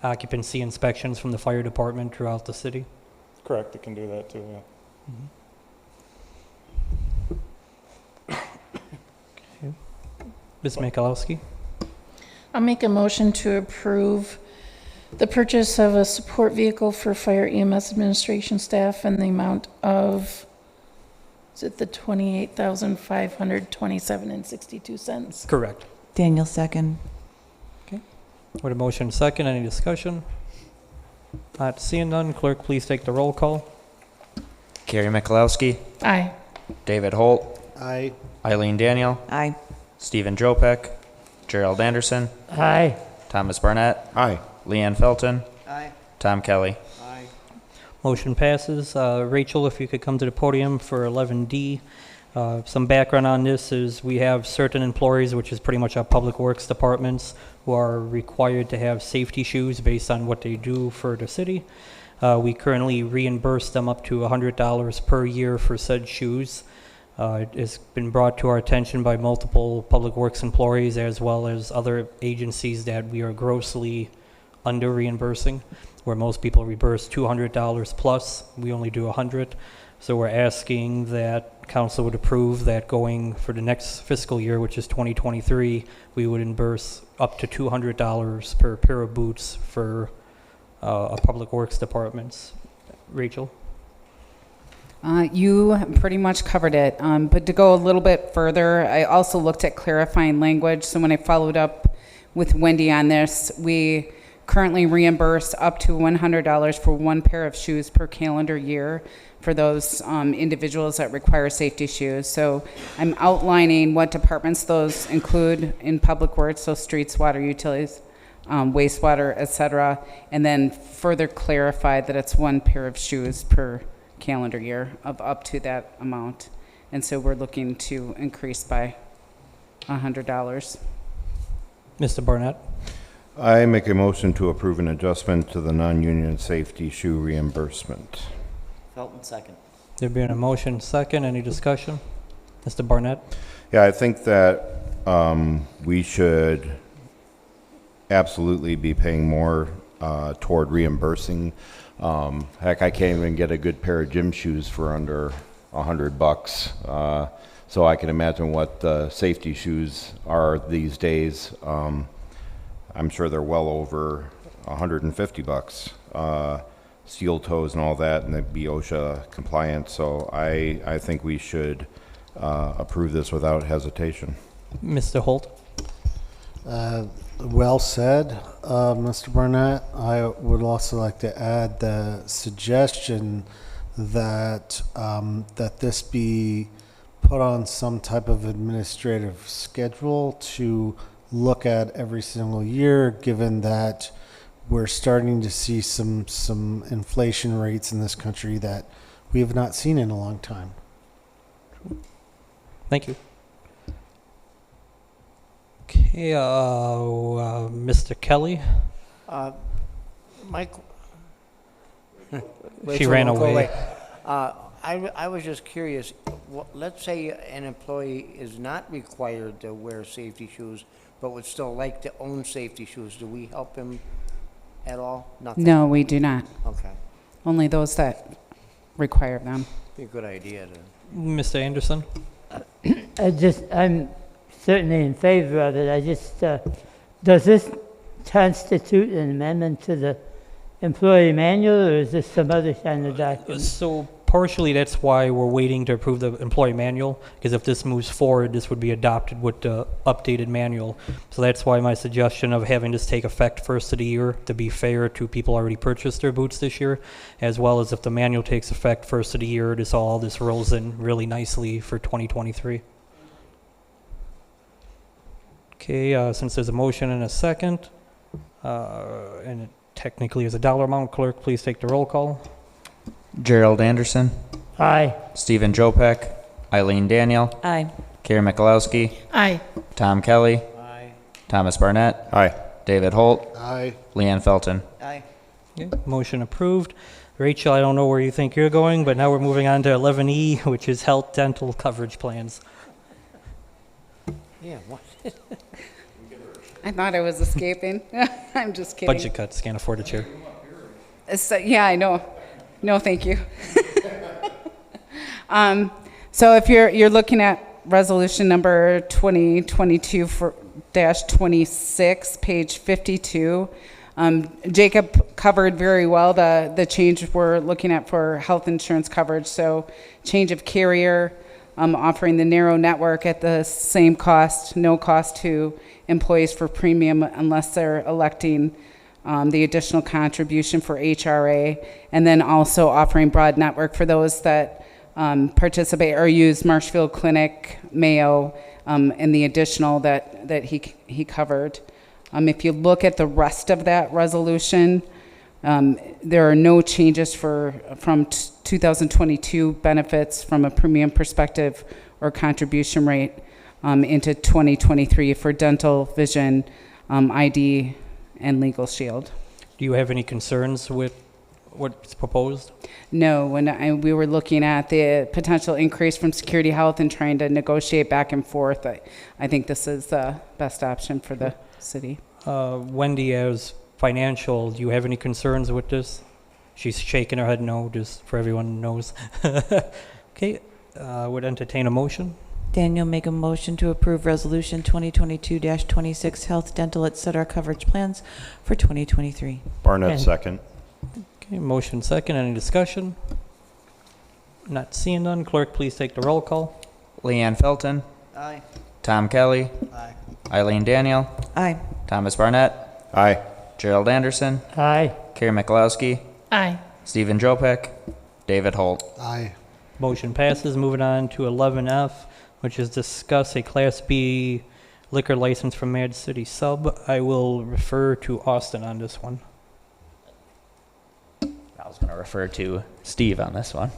[SPEAKER 15] occupancy inspections from the fire department throughout the city?
[SPEAKER 6] Correct, it can do that too, yeah.
[SPEAKER 15] Okay. Ms. Mikulowski?
[SPEAKER 8] I'll make a motion to approve the purchase of a support vehicle for fire EMS administration staff in the amount of, is it the $28,527.62?
[SPEAKER 15] Correct.
[SPEAKER 10] Daniel, second.
[SPEAKER 15] Okay. With a motion second, any discussion? Not seeing none. Clerk, please take the roll call.
[SPEAKER 5] Karen Mikulowski.
[SPEAKER 8] Aye.
[SPEAKER 5] David Holt.
[SPEAKER 18] Aye.
[SPEAKER 5] Eileen Daniel.
[SPEAKER 10] Aye.
[SPEAKER 5] Stephen Jopek. Gerald Anderson.
[SPEAKER 11] Aye.
[SPEAKER 5] Thomas Barnett.
[SPEAKER 2] Aye.
[SPEAKER 5] Leanne Felton.
[SPEAKER 12] Aye.
[SPEAKER 5] Tom Kelly.
[SPEAKER 12] Aye.
[SPEAKER 15] Motion passes. Rachel, if you could come to the podium for 11D. Some background on this is we have certain employees, which is pretty much our public works departments, who are required to have safety shoes based on what they do for the city. We currently reimburse them up to $100 per year for said shoes. It's been brought to our attention by multiple public works employees as well as other agencies that we are grossly under reimbursing, where most people reimburse $200 plus, we only do $100. So we're asking that council would approve that going for the next fiscal year, which is 2023, we would reimburse up to $200 per pair of boots for our public works departments. Rachel?
[SPEAKER 19] You pretty much covered it, but to go a little bit further, I also looked at clarifying language. So when I followed up with Wendy on this, we currently reimburse up to $100 for one pair of shoes per calendar year for those individuals that require safety shoes. So I'm outlining what departments those include in public works, so streets, water, utilities, wastewater, etc., and then further clarify that it's one pair of shoes per calendar year of up to that amount. And so we're looking to increase by $100.
[SPEAKER 15] Mr. Barnett?
[SPEAKER 2] I make a motion to approve an adjustment to the non-union safety shoe reimbursement.
[SPEAKER 12] Felton, second.
[SPEAKER 15] There being a motion second, any discussion? Mr. Barnett?
[SPEAKER 2] Yeah, I think that we should absolutely be paying more toward reimbursing. Heck, I can't even get a good pair of gym shoes for under $100. So I can imagine what safety shoes are these days. I'm sure they're well over $150. Steel toes and all that, and they'd be OSHA compliant. So I think we should approve this without hesitation.
[SPEAKER 15] Mr. Holt?
[SPEAKER 18] Well said, Mr. Barnett. I would also like to add the suggestion that that this be put on some type of administrative schedule to look at every single year, given that we're starting to see some inflation rates in this country that we have not seen in a long time.
[SPEAKER 15] Thank you. Okay, Mr. Kelly?
[SPEAKER 12] Mike?
[SPEAKER 15] She ran away.
[SPEAKER 12] I was just curious, let's say an employee is not required to wear safety shoes, but would still like to own safety shoes. Do we help him at all? Nothing?
[SPEAKER 19] No, we do not.
[SPEAKER 12] Okay.
[SPEAKER 19] Only those that require them.
[SPEAKER 12] Be a good idea to...
[SPEAKER 15] Mr. Anderson?
[SPEAKER 11] I'm certainly in favor of it. Does this constitute an amendment to the employee manual, or is this some other kind of document?
[SPEAKER 15] So partially that's why we're waiting to approve the employee manual, because if this moves forward, this would be adopted with the updated manual. So that's why my suggestion of having this take effect first of the year, to be fair to people already purchased their boots this year, as well as if the manual takes effect first of the year, this rolls in really nicely for 2023. Okay, since there's a motion and a second, and it technically is a dollar amount, clerk, please take the roll call.
[SPEAKER 5] Gerald Anderson.
[SPEAKER 11] Aye.
[SPEAKER 5] Stephen Jopek. Eileen Daniel.
[SPEAKER 10] Aye.
[SPEAKER 5] Carrie Michalowski.
[SPEAKER 8] Aye.
[SPEAKER 5] Tom Kelly.
[SPEAKER 12] Aye.
[SPEAKER 5] Thomas Barnett.
[SPEAKER 2] Aye.
[SPEAKER 5] David Holt.
[SPEAKER 18] Aye.
[SPEAKER 5] Leanne Felton.
[SPEAKER 12] Aye.
[SPEAKER 15] Okay, motion approved. Rachel, I don't know where you think you're going, but now we're moving on to 11E, which is health dental coverage plans.
[SPEAKER 12] Yeah, what?
[SPEAKER 19] I thought I was escaping. I'm just kidding.
[SPEAKER 15] Budget cuts, can't afford a chair.
[SPEAKER 19] So, yeah, I know. No, thank you. So if you're looking at resolution number 2022-26, page 52, Jacob covered very well the change we're looking at for health insurance coverage. So change of carrier, offering the narrow network at the same cost, no cost to employees for premium unless they're electing the additional contribution for HRA, and then also offering broad network for those that participate or use Marshfield Clinic, Mayo, and the additional that he covered. If you look at the rest of that resolution, There are no changes from 2022 benefits from a premium perspective or contribution rate into 2023 for dental, vision, ID, and legal shield.
[SPEAKER 15] Do you have any concerns with what's proposed?
[SPEAKER 19] No, when we were looking at the potential increase from Security Health and trying to negotiate back and forth, I think this is the best option for the city.
[SPEAKER 15] Wendy, as financial, do you have any concerns with this? She's shaking her head no, just for everyone knows. Okay, would entertain a motion.
[SPEAKER 10] Daniel, make a motion to approve Resolution 2022-26 Health, Dental, etc. coverage plans for 2023.
[SPEAKER 2] Barnett, second.
[SPEAKER 15] Okay, motion second. Any discussion? Not seeing none. Clerk, please take the roll call.
[SPEAKER 5] Leanne Felton.
[SPEAKER 12] Aye.
[SPEAKER 5] Tom Kelly.
[SPEAKER 12] Aye.
[SPEAKER 5] Eileen Daniel.
[SPEAKER 10] Aye.
[SPEAKER 5] Thomas Barnett.
[SPEAKER 2] Aye.
[SPEAKER 5] Gerald Anderson.
[SPEAKER 11] Aye.
[SPEAKER 5] Carrie Mikulowski.
[SPEAKER 8] Aye.
[SPEAKER 5] Stephen Jopek. David Holt.
[SPEAKER 18] Aye.
[SPEAKER 15] Motion passes. Moving on to 11F, which is discuss a Class B liquor license for Mad City Sub. I will refer to Austin on this one.
[SPEAKER 5] I was going to refer to Steve on this one.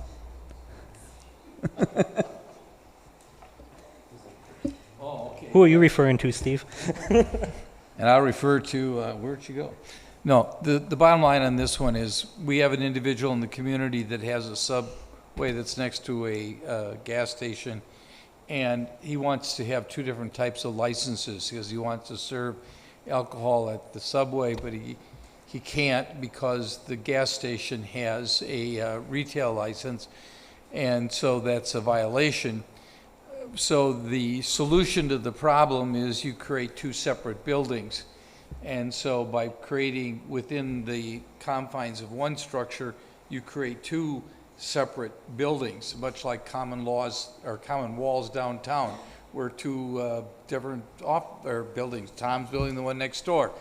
[SPEAKER 20] Oh, okay.
[SPEAKER 15] Who are you referring to, Steve?
[SPEAKER 20] And I'll refer to, where'd you go? No, the bottom line on this one is we have an individual in the community that has a Subway that's next to a gas station, and he wants to have two different types of licenses because he wants to serve alcohol at the Subway, but he can't because the gas station has a retail license, and so that's a violation. So the solution to the problem is you create two separate buildings. And so by creating within the confines of one structure, you create two separate buildings, much like common laws or common walls downtown, where two different buildings, Tom's building, the one next door,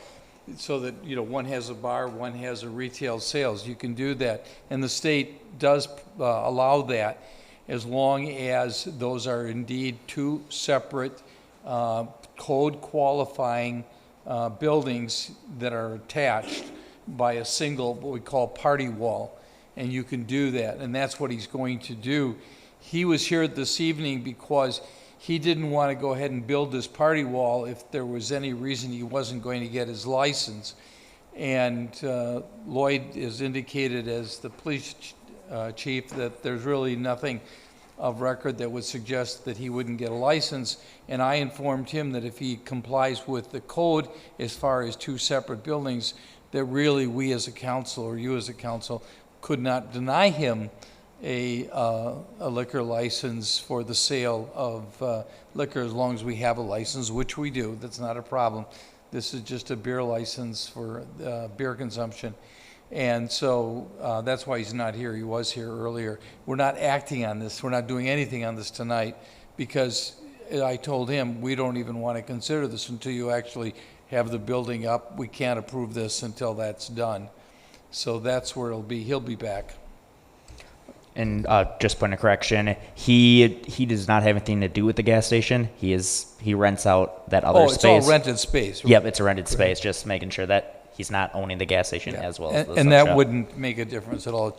[SPEAKER 20] so that, you know, one has a bar, one has a retail sales. You can do that. And the state does allow that as long as those are indeed two separate code qualifying buildings that are attached by a single, what we call party wall. And you can do that, and that's what he's going to do. He was here this evening because he didn't want to go ahead and build this party wall if there was any reason he wasn't going to get his license. And Lloyd has indicated as the police chief that there's really nothing of record that would suggest that he wouldn't get a license. And I informed him that if he complies with the code as far as two separate buildings, that really we as a council or you as a council could not deny him a liquor license for the sale of liquor as long as we have a license, which we do. That's not a problem. This is just a beer license for beer consumption. And so that's why he's not here. He was here earlier. We're not acting on this. We're not doing anything on this tonight because I told him we don't even want to consider this until you actually have the building up. We can't approve this until that's done. So that's where it'll be. He'll be back.
[SPEAKER 5] And just point of correction, he does not have anything to do with the gas station. He rents out that other space.
[SPEAKER 20] Oh, it's all rented space.
[SPEAKER 5] Yep, it's a rented space. Just making sure that he's not owning the gas station as well as the
[SPEAKER 20] and
[SPEAKER 5] sub
[SPEAKER 20] that
[SPEAKER 5] shop.
[SPEAKER 20] wouldn't make a difference at all.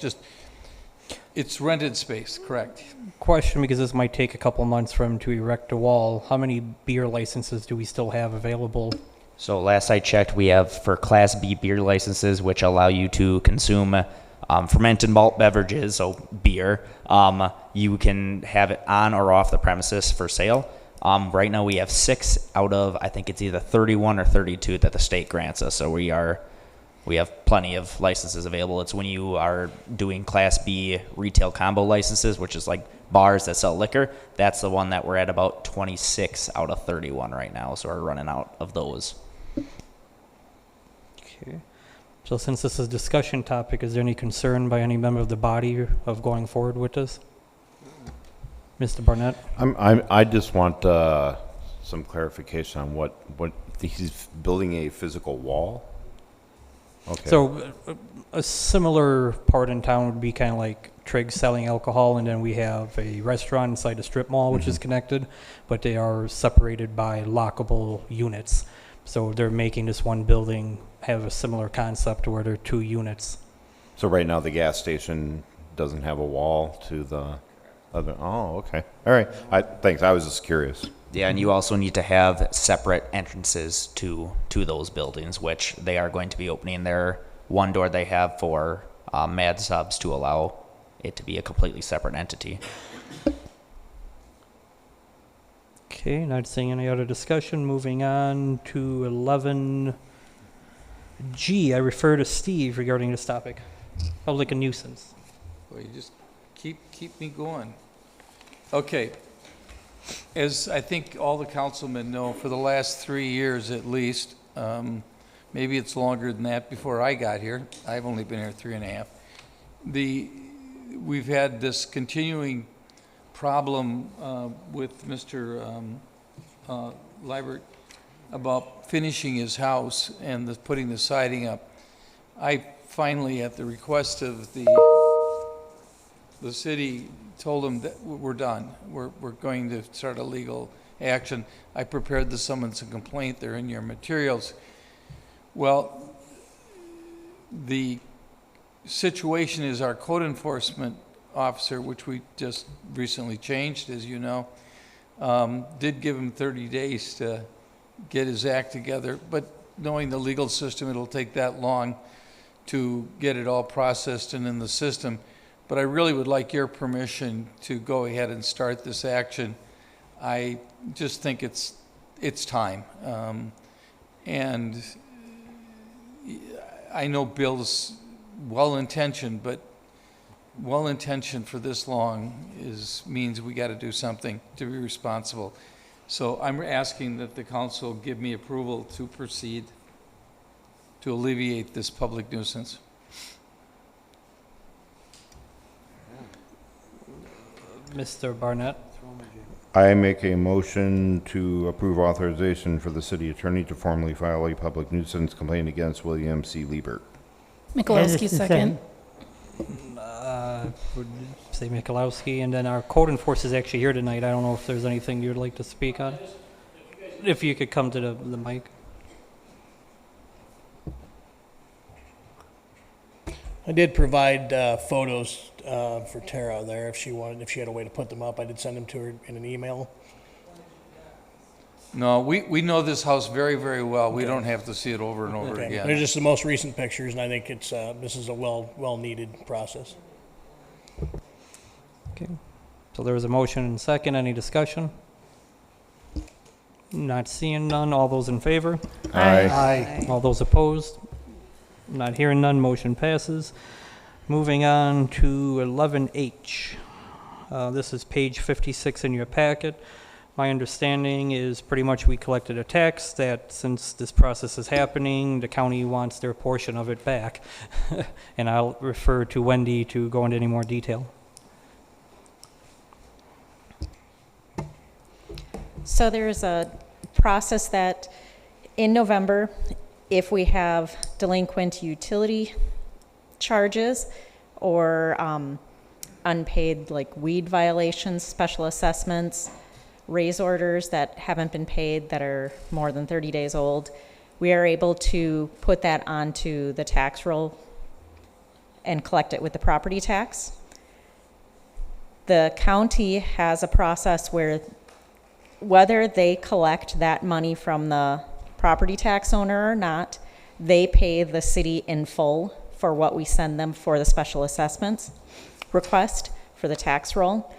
[SPEAKER 20] It's rented space, correct?
[SPEAKER 15] Question, because this might take a couple months for him to erect a wall. How many beer licenses do we still have available?
[SPEAKER 5] So last I checked, we have for Class B beer licenses, which allow you to consume fermented malt beverages, so beer. You can have it on or off the premises for sale. Right now we have 6 out of, I think it's either 31 or 32 that the state grants us. So we have plenty of licenses available. It's when you are doing Class B retail combo licenses, which is like bars that sell liquor. That's the one that we're at about 26 out of 31 right now. So we're running out of those.
[SPEAKER 15] Okay. So since this is a discussion topic, is there any concern by any member of the body of going forward with this? Mr. Barnett?
[SPEAKER 2] I just want some clarification on what he's building a physical wall. Okay.
[SPEAKER 15] So a similar part in town would be kind of like Triggs selling alcohol, and then we have a restaurant inside a strip mall which is connected, but they are separated by lockable units. So they're making this one building have a similar concept where there are 2 units.
[SPEAKER 2] So right now the gas station doesn't have a wall to the other. Oh, okay. All right. Thanks. I was just curious.
[SPEAKER 5] Yeah, and you also need to have separate entrances to those buildings, which they are going to be opening their one door they have for Mad Subs to allow it to be a completely separate entity.
[SPEAKER 15] Okay, not seeing any other discussion. Moving on to 11G. I refer to Steve regarding this topic. Public nuisance.
[SPEAKER 20] Well, you just keep me going. Okay. As I think all the councilmen know, for the last 3 years at least, maybe it's longer than that before I got here. I've only been here 3.5. We've had this continuing problem with Mr. Liebert about finishing his house and putting the siding up. I finally, at the request of the city, told him that we're done. We're going to start a legal action. I prepared the summons and complaint. They're in your materials. Well, the situation is our code enforcement officer, which we just recently changed, as you know, did give him 30 days to get his act together. But knowing the legal system, it'll take that long to get it all processed and in the system. But I really would like your permission to go ahead and start this action. I just think it's time. And I know Bill's well-intentioned, but well-intentioned for this long means we got to do something to be responsible. So I'm asking that the council give me approval to proceed to alleviate this public nuisance.
[SPEAKER 15] Mr. Barnett.
[SPEAKER 2] I make a motion to approve authorization for the city attorney to formally file a public nuisance complaint against William C. Liebert.
[SPEAKER 8] Mikulowski, second.
[SPEAKER 15] Would say Mikulowski, and then our code enforcer is actually here tonight. I don't know if there's anything you'd like to speak on. If you could come to the mic.
[SPEAKER 9] I did provide photos for Tara there if she had a way to put them up. I did send them to her in an email.
[SPEAKER 20] No, we know this house very, very well. We don't have to see it over and over again.
[SPEAKER 9] They're just the most recent pictures, and I think this is a well-needed process.
[SPEAKER 15] Okay. So there was a motion and second. Any discussion? Not seeing none. All those in favor?
[SPEAKER 2] Aye.
[SPEAKER 9] Aye.
[SPEAKER 15] All those opposed? Not hearing none. Motion passes. Moving on to 11H. This is page 56 in your packet. My understanding is pretty much we collected a tax that since this process is happening, the county wants their portion of it back. And I'll refer to Wendy to go into any more detail.
[SPEAKER 22] So there's a process that in November, if we have delinquent utility charges or unpaid like weed violations, special assessments, raise orders that haven't been paid that are more than 30 days old, we are able to put that onto the tax roll and collect it with the property tax. The county has a process where whether they collect that money from the property tax owner or not, they pay the city in full for what we send them for the special assessments request for the tax roll.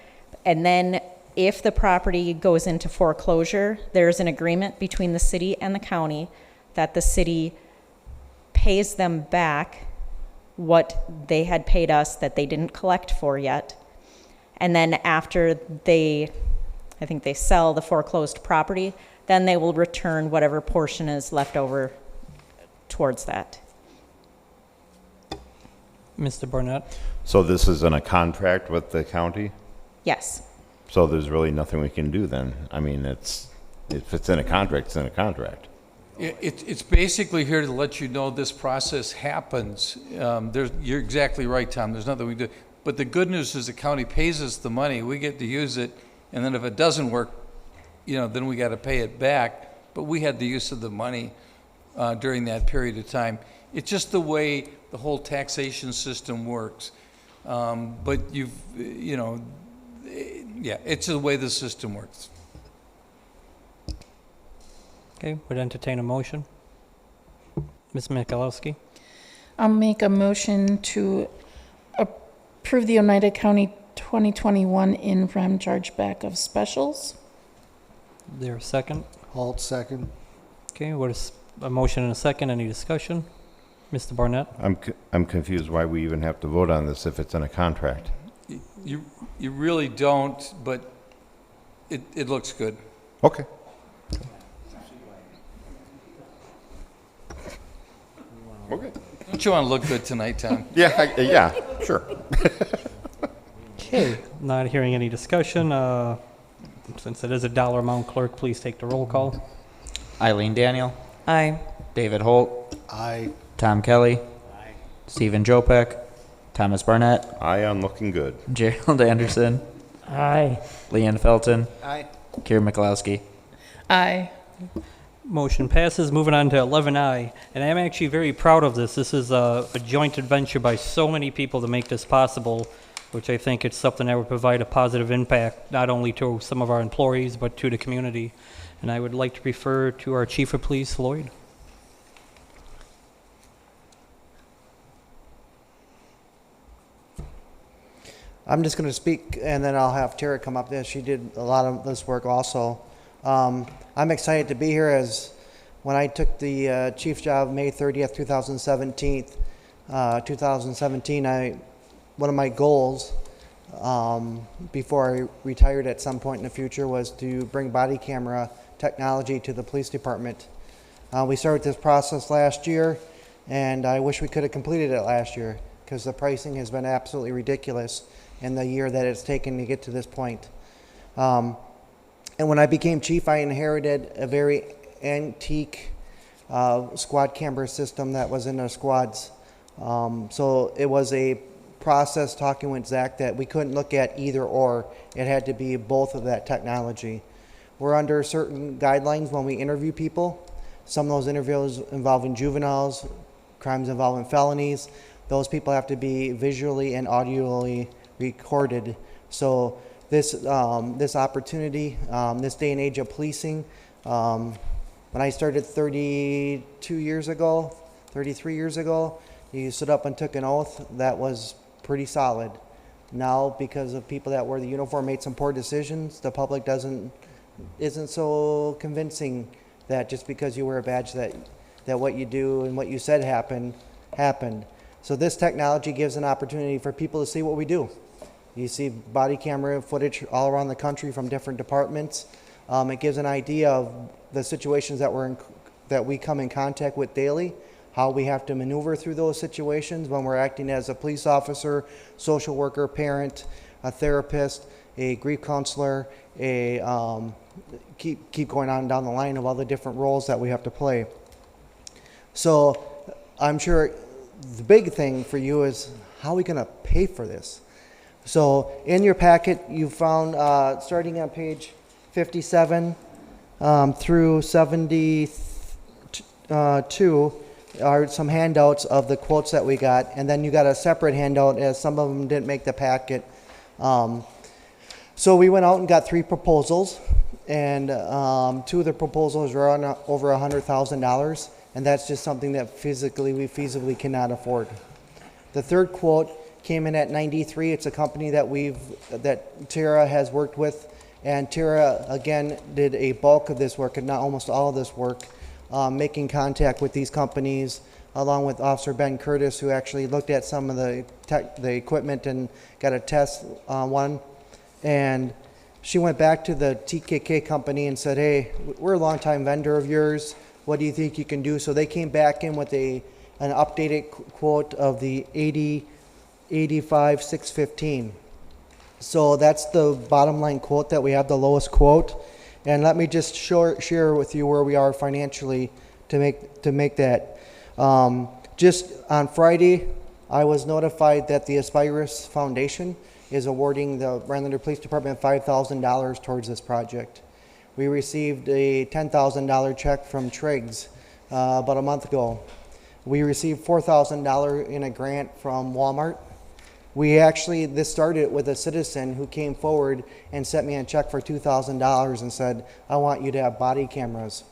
[SPEAKER 22] And then if the property goes into foreclosure, there's an agreement between the city and the county that the city pays them back what they had paid us that they didn't collect for yet. And then after I think they sell the foreclosed property, then they will return whatever portion is left over towards that.
[SPEAKER 15] Mr. Barnett?
[SPEAKER 2] So this is in a contract with the county?
[SPEAKER 22] Yes.
[SPEAKER 2] So there's really nothing we can do then? I mean, if it's in a contract, it's in a contract.
[SPEAKER 20] It's basically here to let you know this process happens. You're exactly right, Tom. There's nothing we can do. But the good news is the county pays us the money. We get to use it. And then if it doesn't work, then we got to pay it back. but we had the use of the money during that period of time. It's just the way the whole taxation system works. But it's the way the system works.
[SPEAKER 15] Okay, would entertain a motion. Ms. Michalowski?
[SPEAKER 8] I'll make a motion to approve the Oneida County 2021 in-rem chargeback of specials.
[SPEAKER 15] Is there a second?
[SPEAKER 18] Halt second.
[SPEAKER 15] Okay, what is a motion and a second? Any discussion? Mr. Barnett?
[SPEAKER 2] I'm confused why we even have to vote on this if it's in a contract.
[SPEAKER 20] You really don't, but it looks good.
[SPEAKER 2] Okay. Okay.
[SPEAKER 20] Don't you want to look good tonight, Tom?
[SPEAKER 2] Yeah, sure.
[SPEAKER 15] Okay, not hearing any discussion. Since it is a dollar amount, clerk, please take the roll call.
[SPEAKER 5] Eileen Daniel.
[SPEAKER 10] Aye.
[SPEAKER 5] David Holt.
[SPEAKER 18] Aye.
[SPEAKER 5] Tom Kelly. Stephen Jopek. Thomas Barnett.
[SPEAKER 2] Aye, I'm looking good.
[SPEAKER 5] Gerald Anderson.
[SPEAKER 11] Aye.
[SPEAKER 5] Leanne Felton.
[SPEAKER 12] Aye.
[SPEAKER 5] Kira Michalowski.
[SPEAKER 8] Aye.
[SPEAKER 15] Motion passes. Moving on to 11I. And I'm actually very proud of this. This is a joint adventure by so many people to make this possible, which I think it's something that would provide a positive impact, not only to some of our employees, but to the community. And I would like to refer to our Chief of Police, Lloyd.
[SPEAKER 12] I'm just going to speak, and then I'll have Tara come up there. She did a lot of this work also. I'm excited to be here, as when I took the chief's job May 30th, 2017, one of my goals before I retired at some point in the future was to bring body camera technology to the police department. We started this process last year, and I wish we could have completed it last year because the pricing has been absolutely ridiculous in the year that it's taken to get to this point. And when I became chief, I inherited a very antique squad camera system that was in our squads. So it was a process talking with Zach that we couldn't look at either or. It had to be both of that technology. We're under certain guidelines when we interview people. Some of those interviews involving juveniles, crimes involving felonies, those people have to be visually and audioly recorded. So this opportunity, this day and age of policing, when I started 33 years ago, you stood up and took an oath that was pretty solid. Now, because of people that wear the uniform made some poor decisions, the public isn't so convincing that just because you wear a badge that what you do and what you said happened. So this technology gives an opportunity for people to see what we do. You see body camera footage all around the country from different departments. It gives an idea of the situations that we come in contact with daily, how we have to maneuver through those situations when we're acting as a police officer, social worker, parent, a therapist, a grief counselor, keep going on down the line of all the different roles that we have to play. So I'm sure the big thing for you is how are we going to pay for this? So in your packet, you found, starting on page 57 through 72, are some handouts of the quotes that we got. And then you got a separate handout, as some of them didn't make the packet. So we went out and got 3 proposals. And 2 of the proposals were on over $100,000. And that's just something that we feasibly cannot afford. The third quote came in at 93. It's a company that Tara has worked with, and Tara again did a bulk of this work, and not almost all of this work, making contact with these companies, along with Officer Ben Curtis, who actually looked at some of the equipment and got a test on one. And she went back to the TKK company and said, "Hey, we're a longtime vendor of yours. What do you think you can do?" So they came back in with an updated quote of the 85,615. So that's the bottom line quote that we have, the lowest quote. And let me just share with you where we are financially to make that. Just on Friday, I was notified that the Aspirus Foundation is awarding the Rhinelander Police Department $5,000 towards this project.
[SPEAKER 7] We received a $10,000 check from Triggs about a month ago. We received $4,000 in a grant from Walmart. This started with a citizen who came forward and sent me a check for $2,000 and said, I want you to have body cameras.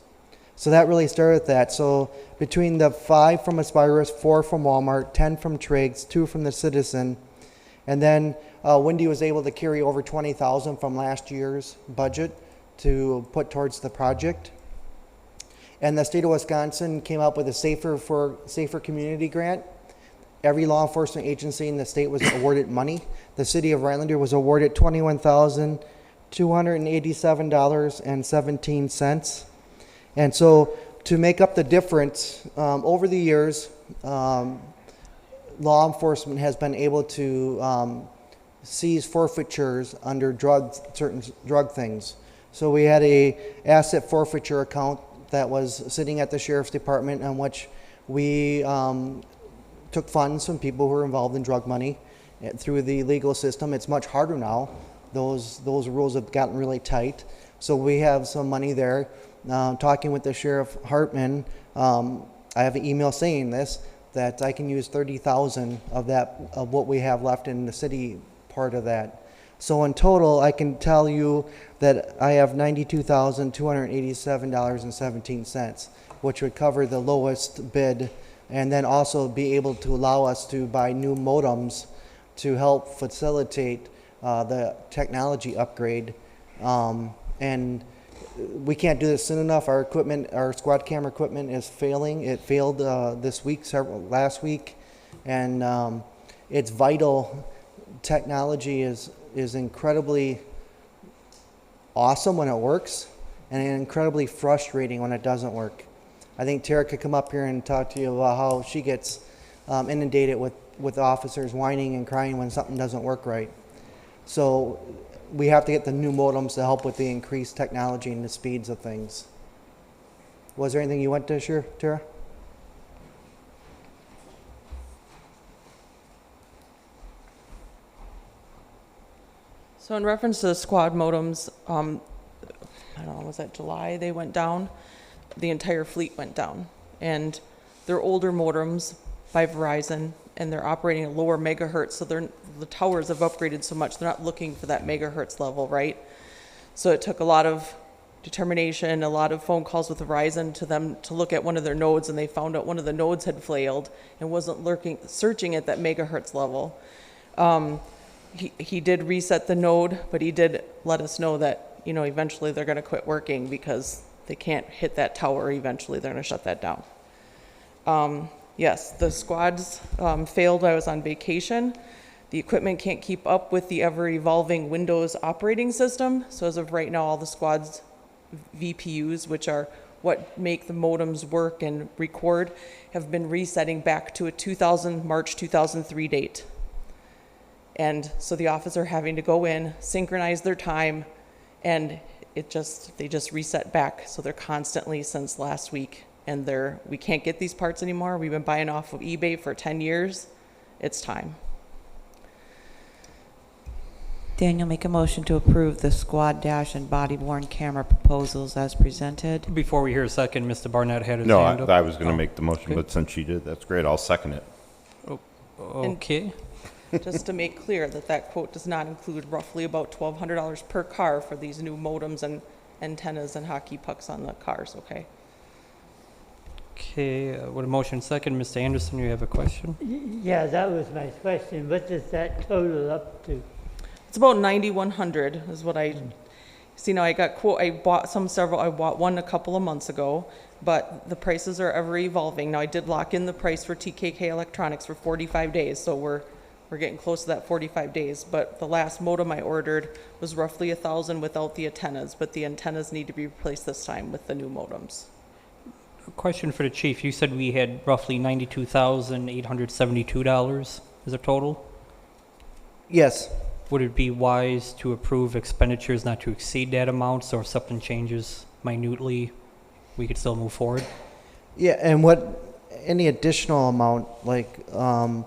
[SPEAKER 7] So that really started that. So between the 5 from Aspirus, 4 from Walmart, 10 from Triggs, 2 from the citizen, and then Wendy was able to carry over $20,000 from last year's budget to put towards the project. And the state of Wisconsin came up with a Safer Community grant. Every law enforcement agency in the state was awarded money. The city of Rhinelander was awarded $21,287.17. And so to make up the difference, over the years, law enforcement has been able to seize forfeitures under certain drug things. So we had a asset forfeiture account that was sitting at the sheriff's department on which we took funds from people who were involved in drug money through the legal system. It's much harder now. Those rules have gotten really tight. So we have some money there. Talking with the Sheriff Hartman, I have an email saying this, that I can use $30,000 of what we have left in the city part of that. So in total, I can tell you that I have $92,287.17, which would cover the lowest bid, and then also be able to allow us to buy new modems to help facilitate the technology upgrade. And we can't do this soon enough. Our equipment, our squad camera equipment is failing. It failed last week, and it's vital. Technology is incredibly awesome when it works, and incredibly frustrating when it doesn't work. I think Tara could come up here and talk to you about how she gets inundated with officers whining and crying when something doesn't work right. So we have to get the new modems to help with the increased technology and the speeds of things. Was there anything you want to share, Tara?
[SPEAKER 16] So in reference to the squad modems, I don't know, was that July they went down? The entire fleet went down. And they're older modems by Verizon, and they're operating at lower megahertz, so the towers have upgraded so much, they're not looking for that megahertz level, right? So it took a lot of determination, a lot of phone calls with Verizon to them to look at one of their nodes, and they found out one of the nodes had failed and wasn't searching at that megahertz level. He did reset the node, but he did let us know that, you know, eventually they're gonna quit working because they can't hit that tower. Eventually they're gonna shut that down. Yes, the squads failed. I was on vacation. The equipment can't keep up with the ever-evolving Windows operating system. So as of right now, all the squads VPUs, which are what make the modems work and record, have been resetting back to a March 2003 date. And so the officer having to go in, synchronize their time, and they just reset back. So they're constantly since last week, and we can't get these parts anymore. We've been buying off of eBay for 10 years. It's time.
[SPEAKER 10] Daniel, make a motion to approve the squad dash and body-worn camera proposals as presented.
[SPEAKER 15] Before we hear a second, Mr. Barnett had his
[SPEAKER 2] No,
[SPEAKER 15] hand up.
[SPEAKER 2] I was going to make the motion, but since she did, that's great. I'll second it.
[SPEAKER 15] Okay.
[SPEAKER 16] Just to make clear that quote does not include roughly about $1,200 per car for these new modems and antennas and hockey pucks on the cars, okay?
[SPEAKER 15] Okay, with a motion second, Mr. Anderson, you have a question?
[SPEAKER 11] Yeah, that was my question. What does that total up to?
[SPEAKER 16] It's about 9,100 is what I see now. I bought I bought one a couple of months ago, but the prices are ever evolving. Now I did lock in the price for TKK Electronics for 45 days, so we're getting close to that 45 days, but the last modem I ordered was roughly $1,000 without the antennas, but the antennas need to be replaced this time with the new modems.
[SPEAKER 15] A question for the chief. You said we had roughly $92,872 as a total?
[SPEAKER 7] Yes.
[SPEAKER 15] Would it be wise to approve expenditures not to exceed that amount, so if something changes minutely, we could still move forward?
[SPEAKER 7] Yeah, and any additional amount, like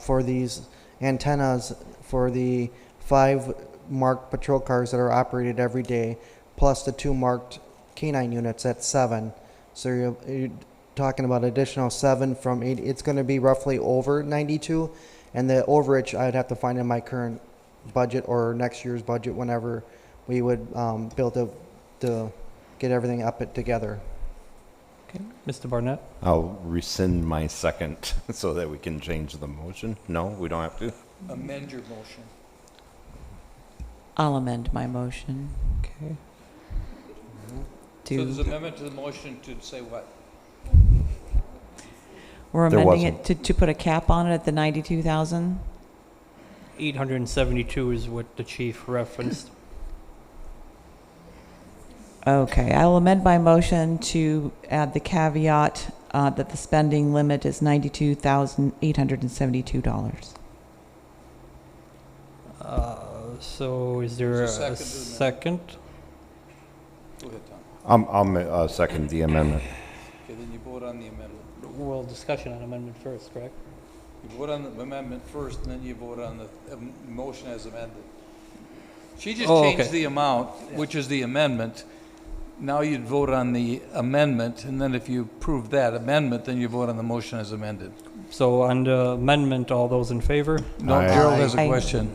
[SPEAKER 7] for these antennas for the 5 marked patrol cars that are operated every day, plus the 2 marked canine units at 7. So you're talking about additional 7 from 8. It's going to be roughly over 92. And the overage I'd have to find in my current budget or next year's budget whenever we would build to get everything up it together.
[SPEAKER 5] Okay, Mr. Barnett?
[SPEAKER 2] I'll rescind my second so that we can change the motion. No, we don't have to.
[SPEAKER 20] Amend your motion.
[SPEAKER 10] I'll amend my motion.
[SPEAKER 5] Okay.
[SPEAKER 20] So there's an amendment to the motion to say what?
[SPEAKER 10] We're
[SPEAKER 2] There
[SPEAKER 10] amending
[SPEAKER 2] wasn't.
[SPEAKER 10] it to put a cap on it at the 92,000.
[SPEAKER 5] 872 is what the chief referenced.
[SPEAKER 10] Okay, I will amend my motion to add the caveat that the spending limit is $92,872.
[SPEAKER 5] So is there
[SPEAKER 20] Is there
[SPEAKER 5] a
[SPEAKER 20] a second to the
[SPEAKER 5] second?
[SPEAKER 20] Go ahead, Tom.
[SPEAKER 2] I'll second the amendment.
[SPEAKER 20] Okay, then you vote on the amendment.
[SPEAKER 5] Well, discussion on amendment first, correct?
[SPEAKER 20] You vote on the amendment first, and then you vote on the motion as amended. She just changed the amount, which is the amendment. Now you'd vote on the amendment, and then if you approve that amendment, then you vote on the motion as amended.
[SPEAKER 5] So on the amendment, all those in favor?
[SPEAKER 20] No,
[SPEAKER 2] Aye.
[SPEAKER 20] Gerald has a
[SPEAKER 10] Aye.
[SPEAKER 20] question.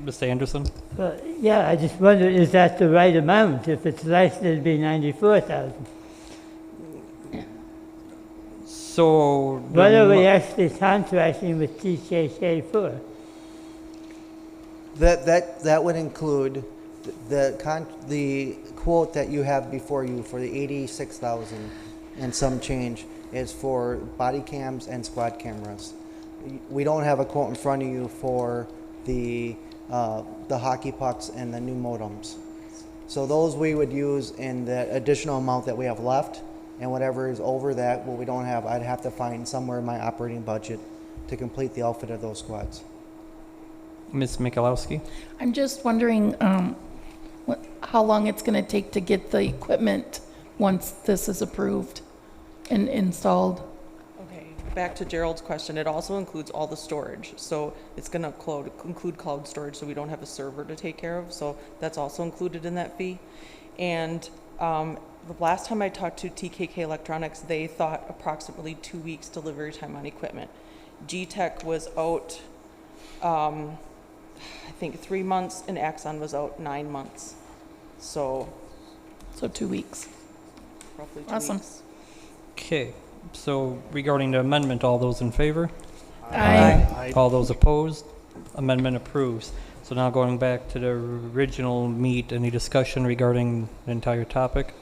[SPEAKER 5] Mr. Anderson?
[SPEAKER 11] Yeah, I just wonder, is that the right amount? If it's less, it'd be 94,000.
[SPEAKER 5] So
[SPEAKER 11] What are we actually contracting with TKK for?
[SPEAKER 7] That would include the quote that you have before you for the 86,000 and some change is for body cams and squad cameras. We don't have a quote in front of you for the hockey pucks and the new modems. So those we would use in the additional amount that we have left, and whatever is over that, what we don't have, I'd have to find somewhere in my operating budget to complete the outfit of those squads.
[SPEAKER 5] Ms. Michalowski?
[SPEAKER 8] I'm just wondering how long it's going to take to get the equipment once this is approved and installed.
[SPEAKER 13] Okay, back to Gerald's question, it also includes all the storage. So it's going to include cloud storage, so we don't have a server to take care of. So that's also included in that fee. And the last time I talked to TKK Electronics, they thought approximately 2 weeks delivery time on equipment. G-Tech was out, I think 3 months, and Axon was out 9 months. So
[SPEAKER 8] 2 weeks.
[SPEAKER 13] roughly 2
[SPEAKER 8] Awesome.
[SPEAKER 13] weeks.
[SPEAKER 5] Okay, so regarding the amendment, all those in favor?
[SPEAKER 8] Aye.
[SPEAKER 5] All those opposed? Amendment approves. So now going back to the original meat, any discussion regarding the entire topic?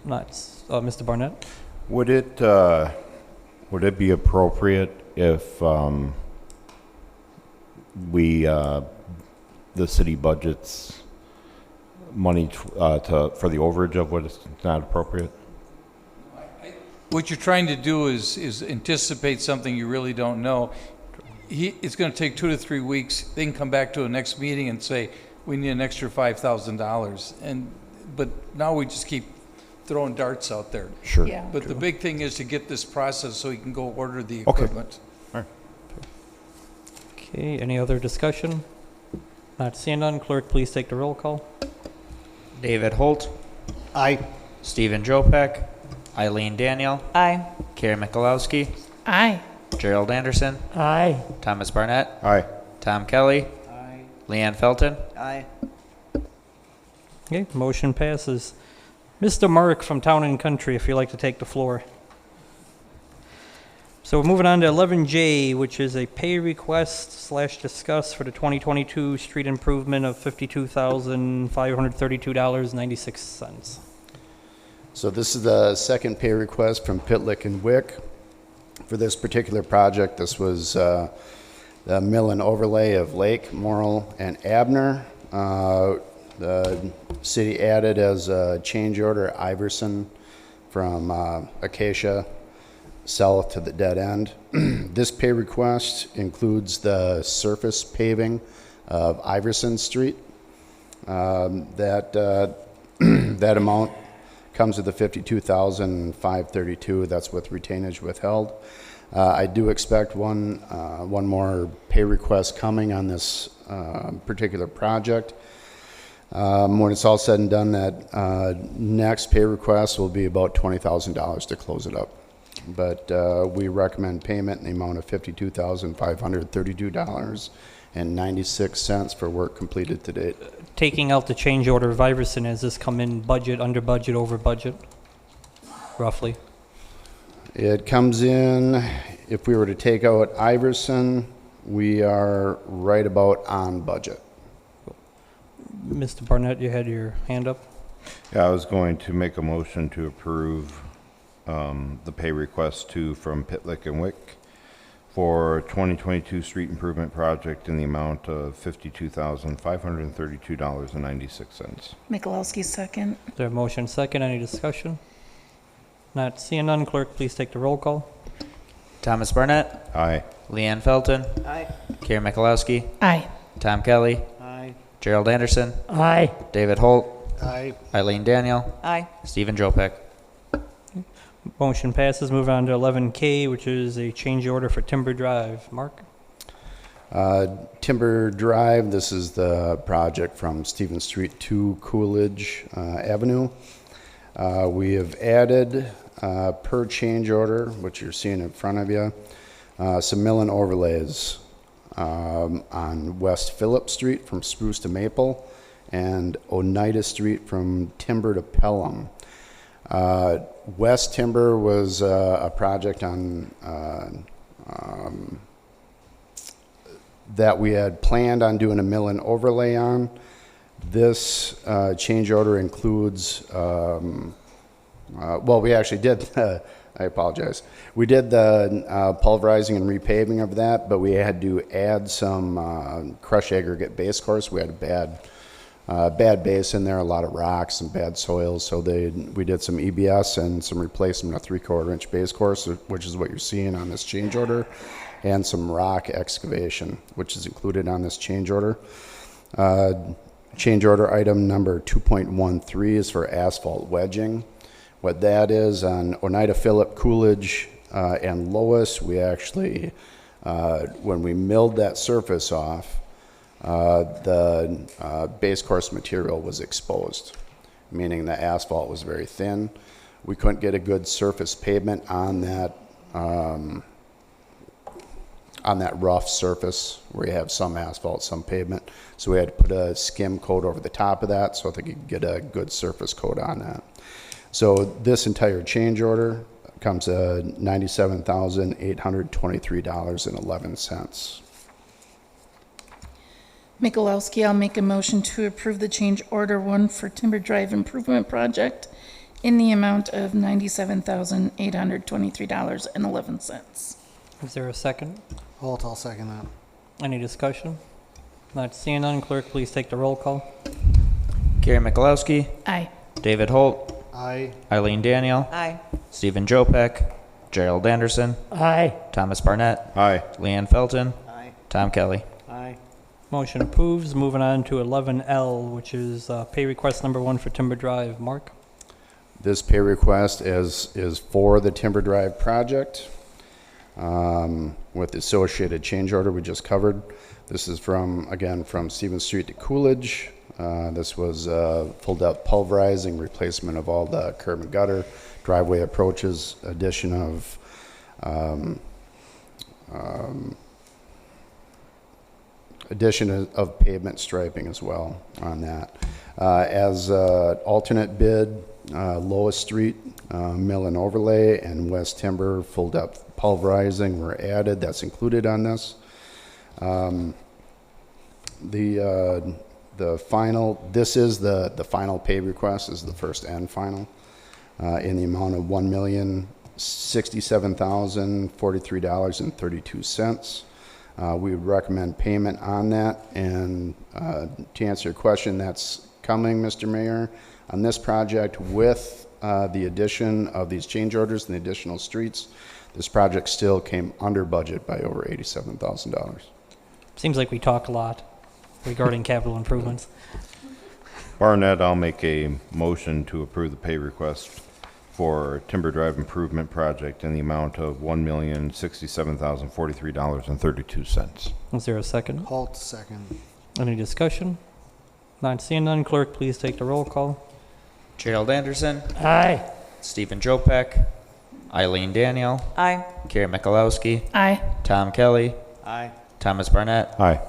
[SPEAKER 5] Not, Mr. Barnett?
[SPEAKER 2] Would it be appropriate if the city budgets money for the overage of what is not appropriate?
[SPEAKER 20] What you're trying to do is anticipate something you really don't know. It's going to take 2 to 3 weeks. They can come back to a next meeting and say, we need an extra $5,000. But now we just keep throwing darts out there.
[SPEAKER 2] Sure.
[SPEAKER 8] Yeah.
[SPEAKER 20] But the big thing is to get this process so you can go order the
[SPEAKER 2] Okay.
[SPEAKER 20] equipment.
[SPEAKER 2] All right.
[SPEAKER 5] Okay, any other discussion? Not seeing none, clerk, please take the roll call.
[SPEAKER 14] David Holt,
[SPEAKER 18] Aye.
[SPEAKER 14] Stephen Jopek, Eileen Daniel,
[SPEAKER 10] Aye.
[SPEAKER 14] Carrie Michalowski,
[SPEAKER 8] Aye.
[SPEAKER 14] Gerald Anderson,
[SPEAKER 11] Aye.
[SPEAKER 14] Thomas Barnett,
[SPEAKER 2] Aye.
[SPEAKER 14] Tom Kelly, Leanne Felton.
[SPEAKER 12] Aye.
[SPEAKER 5] Okay, motion passes. Mr. Mark from Town and Country, if you'd like to take the floor. So moving on to 11J, which is a pay request / discuss for the 2022 street improvement of $52,532.96.
[SPEAKER 23] So this is the second pay request from Pitlick and Wick for this particular project. This was the mill and overlay of Lake, Morrill, and Abner. The city added as a change order Iverson from Acacia south to the dead end. This pay request includes the surface paving of Iverson Street. That amount comes with the $52,532. That's with retainage withheld. I do expect one more pay request coming on this particular project. When it's all said and done, that next pay request will be about $20,000 to close it up. But we recommend payment in the amount of $52,532.96 for work completed to date.
[SPEAKER 15] Taking out the change order of Iverson, has this come in budget, under budget, over budget, roughly?
[SPEAKER 23] It comes in, if we were to take out Iverson, we are right about on budget.
[SPEAKER 15] Mr. Barnett, you had your hand up?
[SPEAKER 2] Yeah, I was going to make a motion to approve the pay request from Pitlick and Wick for 2022 street improvement project in the amount of $52,532.96.
[SPEAKER 8] Mikulowski, second.
[SPEAKER 15] Is there a motion second? Any discussion? Not seeing none, clerk, please take the roll call.
[SPEAKER 14] Thomas Barnett.
[SPEAKER 2] Aye.
[SPEAKER 14] Leanne Felton.
[SPEAKER 12] Aye.
[SPEAKER 14] Karen Mikulowski.
[SPEAKER 8] Aye.
[SPEAKER 14] Tom Kelly.
[SPEAKER 12] Aye.
[SPEAKER 14] Gerald Anderson.
[SPEAKER 11] Aye.
[SPEAKER 14] David Holt.
[SPEAKER 12] Aye.
[SPEAKER 14] Eileen Daniel.
[SPEAKER 10] Aye.
[SPEAKER 14] Stephen Jopek.
[SPEAKER 15] Motion passes. Move on to 11K, which is a change order for Timber Drive. Mark?
[SPEAKER 23] Timber Drive, this is the project from Stevens Street to Coolidge Avenue. We have added, per change order, which you're seeing in front of you, some mill and overlays on West Phillip Street from Spruce to Maple and Oneida Street from Timber to Pelham. West Timber was a project on that we had planned on doing a mill and overlay on. This change order includes, well, we actually did, I apologize. We did the pulverizing and repaving of that, but we had to add some crush aggregate base course. We had a bad base in there, a lot of rocks and bad soils, so we did some EBS and some replacement of 3/4 inch base course, which is what you're seeing on this change order, and some rock excavation, which is included on this change order. Change order item number 2.13 is for asphalt wedging. What that is, on Oneida, Phillip, Coolidge, and Lois, we actually, when we milled that surface off, the base course material was exposed, meaning the asphalt was very thin. We couldn't get a good surface pavement on that rough surface where you have some asphalt, some pavement. So we had to put a skim coat over the top of that so that you could get a good surface coat on that. So this entire change order comes to $97,823.11.
[SPEAKER 8] Mikulowski, I'll make a motion to approve the change order 1 for Timber Drive Improvement Project in the amount of $97,823.11.
[SPEAKER 15] Is there a second?
[SPEAKER 18] Holt, I'll second that.
[SPEAKER 15] Any discussion? Not seeing none, clerk, please take the roll call.
[SPEAKER 14] Karen Mikulowski.
[SPEAKER 8] Aye.
[SPEAKER 14] David Holt.
[SPEAKER 18] Aye.
[SPEAKER 14] Eileen Daniel.
[SPEAKER 10] Aye.
[SPEAKER 14] Stephen Jopek. Gerald Anderson.
[SPEAKER 11] Aye.
[SPEAKER 14] Thomas Barnett.
[SPEAKER 2] Aye.
[SPEAKER 14] Leanne Felton.
[SPEAKER 12] Aye.
[SPEAKER 14] Tom Kelly.
[SPEAKER 12] Aye.
[SPEAKER 15] Motion approves. Moving on to 11L, which is pay request number 1 for Timber Drive. Mark?
[SPEAKER 23] This pay request is for the Timber Drive project with the associated change order we just covered. This is again, from Stevens Street to Coolidge. This was pulled up pulverizing, replacement of all the curb and gutter, driveway approaches, addition of pavement striping as well on that. As alternate bid, Lois Street mill and overlay and West Timber pulled up pulverizing were added. That's included on this. The final, this is the final pay request, is the first and final, in the amount of $1,067,043.32. We would recommend payment on that, and to answer your question, that's coming, Mr. Mayor, on this project with the addition of these change orders and the additional streets. This project still came under budget by over $87,000.
[SPEAKER 15] Seems like we talk a lot regarding capital improvements.
[SPEAKER 2] Barnett, I'll make a motion to approve the pay request for Timber Drive Improvement Project in the amount of $1,067,043.32.
[SPEAKER 15] Is there a second?
[SPEAKER 18] Holt, second.
[SPEAKER 15] Any discussion? Not seeing none, clerk, please take the roll call.
[SPEAKER 14] Gerald Anderson.
[SPEAKER 11] Aye.
[SPEAKER 14] Stephen Jopek. Eileen Daniel.
[SPEAKER 10] Aye.
[SPEAKER 14] Carrie Mikulowski.
[SPEAKER 8] Aye.
[SPEAKER 14] Tom Kelly.
[SPEAKER 12] Aye.
[SPEAKER 14] Thomas Barnett.
[SPEAKER 2] Aye.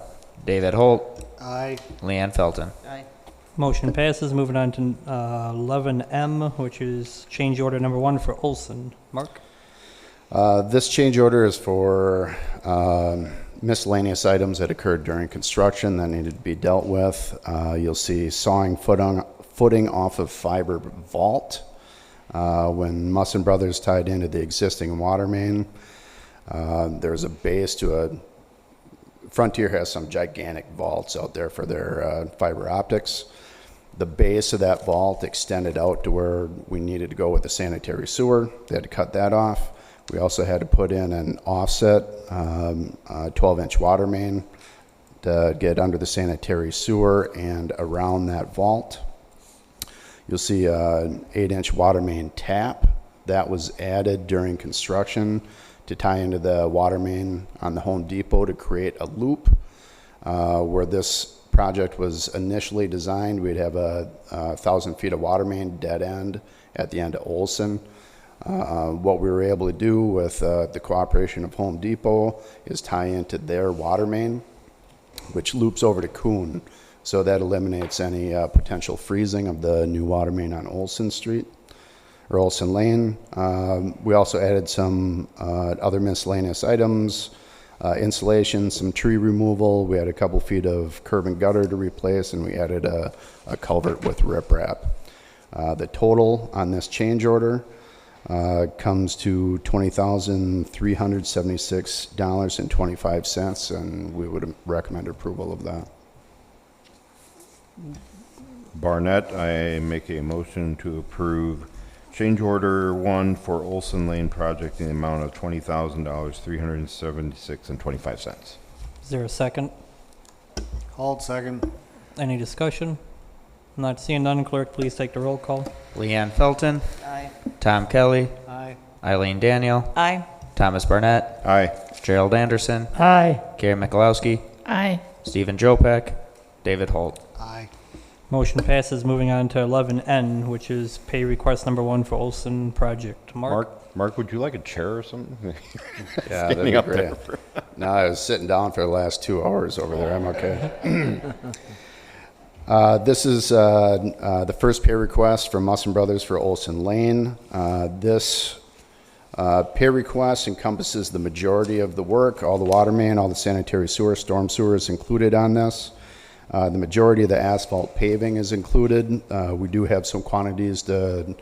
[SPEAKER 14] David Holt.
[SPEAKER 18] Aye.
[SPEAKER 14] Leanne Felton.
[SPEAKER 12] Aye.
[SPEAKER 15] Motion passes. Moving on to 11M, which is change order number 1 for Olson. Mark?
[SPEAKER 23] This change order is for miscellaneous items that occurred during construction that needed to be dealt with. You'll see sawing footing off of fiber vault when Musson Brothers tied into the existing water main. There's a base to a Frontier has some gigantic vaults out there for their fiber optics. The base of that vault extended out to where we needed to go with the sanitary sewer. They had to cut that off. We also had to put in an offset 12-inch water main to get under the sanitary sewer and around that vault. You'll see an 8-inch water main tap that was added during construction to tie into the water main on the Home Depot to create a loop. Where this project was initially designed, we'd have a 1,000 feet of water main dead end at the end of Olson. What we were able to do with the cooperation of Home Depot is tie into their water main, which loops over to Coon. So that eliminates any potential freezing of the new water main on Olson Street or Olson Lane. We also added some other miscellaneous items, insulation, some tree removal. We had a couple feet of curb and gutter to replace, and we added a culvert with riprap. The total on this change order comes to $20,376.25, and we would recommend approval of that.
[SPEAKER 2] Barnett, I make a motion to approve change order 1 for Olson Lane project in the amount of $20,000, $376.25.
[SPEAKER 15] Is there a second?
[SPEAKER 18] Hold second.
[SPEAKER 15] Any discussion? Not seeing none, clerk, please take the roll call.
[SPEAKER 14] Leanne Felton.
[SPEAKER 12] Aye.
[SPEAKER 14] Tom Kelly.
[SPEAKER 12] Aye.
[SPEAKER 14] Eileen Daniel.
[SPEAKER 10] Aye.
[SPEAKER 14] Thomas Barnett.
[SPEAKER 2] Aye.
[SPEAKER 14] Gerald Anderson.
[SPEAKER 11] Aye.
[SPEAKER 14] Carrie Mikulowski.
[SPEAKER 8] Aye.
[SPEAKER 14] Stephen Jopek. David Holt.
[SPEAKER 18] Aye.
[SPEAKER 15] Motion passes. Moving on to 11N, which is pay request number 1 for Olson project. Mark?
[SPEAKER 2] Mark, would you like a chair or something?
[SPEAKER 23] Yeah, that'd be great. No, I was sitting down for the last 2 hours over there. I'm okay. This is the first pay request from Musson Brothers for Olson Lane. This pay request encompasses the majority of the work, all the water main, all the sanitary sewer, storm sewer is included on this. The majority of the asphalt paving is included. We do have some quantities to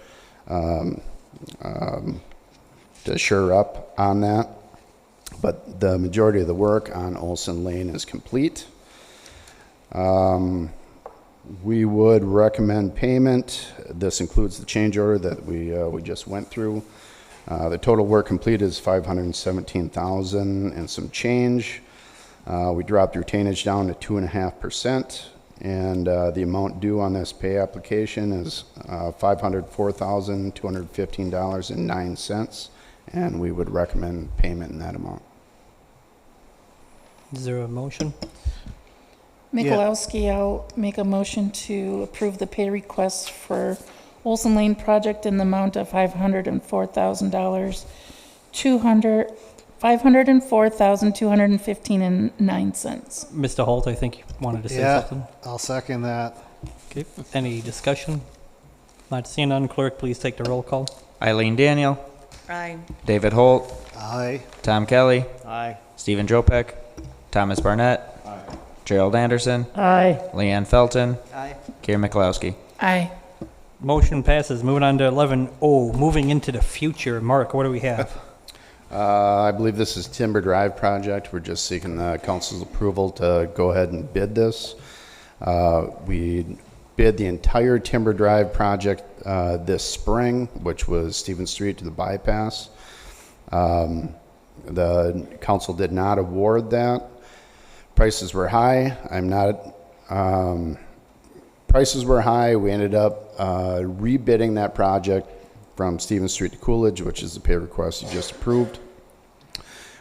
[SPEAKER 23] shore up on that, but the majority of the work on Olson Lane is complete. We would recommend payment. This includes the change order that we just went through. The total work complete is $517,000 and some change. We dropped retainage down to 2.5%, and the amount due on this pay application is $504,215.09, and we would recommend payment in that amount.
[SPEAKER 15] Is there a motion?
[SPEAKER 8] Mikulowski, I'll make a motion to approve the pay request for Olson Lane project in the amount of $504,215.09.
[SPEAKER 15] Mr. Holt, I think you wanted to say something.
[SPEAKER 18] I'll second that.
[SPEAKER 15] Okay. Any discussion? Not seeing none, clerk, please take the roll call.
[SPEAKER 14] Eileen Daniel.
[SPEAKER 10] Aye.
[SPEAKER 14] David Holt.
[SPEAKER 18] Aye.
[SPEAKER 14] Tom Kelly.
[SPEAKER 12] Aye.
[SPEAKER 14] Stephen Jopek. Thomas Barnett. Gerald Anderson.
[SPEAKER 11] Aye.
[SPEAKER 14] Leanne Felton.
[SPEAKER 12] Aye.
[SPEAKER 14] Carrie Mikulowski.
[SPEAKER 8] Aye.
[SPEAKER 15] Motion passes. Moving on to 11O, moving into the future. Mark, what do we have?
[SPEAKER 23] I believe this is Timber Drive project. We're just seeking the council's approval to go ahead and bid this. We bid the entire Timber Drive project this spring, which was Stevens Street to the bypass. The council did not award that. Prices were high. Prices were high. We ended up rebidding that project from Stevens Street to Coolidge, which is the pay request you just approved.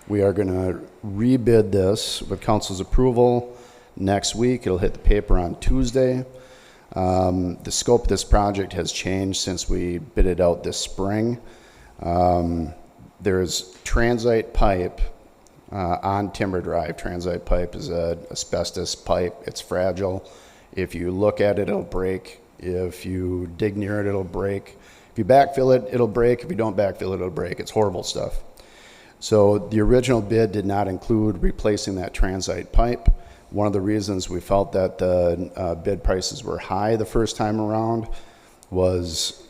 [SPEAKER 23] We are going to rebid this with council's approval next week. It'll hit the paper on Tuesday. The scope of this project has changed since we bid it out this spring. There's transite pipe on Timber Drive. Transite pipe is a asbestos pipe. It's fragile. If you look at it, it'll break. If you dig near it, it'll break. If you backfill it, it'll break. If you don't backfill it, it'll break. It's horrible stuff. So the original bid did not include replacing that transite pipe. One of the reasons we felt that the bid prices were high the first time around was,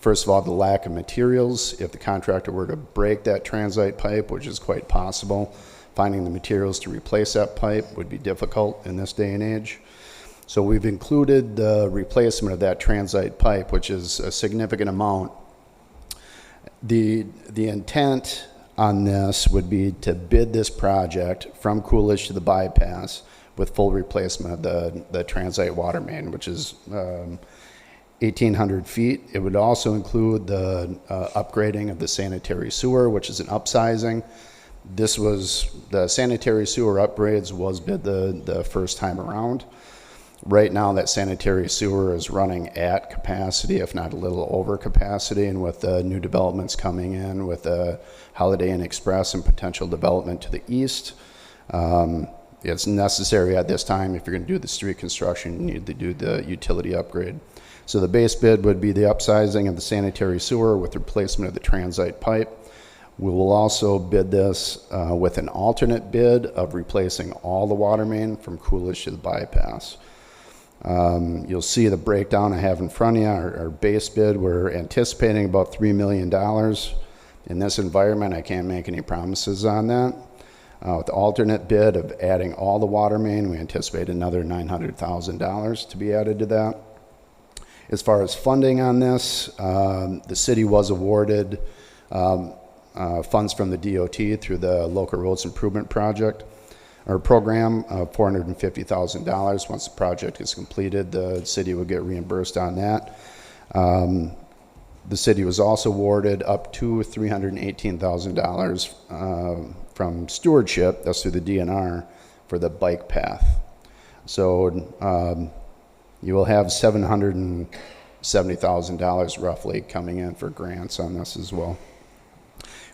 [SPEAKER 23] first of all, the lack of materials. If the contractor were to break that transite pipe, which is quite possible, finding the materials to replace that pipe would be difficult in this day and age. So we've included the replacement of that transite pipe, which is a significant amount. The intent on this would be to bid this project from Coolidge to the bypass with full replacement of the transite water main, which is 1,800 feet. It would also include the upgrading of the sanitary sewer, which is an upsizing. This was, the sanitary sewer upgrades was bid the first time around. Right now, that sanitary sewer is running at capacity, if not a little over capacity, and with the new developments coming in with the Holiday Inn Express and potential development to the east, it's necessary at this time, if you're going to do the street construction, you need to do the utility upgrade. So the base bid would be the upsizing of the sanitary sewer with replacement of the transite pipe. We will also bid this with an alternate bid of replacing all the water main from Coolidge to the bypass. You'll see the breakdown I have in front of you. Our base bid, we're anticipating about $3 million. In this environment, I can't make any promises on that. With the alternate bid of adding all the water main, we anticipate another $900,000 to be added to that. As far as funding on this, the city was awarded funds from the DOT through the Local Roads Improvement Project or program of $450,000. Once the project is completed, the city will get reimbursed on that. The city was also awarded up to $318,000 from stewardship, that's through the DNR, for the bike path. So you will have $770,000 roughly coming in for grants on this as well.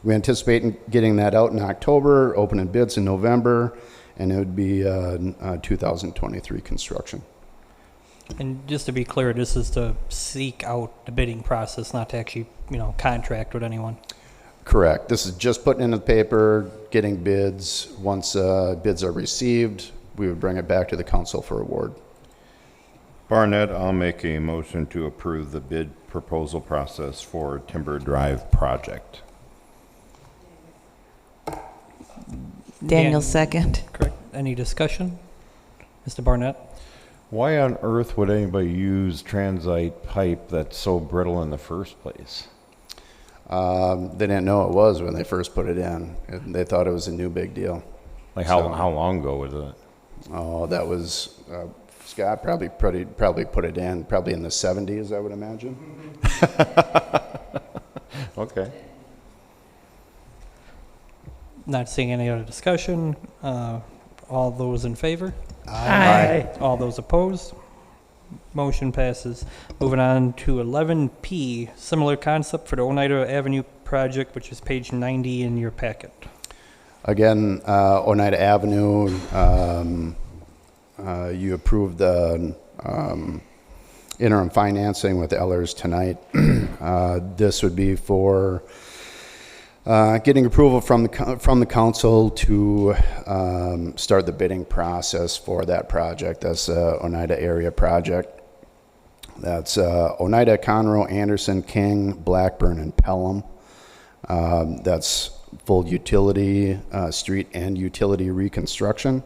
[SPEAKER 23] We anticipate getting that out in October, opening bids in November, and it would be 2023 construction.
[SPEAKER 15] And just to be clear, this is to seek out the bidding process, not to actually, contract with anyone.
[SPEAKER 23] Correct. This is just putting in the paper, getting bids. Once bids are received, we would bring it back to the council for award.
[SPEAKER 2] Barnett, I'll make a motion to approve the bid proposal process for Timber Drive project.
[SPEAKER 10] Daniel, second.
[SPEAKER 15] Correct. Any discussion? Mr. Barnett?
[SPEAKER 2] Why on earth would anybody use transite pipe that's so brittle in the first place?
[SPEAKER 23] They didn't know it was when they first put it in. They thought it was a new big deal.
[SPEAKER 2] Like how long ago was it?
[SPEAKER 23] Oh, that was, Scott probably put it in probably in the 70s, I would imagine.
[SPEAKER 2] Okay.
[SPEAKER 15] Not seeing any other discussion. All those in favor?
[SPEAKER 11] Aye.
[SPEAKER 15] All those opposed? Motion passes. Moving on to 11P, similar concept for the Oneida Avenue project, which is page 90 in your packet.
[SPEAKER 23] Again, Oneida Avenue, you approved the interim financing with Ellers tonight. This would be for getting approval from the council to start the bidding process for that project. That's Oneida area project. That's Oneida, Conroe, Anderson, King, Blackburn, and Pelham. That's full utility, street and utility reconstruction.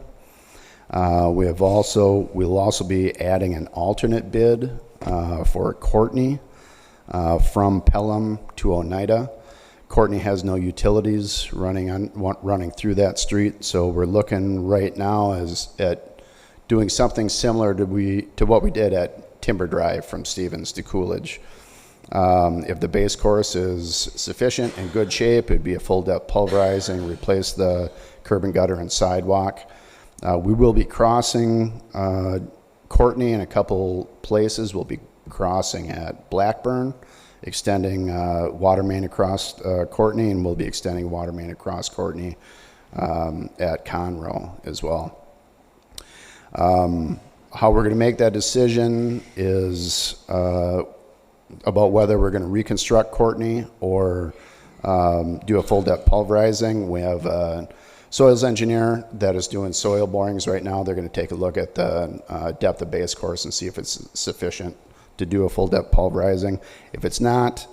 [SPEAKER 23] We'll also be adding an alternate bid for Courtney from Pelham to Oneida. Courtney has no utilities running through that street, so we're looking right now at doing something similar to what we did at Timber Drive from Stevens to Coolidge. If the base course is sufficient and good shape, it'd be a full depth pulverizing, replace the curb and gutter and sidewalk. We will be crossing Courtney in a couple places. We'll be crossing at Blackburn, extending water main across Courtney, and we'll be extending water main across Courtney at Conroe as well. How we're going to make that decision is about whether we're going to reconstruct Courtney or do a full depth pulverizing. We have a soils engineer that is doing soil borings right now. They're going to take a look at the depth of base course and see if it's sufficient to do a full depth pulverizing. If it's not,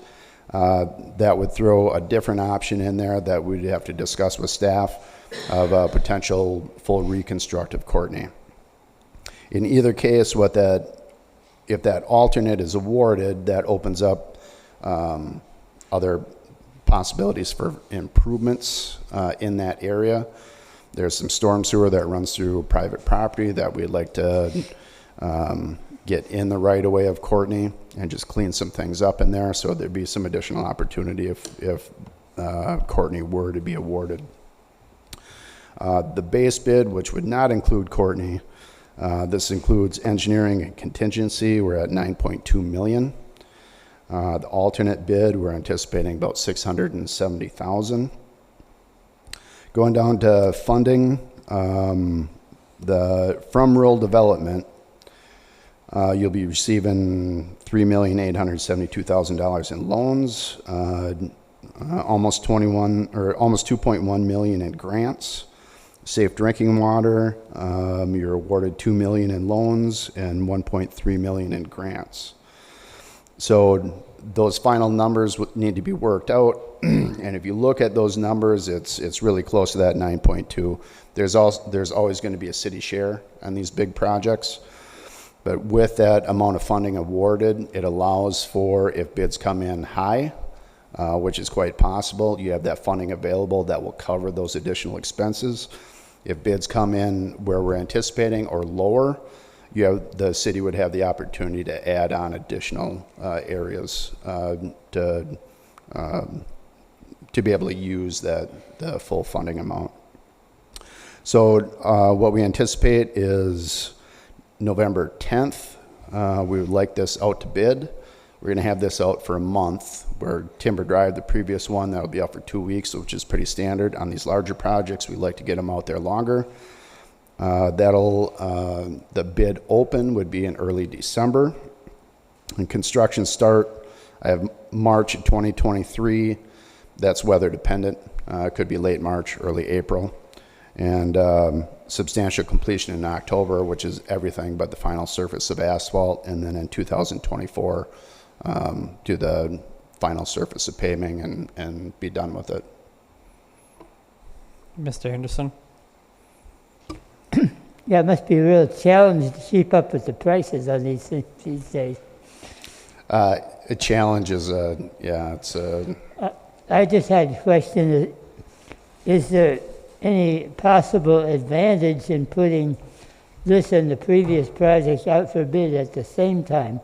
[SPEAKER 23] that would throw a different option in there that we'd have to discuss with staff of a potential full reconstruct of Courtney. In either case, if that alternate is awarded, that opens up other possibilities for improvements in that area. There's some storm sewer that runs through private property that we'd like to get in the right of way of Courtney and just clean some things up in there. So there'd be some additional opportunity if Courtney were to be awarded. The base bid, which would not include Courtney, this includes engineering and contingency. We're at $9.2 million. The alternate bid, we're anticipating about $670,000. Going down to funding, from rural development, you'll be receiving $3,872,000 in loans, almost $2.1 million in grants. Safe drinking water, you're awarded $2 million in loans and $1.3 million in grants. So those final numbers need to be worked out, and if you look at those numbers, it's really close to that 9.2. There's always going to be a city share on these big projects, but with that amount of funding awarded, it allows for, if bids come in high, which is quite possible, you have that funding available that will cover those additional expenses. If bids come in where we're anticipating or lower, the city would have the opportunity to add on additional areas to be able to use the full funding amount. So what we anticipate is November 10th. We would like this out to bid. We're going to have this out for a month, where Timber Drive, the previous one, that'll be out for 2 weeks, which is pretty standard. On these larger projects, we like to get them out there longer. The bid open would be in early December. And construction start, I have March 2023. That's weather dependent. It could be late March, early April. And substantial completion in October, which is everything but the final surface of asphalt. And then in 2024, do the final surface of paving and be done with it.
[SPEAKER 15] Mr. Henderson?
[SPEAKER 11] Yeah, it must be a real challenge to keep up with the prices on these things these days.
[SPEAKER 23] A challenge is it's a...
[SPEAKER 11] I just had a question. Is there any possible advantage in putting this and the previous project out for bid at the same time?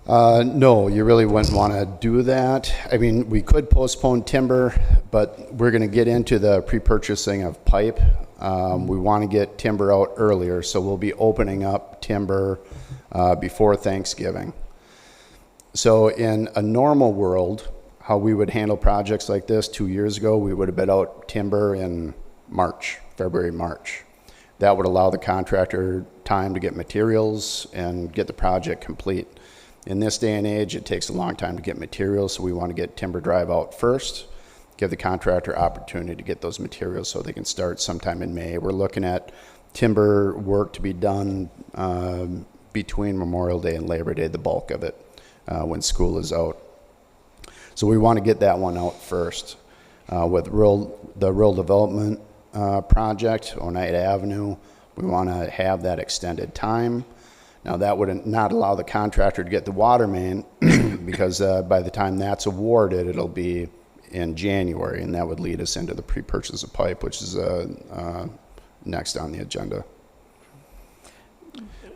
[SPEAKER 23] No, you really wouldn't want to do that. I mean, we could postpone timber, but we're going to get into the pre-purchasing of pipe. We want to get timber out earlier, so we'll be opening up timber before Thanksgiving. So in a normal world, how we would handle projects like this 2 years ago, we would have bid out timber in February, March. That would allow the contractor time to get materials and get the project complete. In this day and age, it takes a long time to get materials, so we want to get Timber Drive out first, give the contractor opportunity to get those materials so they can start sometime in May. We're looking at timber work to be done between Memorial Day and Labor Day, the bulk of it, when school is out. So we want to get that one out first. With the rural development project, Oneida Avenue, we want to have that extended time. Now that would not allow the contractor to get the water main because by the time that's awarded, it'll be in January, and that would lead us into the pre-purchase of pipe, which is next on the agenda.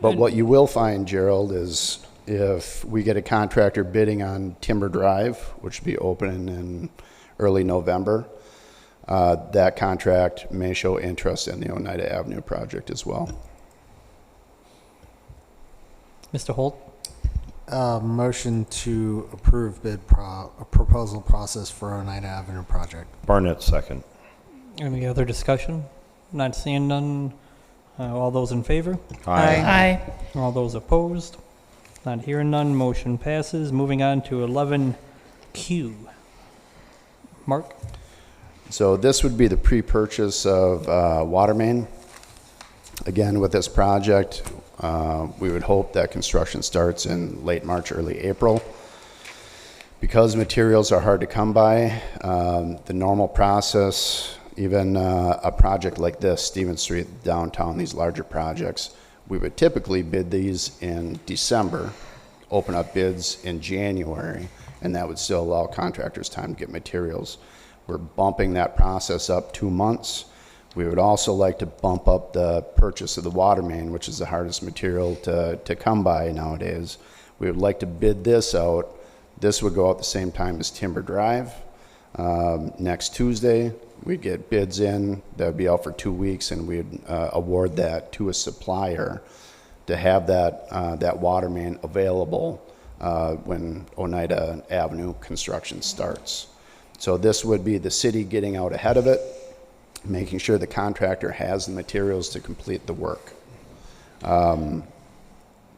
[SPEAKER 23] But what you will find, Gerald, is if we get a contractor bidding on Timber Drive, which will be opening in early November, that contract may show interest in the Oneida Avenue project as well.
[SPEAKER 15] Mr. Holt?
[SPEAKER 18] Motion to approve proposal process for Oneida Avenue project.
[SPEAKER 2] Barnett, second.
[SPEAKER 15] Any other discussion? Not seeing none. All those in favor?
[SPEAKER 2] Aye.
[SPEAKER 8] Aye.
[SPEAKER 15] All those opposed? Not hearing none, motion passes. Moving on to 11Q. Mark?
[SPEAKER 23] So this would be the pre-purchase of water main. Again, with this project, we would hope that construction starts in late March, early April. Because materials are hard to come by, the normal process, even a project like this, Stevens Street downtown, these larger projects, we would typically bid these in December, open up bids in January, and that would still allow contractors time to get materials. We're bumping that process up 2 months. We would also like to bump up the purchase of the water main, which is the hardest material to come by nowadays. We would like to bid this out. This would go out the same time as Timber Drive. Next Tuesday, we'd get bids in. That would be out for 2 weeks, and we'd award that to a supplier to have that water main available when Oneida Avenue construction starts. So this would be the city getting out ahead of it, making sure the contractor has the materials to complete the work. To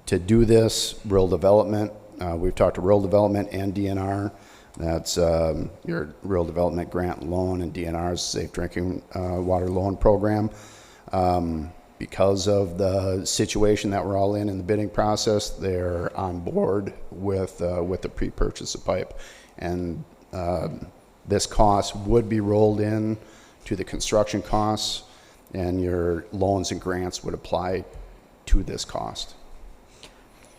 [SPEAKER 23] do this, rural development, we've talked to rural development and DNR. That's your rural development grant loan and DNR's safe drinking water loan program. Because of the situation that we're all in the bidding process, they're on board with the pre-purchase of pipe. And this cost would be rolled in to the construction costs, and your loans and grants would apply to this cost.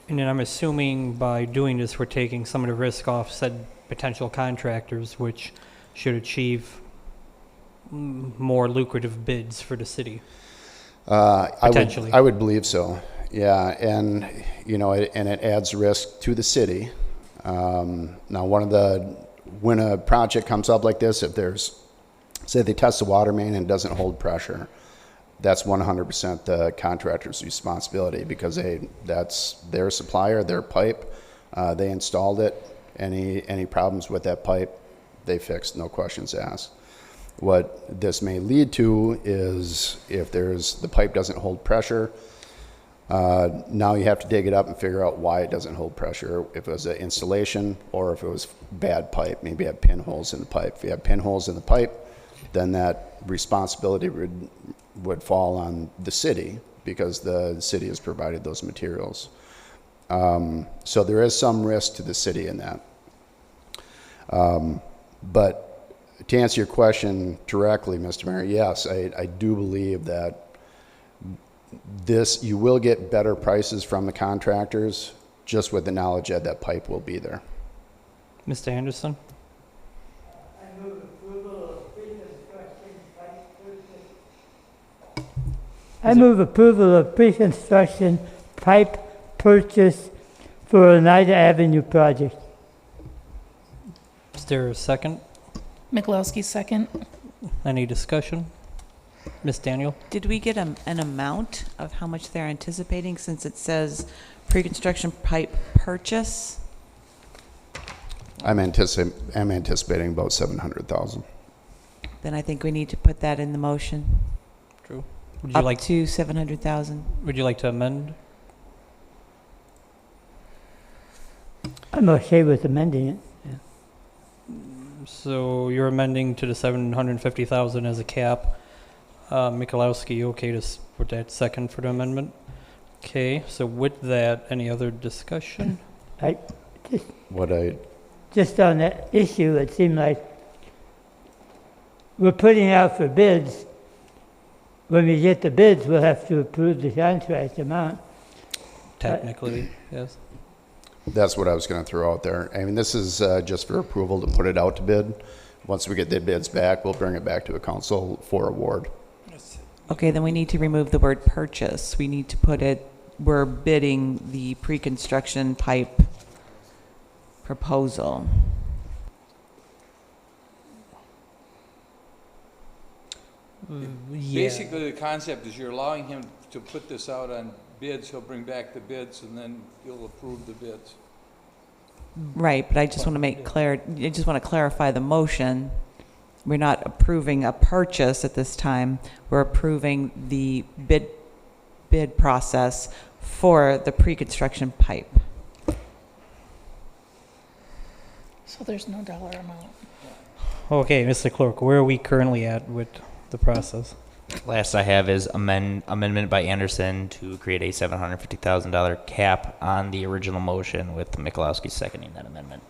[SPEAKER 15] And then I'm assuming by doing this, we're taking some of the risk off said potential contractors, which should achieve more lucrative bids for the city. Potentially.
[SPEAKER 23] I would believe so. Yeah, and it adds risk to the city. Now, when a project comes up like this, if there's, say they test the water main and it doesn't hold pressure, that's 100% the contractor's responsibility, because that's their supplier, their pipe. They installed it. Any problems with that pipe, they fixed, no questions asked. What this may lead to is if the pipe doesn't hold pressure, now you have to dig it up and figure out why it doesn't hold pressure, if it was an installation or if it was bad pipe. Maybe you have pinholes in the pipe. If you have pinholes in the pipe, then that responsibility would fall on the city, because the city has provided those materials. So there is some risk to the city in that. But to answer your question directly, Mr. Mayor, yes, I do believe that you will get better prices from the contractors, just with the knowledge that pipe will be there.
[SPEAKER 15] Mr. Anderson?
[SPEAKER 11] I move approval of pre-construction pipe purchase. I move approval of pre-construction pipe purchase for Oneida Avenue project.
[SPEAKER 15] Is there a second?
[SPEAKER 8] Mikulowski, second.
[SPEAKER 15] Any discussion? Ms. Daniel?
[SPEAKER 10] Did we get an amount of how much they're anticipating, since it says pre-construction pipe purchase?
[SPEAKER 23] I'm anticipating about 700,000.
[SPEAKER 10] Then I think we need to put that in the motion.
[SPEAKER 15] True. Would you like
[SPEAKER 10] to 700,000?
[SPEAKER 15] Would you like to amend?
[SPEAKER 11] I'm okay with amending it.
[SPEAKER 15] So you're amending to the 750,000 as a cap. Mikulowski, okay to put that second for the amendment? Okay, so with that, any other discussion?
[SPEAKER 11] Just on that issue, it seemed like we're putting out for bids. When we get the bids, we'll have to approve the contract amount.
[SPEAKER 15] Technically, yes.
[SPEAKER 23] That's what I was going to throw out there. I mean, this is just for approval to put it out to bid. Once we get the bids back, we'll bring it back to the council for award.
[SPEAKER 10] Okay, then we need to remove the word purchase. We need to put it, we're bidding the pre-construction pipe proposal.
[SPEAKER 15] Yeah.
[SPEAKER 20] Basically, the concept is you're allowing him to put this out on bids, he'll bring back the bids, and then you'll approve the bids.
[SPEAKER 10] Right, but I just want to make clear, I just want to clarify the motion. We're not approving a purchase at this time. We're approving the bid process for the pre-construction pipe.
[SPEAKER 8] So there's no dollar amount.
[SPEAKER 15] Okay, Mr. Clerk, where are we currently at with the process?
[SPEAKER 5] Last I have is amendment by Anderson to create a $750,000 cap on the original motion, with Michalowski seconding that amendment.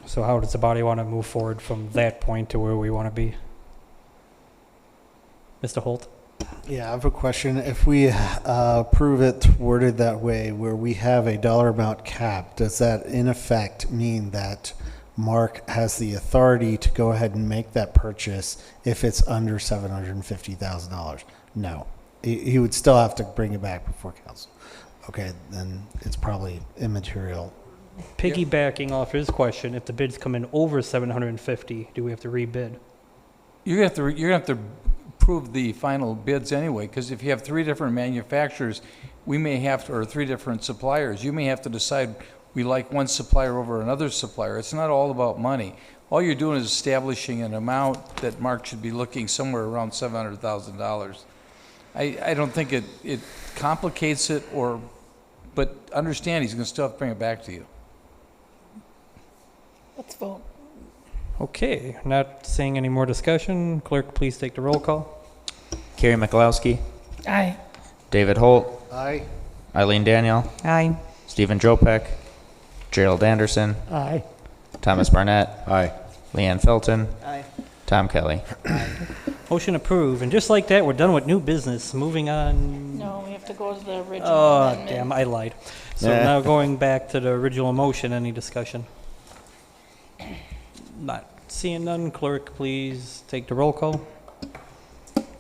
[SPEAKER 15] So how does the body want to move forward from that point to where we want to be? Mr. Holt?
[SPEAKER 18] Yeah, I have a question. If we approve it worded that way, where we have a dollar amount cap, does that in effect mean that Mark has the authority to go ahead and make that purchase if it's under $750,000? No. He would still have to bring it back before council. Okay, then it's probably immaterial.
[SPEAKER 15] Piggybacking off his question, if the bids come in over 750, do we have to rebid?
[SPEAKER 20] You're gonna have to approve the final bids anyway, because if you have three different manufacturers, we may have to, or three different suppliers, you may have to decide we like one supplier over another supplier. It's not all about money. All you're doing is establishing an amount that Mark should be looking somewhere around $700,000. I don't think it complicates it, but understand he's gonna still have to bring it back to you.
[SPEAKER 8] Let's vote.
[SPEAKER 15] Okay, not seeing any more discussion. Clerk, please take the roll call.
[SPEAKER 5] Carrie Michalowski,
[SPEAKER 8] Aye.
[SPEAKER 5] David Holt,
[SPEAKER 18] Aye.
[SPEAKER 5] Eileen Daniel,
[SPEAKER 10] Aye.
[SPEAKER 5] Stephen Jopek, Gerald Anderson,
[SPEAKER 11] Aye.
[SPEAKER 5] Thomas Barnett,
[SPEAKER 2] Aye.
[SPEAKER 5] Leanne Felton,
[SPEAKER 12] Aye.
[SPEAKER 5] Tom Kelly.
[SPEAKER 15] Motion approved. And just like that, we're done with new business. Moving on.
[SPEAKER 8] No, we have to go to the original
[SPEAKER 15] Oh,
[SPEAKER 8] amendment.
[SPEAKER 15] damn, I lied. So
[SPEAKER 2] Nah.
[SPEAKER 15] now going back to the original motion, any discussion? Not seeing none. Clerk, please take the roll call.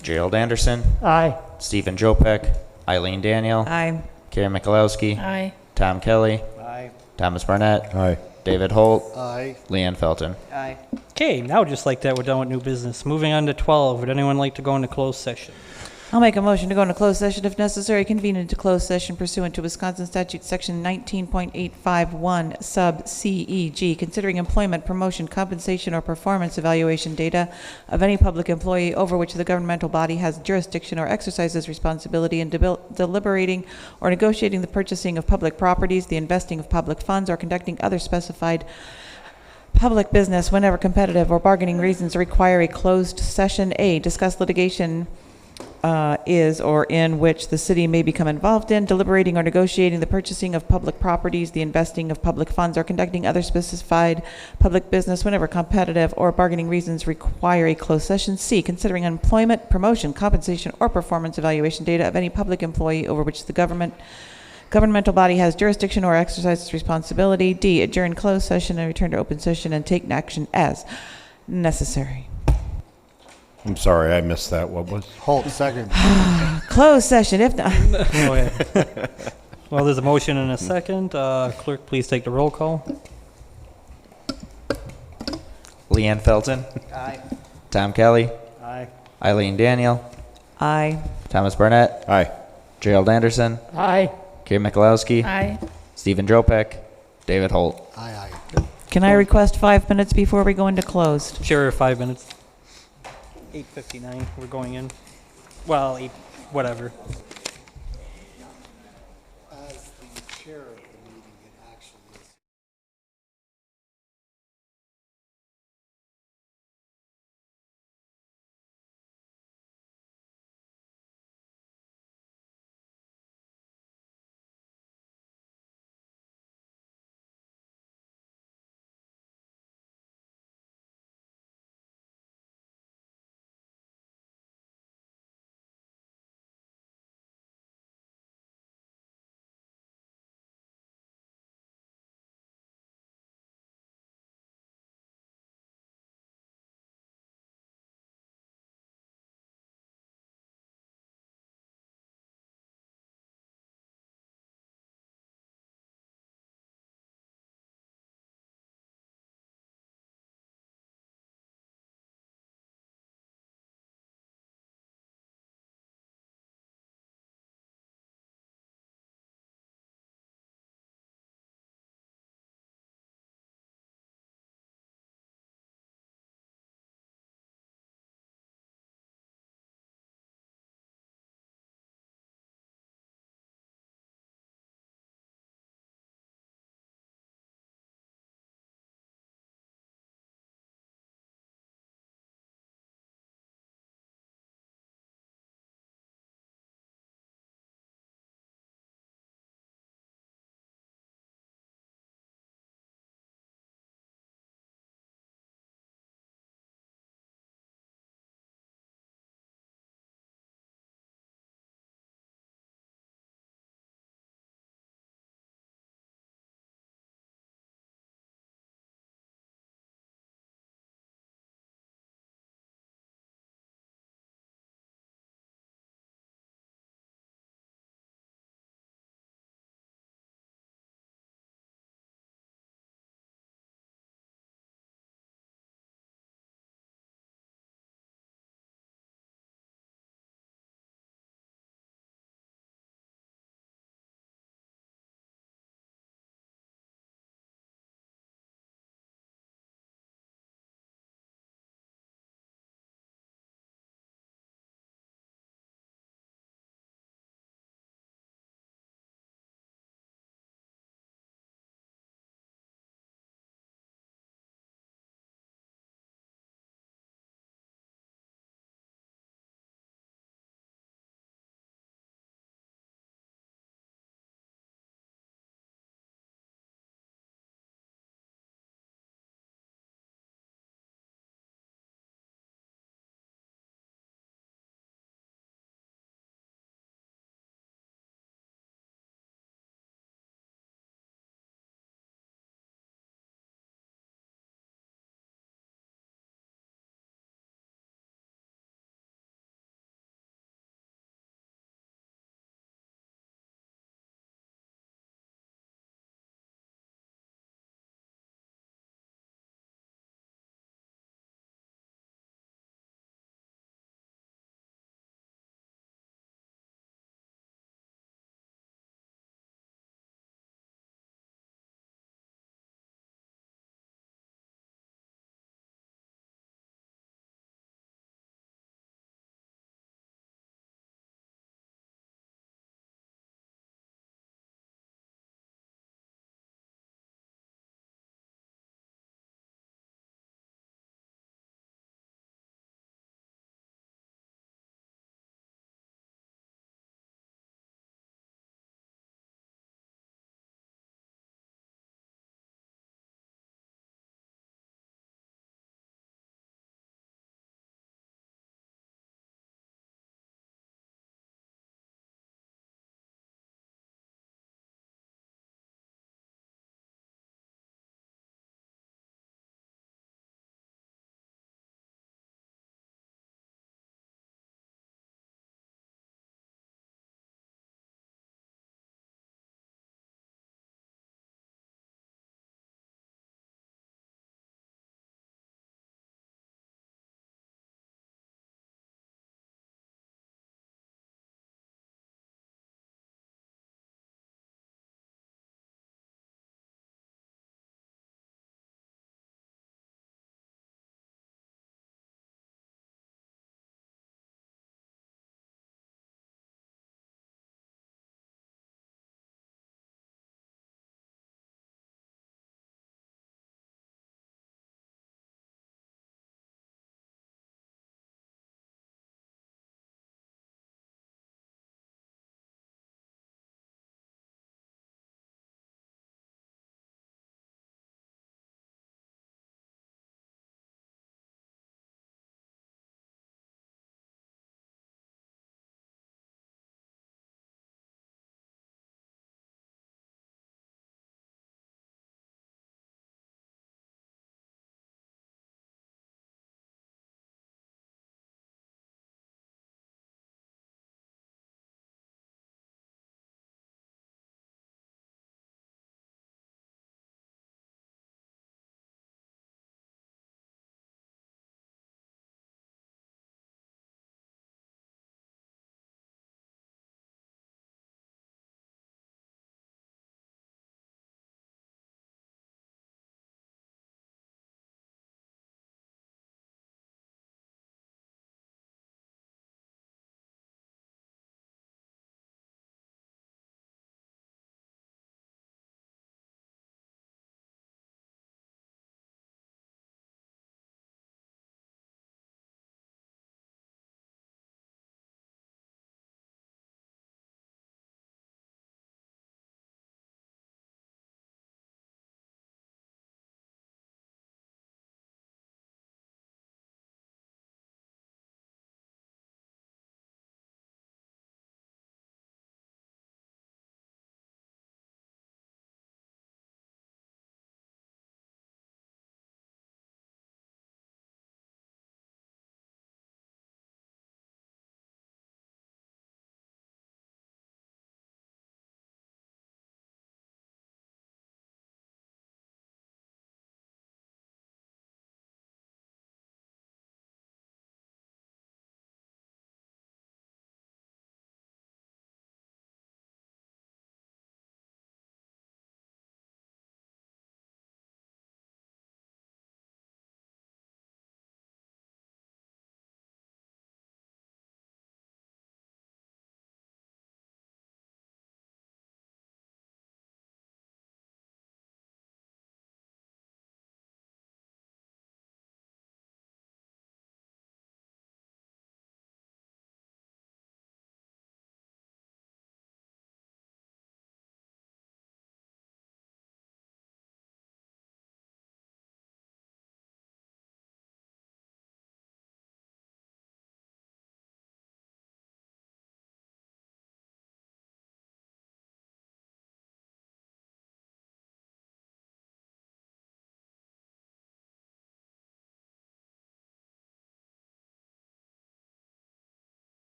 [SPEAKER 5] Gerald Anderson,
[SPEAKER 11] Aye.
[SPEAKER 5] Stephen Jopek, Eileen Daniel,
[SPEAKER 10] Aye.
[SPEAKER 5] Carrie Michalowski,
[SPEAKER 8] Aye.
[SPEAKER 5] Tom Kelly,
[SPEAKER 12] Aye.
[SPEAKER 5] Thomas Barnett,
[SPEAKER 2] Aye.
[SPEAKER 5] David Holt,
[SPEAKER 18] Aye.
[SPEAKER 5] Leanne Felton.
[SPEAKER 12] Aye.
[SPEAKER 15] Okay, now just like that, we're done with new business. Moving on to 12. Would anyone like to go into closed session?
[SPEAKER 10] I'll make a motion to go into closed session if necessary, convene into closed session pursuant to Wisconsin Statute Section 19.851 sub C E G, considering employment, promotion, compensation, or performance evaluation data of any public employee over which the governmental body has jurisdiction or exercises responsibility, in deliberating or negotiating the purchasing of public properties, the investing of public funds, or conducting other specified public business whenever competitive or bargaining reasons require a closed session. A, discuss litigation is or in which the city may become involved in, deliberating or negotiating the purchasing of public properties, the investing of public funds, or conducting other specified public business whenever competitive or bargaining reasons require a closed session. C, considering employment, promotion, compensation, or performance evaluation data of any public employee over which the governmental body has jurisdiction or exercises responsibility. D, adjourn closed session and return to open session and take action as necessary.
[SPEAKER 2] I'm sorry, I missed that. What was?
[SPEAKER 18] Holt, second.
[SPEAKER 10] Closed session, if not.
[SPEAKER 15] Okay. Well, there's a motion and a second. Clerk, please take the roll call.
[SPEAKER 5] Leanne Felton,
[SPEAKER 12] Aye.
[SPEAKER 5] Tom Kelly,
[SPEAKER 12] Aye.
[SPEAKER 5] Eileen Daniel,
[SPEAKER 10] Aye.
[SPEAKER 5] Thomas Barnett,
[SPEAKER 2] Aye.
[SPEAKER 5] Gerald Anderson,
[SPEAKER 11] Aye.
[SPEAKER 5] Carrie Michalowski,
[SPEAKER 8] Aye.
[SPEAKER 5] Stephen Jopek, David Holt.
[SPEAKER 18] Aye,
[SPEAKER 10] Can I request 5 minutes before we go into closed?
[SPEAKER 15] Sure, 5 minutes. 8:59, we're going in. Well, 8, whatever.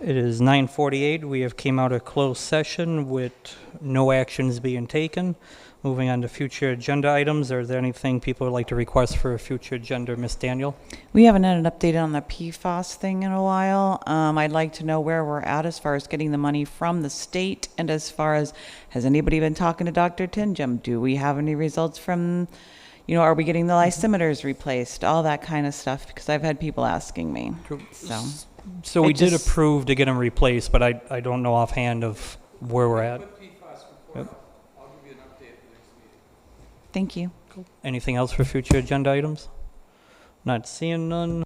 [SPEAKER 15] It is 9:48. We have came out of closed session with no actions being taken. Moving on to future agenda items. Is there anything people would like to request for a future agenda, Ms. Daniel?
[SPEAKER 10] We haven't had an update on the PFAS thing in a while. I'd like to know where we're at as far as getting the money from the state, and as far as, has anybody been talking to Dr. Tinjum? Do we have any results from, are we getting the lysimeters replaced? All that kind of stuff, because I've had people asking me.
[SPEAKER 15] So we did approve to get them replaced, but I don't know offhand of where we're at. Yep.
[SPEAKER 10] Thank you.
[SPEAKER 15] Cool. Anything else for future agenda items? Not seeing none.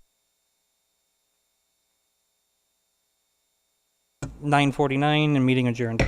[SPEAKER 15] 9:49 and meeting adjourned.